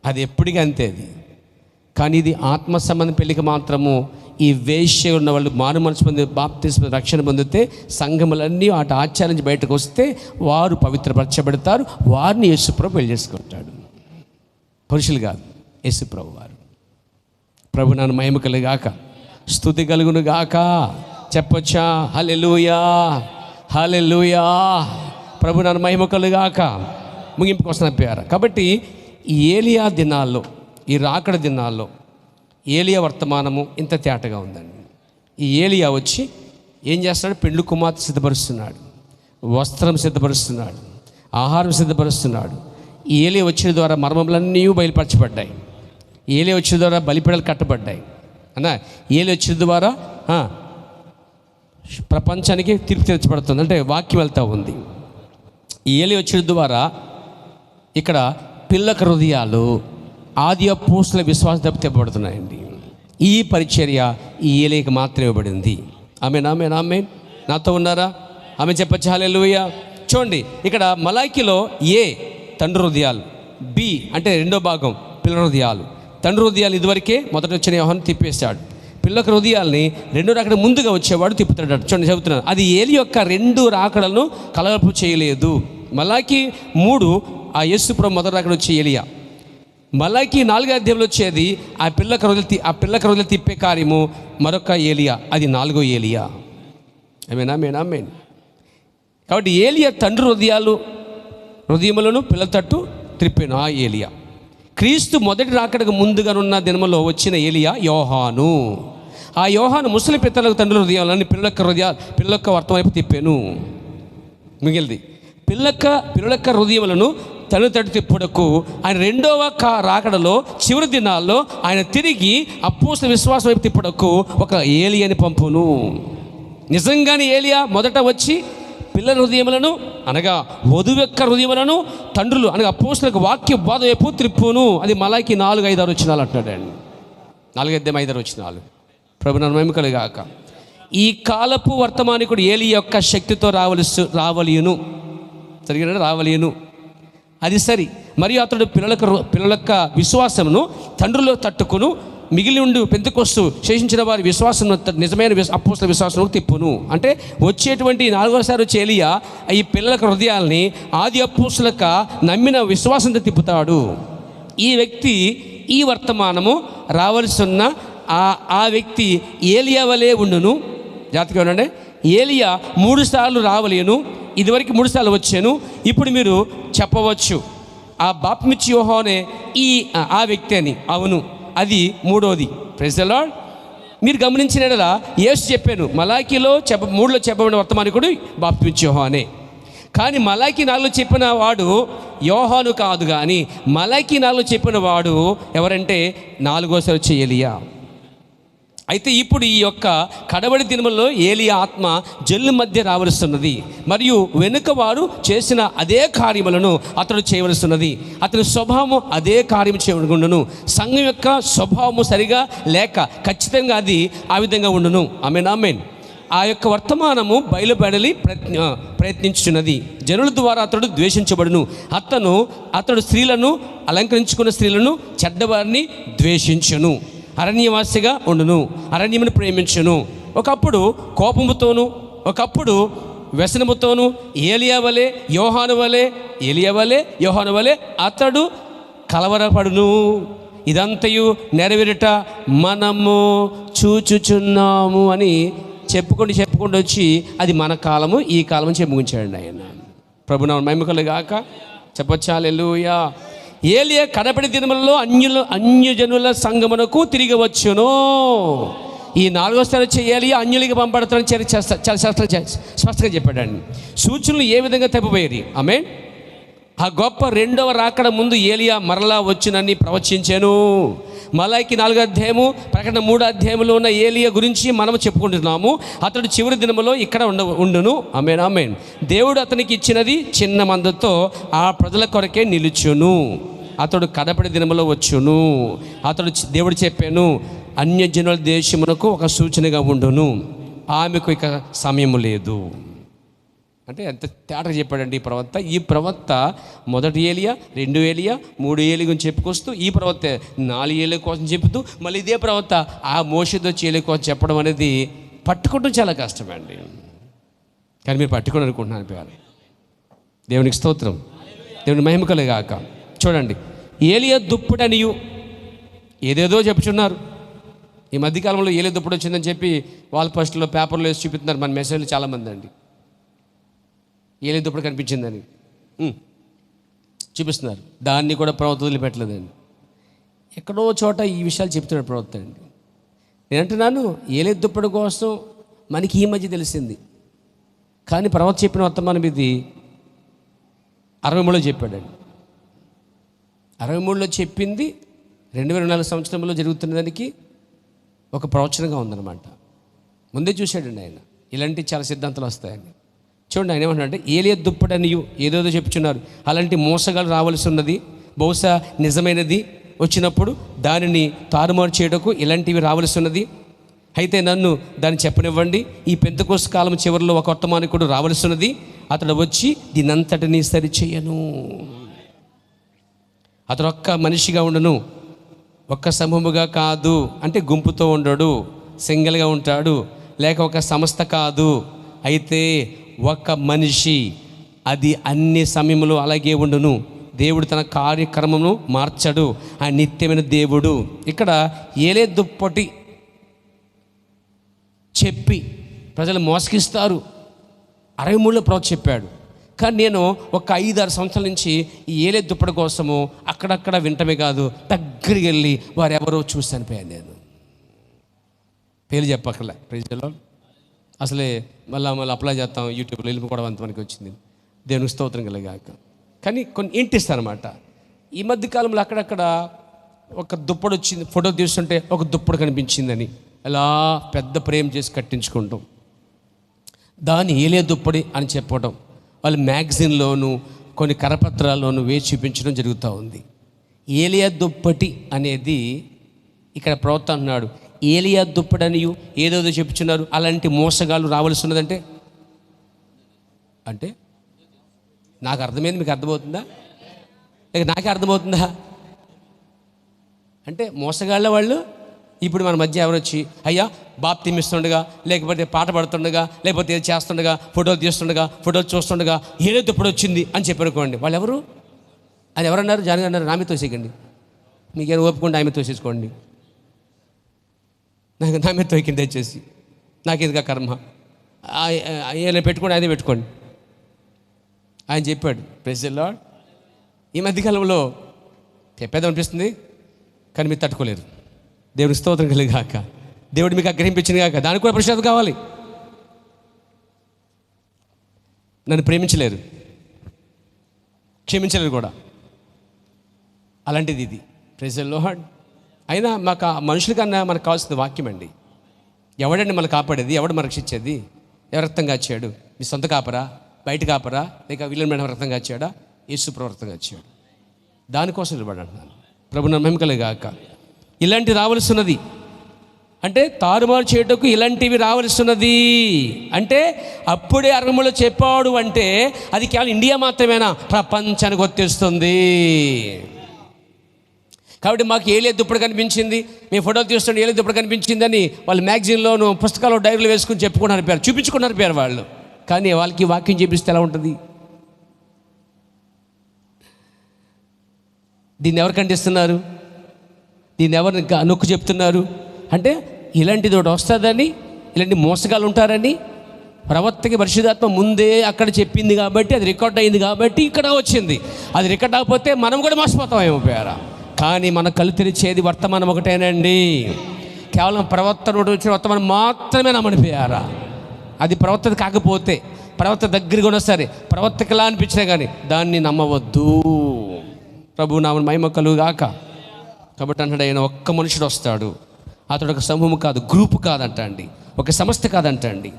S1: అది ఎప్పటికీ అంతే అది. కానీ ఇది ఆత్మ సంబంధం పెళ్లికి మాత్రము. ఈ వేశ్య ఉన్న వాళ్ళు మారు మనసు పొంది బాప్తిస్మ రక్షణ పొందితే సంఘములన్నీ వాటి ఆచరించి బయటకు వస్తే వారు పవిత్రపరచబడతారు. వారిని యేసుప్రభు పెళ్లి చేసుకుంటాడు. పురుషులు కాదు, యేసుప్రభు వారు. ప్రభు నన్ను మహిమ కలుగాక, స్తుతి కలుగును గాక. చెప్పొచ్చా? హల్లెలూయా, హల్లెలూయా. ప్రభు నన్ను మహిమ కలుగాక. ముగింపుకు వస్తున్న పేరు. కాబట్టి ఈ ఏలియా దినాల్లో, ఈ రాకడ దినాల్లో ఏలియా వర్తమానము ఇంత తేటగా ఉందండి. ఈ ఏలియా వచ్చి ఏం చేస్తున్నాడు? పెండ్లి కుమార్తె సిద్ధపరుస్తున్నాడు, వస్త్రం సిద్ధపరుస్తున్నాడు, ఆహారం సిద్ధపరుస్తున్నాడు. ఈ ఏలియా వచ్చిన ద్వారా మర్మములన్నీ బయలుపరచబడ్డాయి. ఏలియా వచ్చిన ద్వారా బలిపీడలు కట్టబడ్డాయి అన్న. ఏలియా వచ్చిన ద్వారా ప్రపంచానికి తీర్పు తెచ్చబడుతుంది, అంటే వాక్యం వెళ్తూ ఉంది. ఈ ఏలియా వచ్చిన ద్వారా ఇక్కడ పిల్లక హృదయాలు ఆది అపోస్తుల విశ్వాస దెబ్బతిప్పబడుతున్నాయండి. ఈ పరిచర్య ఈ ఏలియాకి మాత్రమే ఇవ్వబడింది. ఆమేన్, ఆమేన్, ఆమేన్. నాతో ఉన్నారా? ఆమె చెప్పచ్చు హల్లెలూయా. చూడండి, ఇక్కడ మలాకీలో ఏ తండ్రి హృదయాలు, బి అంటే రెండో భాగం పిల్లల హృదయాలు. తండ్రి హృదయాలు ఇదివరకే మొదటి వచ్చిన యోహాను తిప్పేశాడు. పిల్లల హృదయాల్ని రెండో రాకడ ముందుగా వచ్చేవాడు తిప్పుతాడు. చూడండి, చెబుతున్నాను, అది ఏలి యొక్క రెండు రాకడలను కలగపు చేయలేదు. మలాకీ 3 ఆ యేసు ప్రభు మొదటి రాకడ వచ్చే ఏలియా. మలాకీ 4వ అధ్యాయంలో వచ్చేది ఆ పిల్లక రోజులు తిప్పే కార్యము మరొక ఏలియా, అది 4వ ఏలియా. ఆమేన్. కాబట్టి ఏలియా తండ్రి హృదయములను పిల్లల తట్టు త్రిప్పాను ఆ ఏలియా. క్రీస్తు మొదటి రాకడకు ముందుగానున్న దినములో వచ్చిన ఏలియా యోహాను. ఆ యోహాను ముసలి పిత్తలకు తండ్రి హృదయాలని పిల్లొక్క వర్తం వైపు తిప్పాను. మిగిలింది పిల్లొక్క హృదయములను తను తట్టు తిప్పుడకు ఆయన రెండవ రాకడలో చివరి దినాల్లో ఆయన తిరిగి అపోస్తల విశ్వాసం వైపు తిప్పుడకు ఒక ఏలియాని పంపును. నిజంగానే ఏలియా మొదట వచ్చి పిల్లల హృదయములను అనగా వధువు యొక్క హృదయములను తండ్రులు అనగా అపోస్తలకు వాక్య బోధ వైపు త్రిప్పును. అది మలాకి 4-5 వచనాలు అంటాడండి. 4-5 వచనాలు. ప్రభు నన్ను మహిమ కలుగాక. ఈ కాలపు వర్తమానికుడు ఏలియా యొక్క శక్తితో రావలియును. సరిగ్గా రావలియును, అది సరి. మరియు అతడు పిల్లలక విశ్వాసమును తండ్రులో తట్టుకును, మిగిలి ఉండి పెంతెకొస్తు శేషించిన వారి విశ్వాసం నిజమైన అపోస్తల విశ్వాసం తిప్పును. అంటే వచ్చేటువంటి 4వసారి వచ్చే ఏలియా ఈ పిల్లల హృదయాల్ని ఆది అపోస్తలక నమ్మిన విశ్వాసంతో తిప్పుతాడు. ఈ వ్యక్తి ఈ వర్తమానము రావాల్సి ఉన్న ఆ వ్యక్తి ఏలియా వలె ఉండును. జాగ్రత్తగా ఉండండి. ఏలియా 3 సార్లు రావలేను, ఇదివరకు 3 సార్లు వచ్చాను. ఇప్పుడు మీరు చెప్పవచ్చు ఆ బాప్తిస్మ యోహానే ఆ వ్యక్తి అని. అవును, అది 3వది. Praise the lord. మీరు గమనించిన యేసు చెప్పాను, మలాకీలో 3లో చెప్పబడిన వర్తమానికుడు బాప్తిస్మ యోహానే. కానీ మలాకీ 4లో చెప్పిన వాడు యోహాను కాదు, కానీ మలాకీ 4లో చెప్పిన వాడు ఎవరంటే 4వసారి వచ్చే ఏలియా. అయితే ఇప్పుడు ఈ యొక్క కడవడి దినములలో ఏలియా ఆత్మ జల్లు మధ్య రావలస్తున్నది. మరియు వెనుక వారు చేసిన అదే కార్యములను అతడు చేయవలస్తున్నది. అతని స్వభావము అదే కార్యం చేయకుండును. సంఘం యొక్క స్వభావము సరిగా లేక ఖచ్చితంగా అది ఆ విధంగా ఉండును. ఆమేన్. ఆ యొక్క వర్తమానము బయలుపడలి ప్రయత్నించున్నది. జనుల ద్వారా అతడు ద్వేషించబడును. అతడు స్త్రీలను అలంకరించుకున్న స్త్రీలను చెడ్డవారిని ద్వేషించును. అరణ్యవాసిగా ఉండును, అరణ్యమును ప్రేమించును. ఒకప్పుడు కోపముతోను, ఒకప్పుడు వ్యసనముతోను ఏలియా వలె యోహాను వలె అతడు కలవరపడును. ఇదంతయు నెరవేరుట మనము చూచుచున్నాము అని చెప్పుకుంటూ వచ్చి అది మన కాలము, ఈ కాలము చెప్పి ముగించాడండి ఆయన. ప్రభునామమున మహిమ కలుగాక. చెప్పొచ్చా హల్లెలూయా. ఏలియా కడపటి దినములలో అన్యజనుల సంగమునకు తిరిగి వచ్చును. ఈ 4వ స్థానం చేయాలి, అన్యులకి పంపడతానని చాలా స్పష్టంగా చెప్పాడండి. సూచనలు ఏ విధంగా తప్పిపోయేది. ఆమేన్. ఆ గొప్ప 2వ రాకడ ముందు ఏలియా మరలా వచ్చునని ప్రవచించాను. మలాకి 4వ అధ్యాయము, ప్రకటన 3వ అధ్యాయంలో ఉన్న ఏలియా గురించి మనము చెప్పుకుంటున్నాము. అతడు చివరి దినములో ఇక్కడ ఉండును. ఆమేన్ ఆమేన్. దేవుడు అతనికి ఇచ్చినది చిన్న మందతో ఆ ప్రజల కొరకే నిలుచును. అతడు కడపటి దినములో వచ్చును. దేవుడు చెప్పాను, అన్యజనుల దేశమునకు ఒక సూచనగా ఉండును, ఆమెకు ఇక సమయము లేదు. అంటే ఎంత తేటగా చెప్పాడండి ఈ ప్రవక్త. మొదటి ఏలియా, 2 ఏలియా, 3 ఏలియా గురించి చెప్పుకొస్తూ ఈ ప్రవక్త 4 ఏలియా కోసం చెబుతూ మళ్ళీ ఇదే ప్రవక్త ఆ మోషేతో ఏలియా కోసం చెప్పడం అనేది పట్టుకోవడం చాలా కష్టమండి. కానీ మీరు పట్టుకొని అనుకుంటున్నాను పేరు. దేవునికి స్తోత్రం, దేవుని మహిమ కలుగాక. చూడండి, ఏలియా దుప్పుడనియు ఏదేదో చెప్పుచున్నారు. ఈ మధ్యకాలంలో ఏలియా దుప్పుడు వచ్చిందని చెప్పి వాల్ పోస్టులో పేపర్లో వేసి చూపిస్తున్నారు మన మెసేజ్లు చాలామంది అండి. ఏలియా దుప్పుడు కనిపించిందని చూపిస్తున్నారు. దాన్ని కూడా ప్రవక్త వదిలిపెట్టలేదండి. ఎక్కడో చోట ఈ విషయాలు చెప్తున్నాడు ప్రవక్త అండి. నేను అంటున్నాను, ఏలియా దుప్పుడు కోసం మనకి ఈ మధ్య తెలిసింది. కానీ ప్రవక్త చెప్పిన వర్తమానం ఇది 63లో చెప్పాడండి. 63లో చెప్పింది 2004 సంవత్సరంలో జరుగుతున్న దానికి ఒక ప్రవచనంగా ఉందన్నమాట. ముందే చూశాడండి ఆయన. ఇలాంటి చాలా సిద్ధాంతాలు వస్తాయని. చూడండి, ఆయన ఏమంటాడంటే, ఏలియా దుప్పడనియు ఏదేదో చెప్పుచున్నారు. అలాంటి మోసగాలు రావాల్సి ఉన్నది. బహుశా నిజమైనది వచ్చినప్పుడు దానిని తారుమారు చేయటకు ఇలాంటివి రావాల్సి ఉన్నది. అయితే నన్ను దాన్ని చెప్పనివ్వండి. ఈ పెంతెకోస్తు కాలం చివరిలో ఒక వర్తమానికుడు రావాల్సి ఉన్నది. అతడు వచ్చి దీనంతటినీ సరిచేయను. అతడు ఒక్క మనిషిగా ఉండను, ఒక్క సమూహముగా కాదు. అంటే గుంపుతో ఉండడు, సింగిల్గా ఉంటాడు, లేక ఒక సంస్థ కాదు. అయితే ఒక మనిషి, అది అన్ని సమయంలో అలాగే ఉండును. దేవుడు తన కార్యక్రమమును మార్చడు. ఆ నిత్యమైన దేవుడు. ఇక్కడ ఏలే దుప్పటి చెప్పి ప్రజలు మోసగిస్తారు 63లో ప్రవక్త చెప్పాడు. కానీ నేను ఒక 5-6 సంవత్సరాల నుంచి ఈ ఏలే దుప్పటి కోసము అక్కడక్కడ వింటమే కాదు, దగ్గరికి వెళ్ళి వారెవరో చూసి అనిపోయాను. నేను పేరు చెప్పక్కర్లే. ప్రజల్లో అసలే మళ్ళీ అప్లై చేస్తాం యూట్యూబ్లో వెళ్ళిపోవడం అంత మనకి వచ్చింది. దేవునికి స్తోత్రం కలిగాక. కానీ కొన్ని ఇంటిస్తారన్నమాట. ఈ మధ్యకాలంలో అక్కడక్కడ ఒక దుప్పటి వచ్చింది, ఫోటో తీస్తుంటే ఒక దుప్పటి కనిపించిందని అలా పెద్ద ప్రేమ చేసి కట్టించుకుంటాం. దాన్ని ఏలే దుప్పటి అని చెప్పడం, వాళ్ళు మ్యాగజైన్లోను కొన్ని కరపత్రాల్లోనూ వేసి చూపించడం జరుగుతూ ఉంది. ఏలియా దుప్పటి అనేది ఇక్కడ ప్రవక్త అంటున్నాడు, ఏలియా దుప్పటి అని ఏదేదో చెప్పుచున్నారు. అలాంటి మోసగాళ్ళు రావాల్సి ఉన్నదంటే అంటే నాకు అర్థమైంది, మీకు అర్థమవుతుందా? లేక నాకే అర్థమవుతుందా? అంటే మోసగాళ్ళ వాళ్ళు ఇప్పుడు మన మధ్య ఎవరు వచ్చి అయ్యా బాప్తిమిస్తుండగా, లేకపోతే పాట పాడుతుండగా, లేకపోతే ఏది చేస్తుండగా, ఫోటోలు తీస్తుండగా, ఫోటోలు చూస్తుండగా ఏదైతే ఇప్పుడు వచ్చింది అని చెప్పనుకోండి. వాళ్ళు ఎవరు? అది ఎవరన్నారు? జానగా అన్నారు, ఆమె తోసేయకండి, మీకేమైనా ఒప్పుకుంటే ఆమె తోసేసుకోండి. నాకు నా మీద తోకింది దయచేసి, నాకేదిగా కర్మ, ఏమైనా పెట్టుకోండి, అదే పెట్టుకోండి ఆయన చెప్పాడు. Praise the lord. ఈ మధ్యకాలంలో చెప్పేది అనిపిస్తుంది, కానీ మీరు తట్టుకోలేరు. దేవుని స్తోత్రం కలిగాక. దేవుడు మీకు ఆగ్రహింపించింది కాక, దానికి కూడా ప్రశాంతత కావాలి. నన్ను ప్రేమించలేరు, క్షమించలేరు కూడా. అలాంటిది ఇది. Praise the lord. అయినా మాకు మనుషులకన్నా మనకు కావాల్సిన వాక్యం అండి. ఎవడండి మనల్ని కాపాడేది? ఎవడు మన రక్షించేది? ఎవరు రక్తం కాచాడు? మీ సొంత కాపరా, బయట కాపరా, లేక వీళ్ళని మేడం రక్తం కాచాడా? యేసు ప్రభు రక్తం కాచాడు. దానికోసం నిలబడి అంటున్నాను. ప్రభు నా మహిమ కలుగాక. ఇలాంటి రావాల్సినది అంటే తారుమారు చేయటకు ఇలాంటివి రావాల్సినది. అంటే అప్పుడే 63లో చెప్పాడు అంటే అది కేవలం ఇండియా మాత్రమేనా? ప్రపంచానికి వర్తిస్తుంది. కాబట్టి మాకు ఏలియా దుప్పటి కనిపించింది, మీ ఫోటోలు తీస్తుంటే ఏలియా దుప్పటి కనిపించింది అని వాళ్ళు మ్యాగజైన్లోను పుస్తకాలు డైరీలు వేసుకుని చెప్పుకున్నారు పేరు, చూపించుకున్నారు పేరు వాళ్ళు. కానీ వాళ్ళకి వాక్యం చూపిస్తే ఎలా ఉంటుంది? దీన్ని ఎవరు ఖండిస్తున్నారు? దీన్ని ఎవరు నొక్కు చెప్తున్నారు అంటే ఇలాంటిది ఒకటి వస్తుందని, ఇలాంటి మోసగాలు ఉంటారని ప్రవక్తకి పరిశుద్ధాత్మ ముందే అక్కడ చెప్పింది కాబట్టి, అది రికార్డ్ అయింది కాబట్టి ఇక్కడ వచ్చింది. అది రికార్డ్ అవ్వకపోతే మనం కూడా మోసపోతామేమో పేరా. కానీ మన కళ్ళు తెరిచేది వర్తమానం ఒకటేనండి. కేవలం ప్రవక్త వచ్చిన వర్తమానం మాత్రమే నమ్మనిపోయారా. అది ప్రవక్త కాకపోతే, ప్రవక్త దగ్గరగా ఉన్నా సరే, ప్రవక్తకిలా అనిపించినా కానీ దాన్ని నమ్మవద్దు. ప్రభు నామమున మహిమ కలుగుగాక. కాబట్టి అంటాడు, ఆయన ఒక్క మనుషుడు వస్తాడు, అతడు ఒక సమూహం కాదు, గ్రూప్ కాదంట అండి, ఒక సంస్థ కాదంట అండి,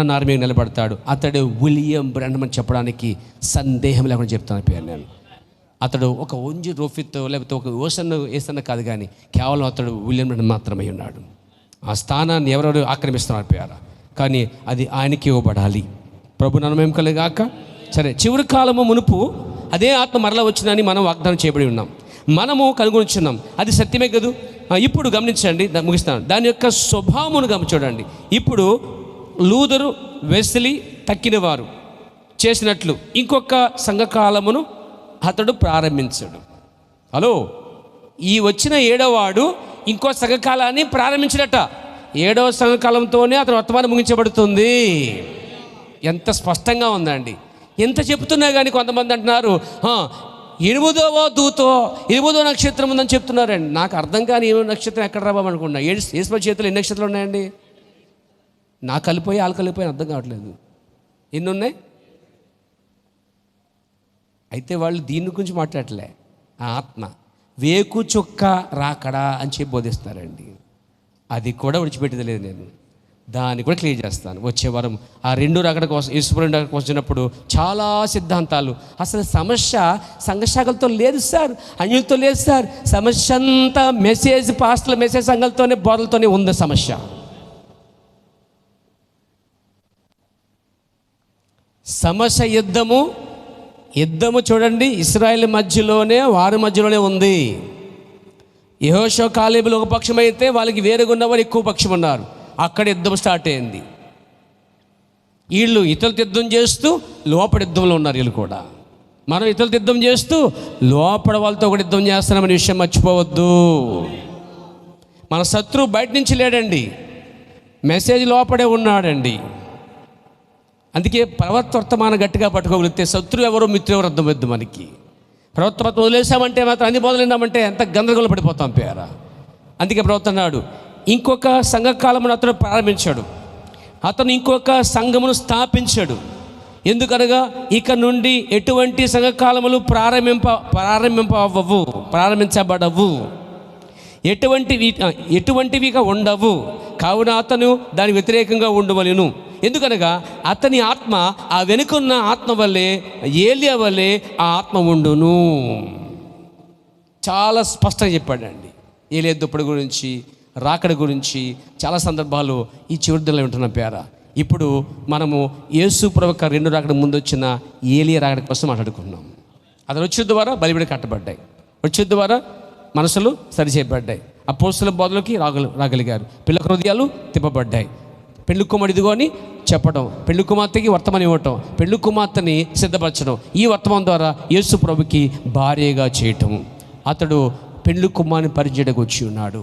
S1: నారు మీద నిలబడతాడు. అతడు విలియం బ్రాంహం అని చెప్పడానికి సందేహం లేకుండా చెప్తాను పేరు నేను. అతడు ఒక ఒంజి రోఫిత్ లేకపోతే ఒక ఏసన్న కాదు, కానీ కేవలం అతడు విలియం బ్రాంహం మాత్రమే ఉన్నాడు. ఆ స్థానాన్ని ఎవరెవరు ఆక్రమిస్తున్నారు పేరా, కానీ అది ఆయనకి ఇవ్వబడాలి. ప్రభు నామం కలుగాక. సరే, చివరి కాలము మునుపు అదే ఆత్మ మరలా వచ్చిందని మనం వాగ్దానం చేయబడి ఉన్నాం, మనము కనుగొనిచున్నాం. అది సత్యమే కదూ. ఇప్పుడు గమనించండి, ముగిస్తాను. దాని యొక్క స్వభావమును చూడండి. ఇప్పుడు లూథరు, వెస్లీ తక్కిన వారు చేసినట్లు ఇంకొక సంఘకాలమును అతడు ప్రారంభించాడు. హలో, ఈ వచ్చిన 7వ వాడు ఇంకో సంఘకాలాన్ని ప్రారంభించినట్ట. 7వ సంఘకాలంతోనే అతను వర్తమానం ముగించబడుతుంది. ఎంత స్పష్టంగా ఉందండి. ఎంత చెప్తున్నా కానీ కొంతమంది అంటున్నారు 8వ దూతో 8వ నక్షత్రం ఉందని చెప్తున్నారండి. నాకు అర్థం కాని 8వ నక్షత్రం ఎక్కడ రావాలనుకున్నా. యేసు చేతులు ఎన్ని నక్షత్రాలు ఉన్నాయండి? నా కలిపోయి వాళ్ళు కలిపోయి అర్థం కావట్లేదు. ఎన్ని ఉన్నాయి? అయితే వాళ్ళు దీని గురించి మాట్లాడలే. ఆ ఆత్మ వేకు చొక్క రాకడా అని చెప్పి బోధిస్తారండి. అది కూడా విడిచిపెట్టేది లేదు. నేను దాన్ని కూడా క్లియర్ చేస్తాను వచ్చే వారం. ఆ 2 రాకడ కోసం, యేసు రాకడ వచ్చినప్పుడు చాలా సిద్ధాంతాలు. అసలు సమస్య సంఘశాఖలతో లేదు సార్, అన్యులతో లేదు సార్. సమస్య అంతా మెసేజ్, పాస్టర్ల మెసేజ్, సంఘాలతోనే, బోధలతోనే ఉంది సమస్య. సమస్య యుద్ధము చూడండి, ఇశ్రాయేల్ మధ్యలోనే, వారి మధ్యలోనే ఉంది. యెహోషువ కాలేబులు ఒక పక్షం అయితే వాళ్ళకి వేరుగా ఉన్నవారు ఎక్కువ పక్షం ఉన్నారు. అక్కడ యుద్ధం స్టార్ట్ అయింది. వీళ్ళు ఇతరులతో యుద్ధం చేస్తూ లోపల యుద్ధంలో ఉన్నారు. వీళ్ళు కూడా మనం ఇతరులతో యుద్ధం చేస్తూ లోపల వాళ్ళతో కూడా యుద్ధం చేస్తున్నామనే విషయం మర్చిపోవద్దు. మన శత్రువు బయట నుంచి లేడండి, మెసేజ్ లోపడే ఉన్నాడండి. అందుకే వర్తమానం గట్టిగా పట్టుకోగలిగితే శత్రువు ఎవరో మిత్రులు ఎవరు అర్థమవుద్దు మనకి. ప్రవర్తన వదిలేసామంటే మాత్రం అన్ని బోధలేనామంటే ఎంత గందరగోళం పడిపోతాం పేరా. అందుకే ప్రవర్తనాడు ఇంకొక సంఘకాలమును అతను ప్రారంభించాడు. అతను ఇంకొక సంఘమును స్థాపించాడు. ఎందుకనగా ఇక నుండి ఎటువంటి సంఘకాలములు ప్రారంభించబడవు, ఎటువంటివిగా ఉండవు. కావున అతను దాని వ్యతిరేకంగా ఉండవలెను. ఎందుకనగా అతని ఆత్మ ఆ వెనుకున్న ఆత్మ వల్లే, ఏలియా వల్లే ఆ ఆత్మ ఉండును. చాలా స్పష్టంగా చెప్పాడండి ఏలియా దుప్పటి గురించి, రాకడ గురించి చాలా సందర్భాలు ఈ చివరి దినాల్లో ఉంటున్న పేర. ఇప్పుడు మనము యేసు ప్రభువు 2 రాకడ ముందు వచ్చిన ఏలియా రాకడ కోసం మాట్లాడుకున్నాం. అతను వచ్చే ద్వారా బలిబిడి కట్టబడ్డాయి, వచ్చే ద్వారా మనసులు సరిచేయబడ్డాయి, అపోస్తల బోధలోకి రాగలిగారు, పిల్ల హృదయాలు తిప్పబడ్డాయి. పెళ్లి కుమారుడు ఇదిగో అని చెప్పడం, పెళ్లి కుమార్తెకి వర్తమానం ఇవ్వటం, పెళ్లి కుమార్తెని సిద్ధపరచడం, ఈ వర్తమానం ద్వారా యేసు ప్రభుకి భార్యగా చేయటం. అతడు పెళ్లి కుమారుని పరిచయకు వచ్చి ఉన్నాడు.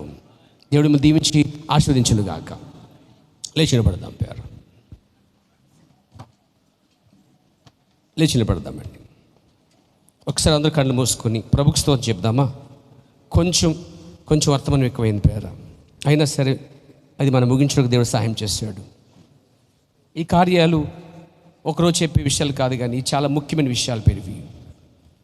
S1: దేవుడు దీవించి ఆశీర్వదించును గాక. లేచి నిలబడదాం పేరు, లేచి నిలబడదామండి. ఒకసారి అందరూ కళ్ళు మూసుకొని ప్రభుకి స్తోత్రం చెప్దామా? కొంచెం వర్తమానం ఎక్కువైంది పేర, అయినా సరే అది మనం ముగించడానికి దేవుడు సహాయం చేశాడు. ఈ కార్యాలు ఒకరోజు చెప్పే విషయాలు కాదు, కానీ చాలా ముఖ్యమైన విషయాలు పేరువి.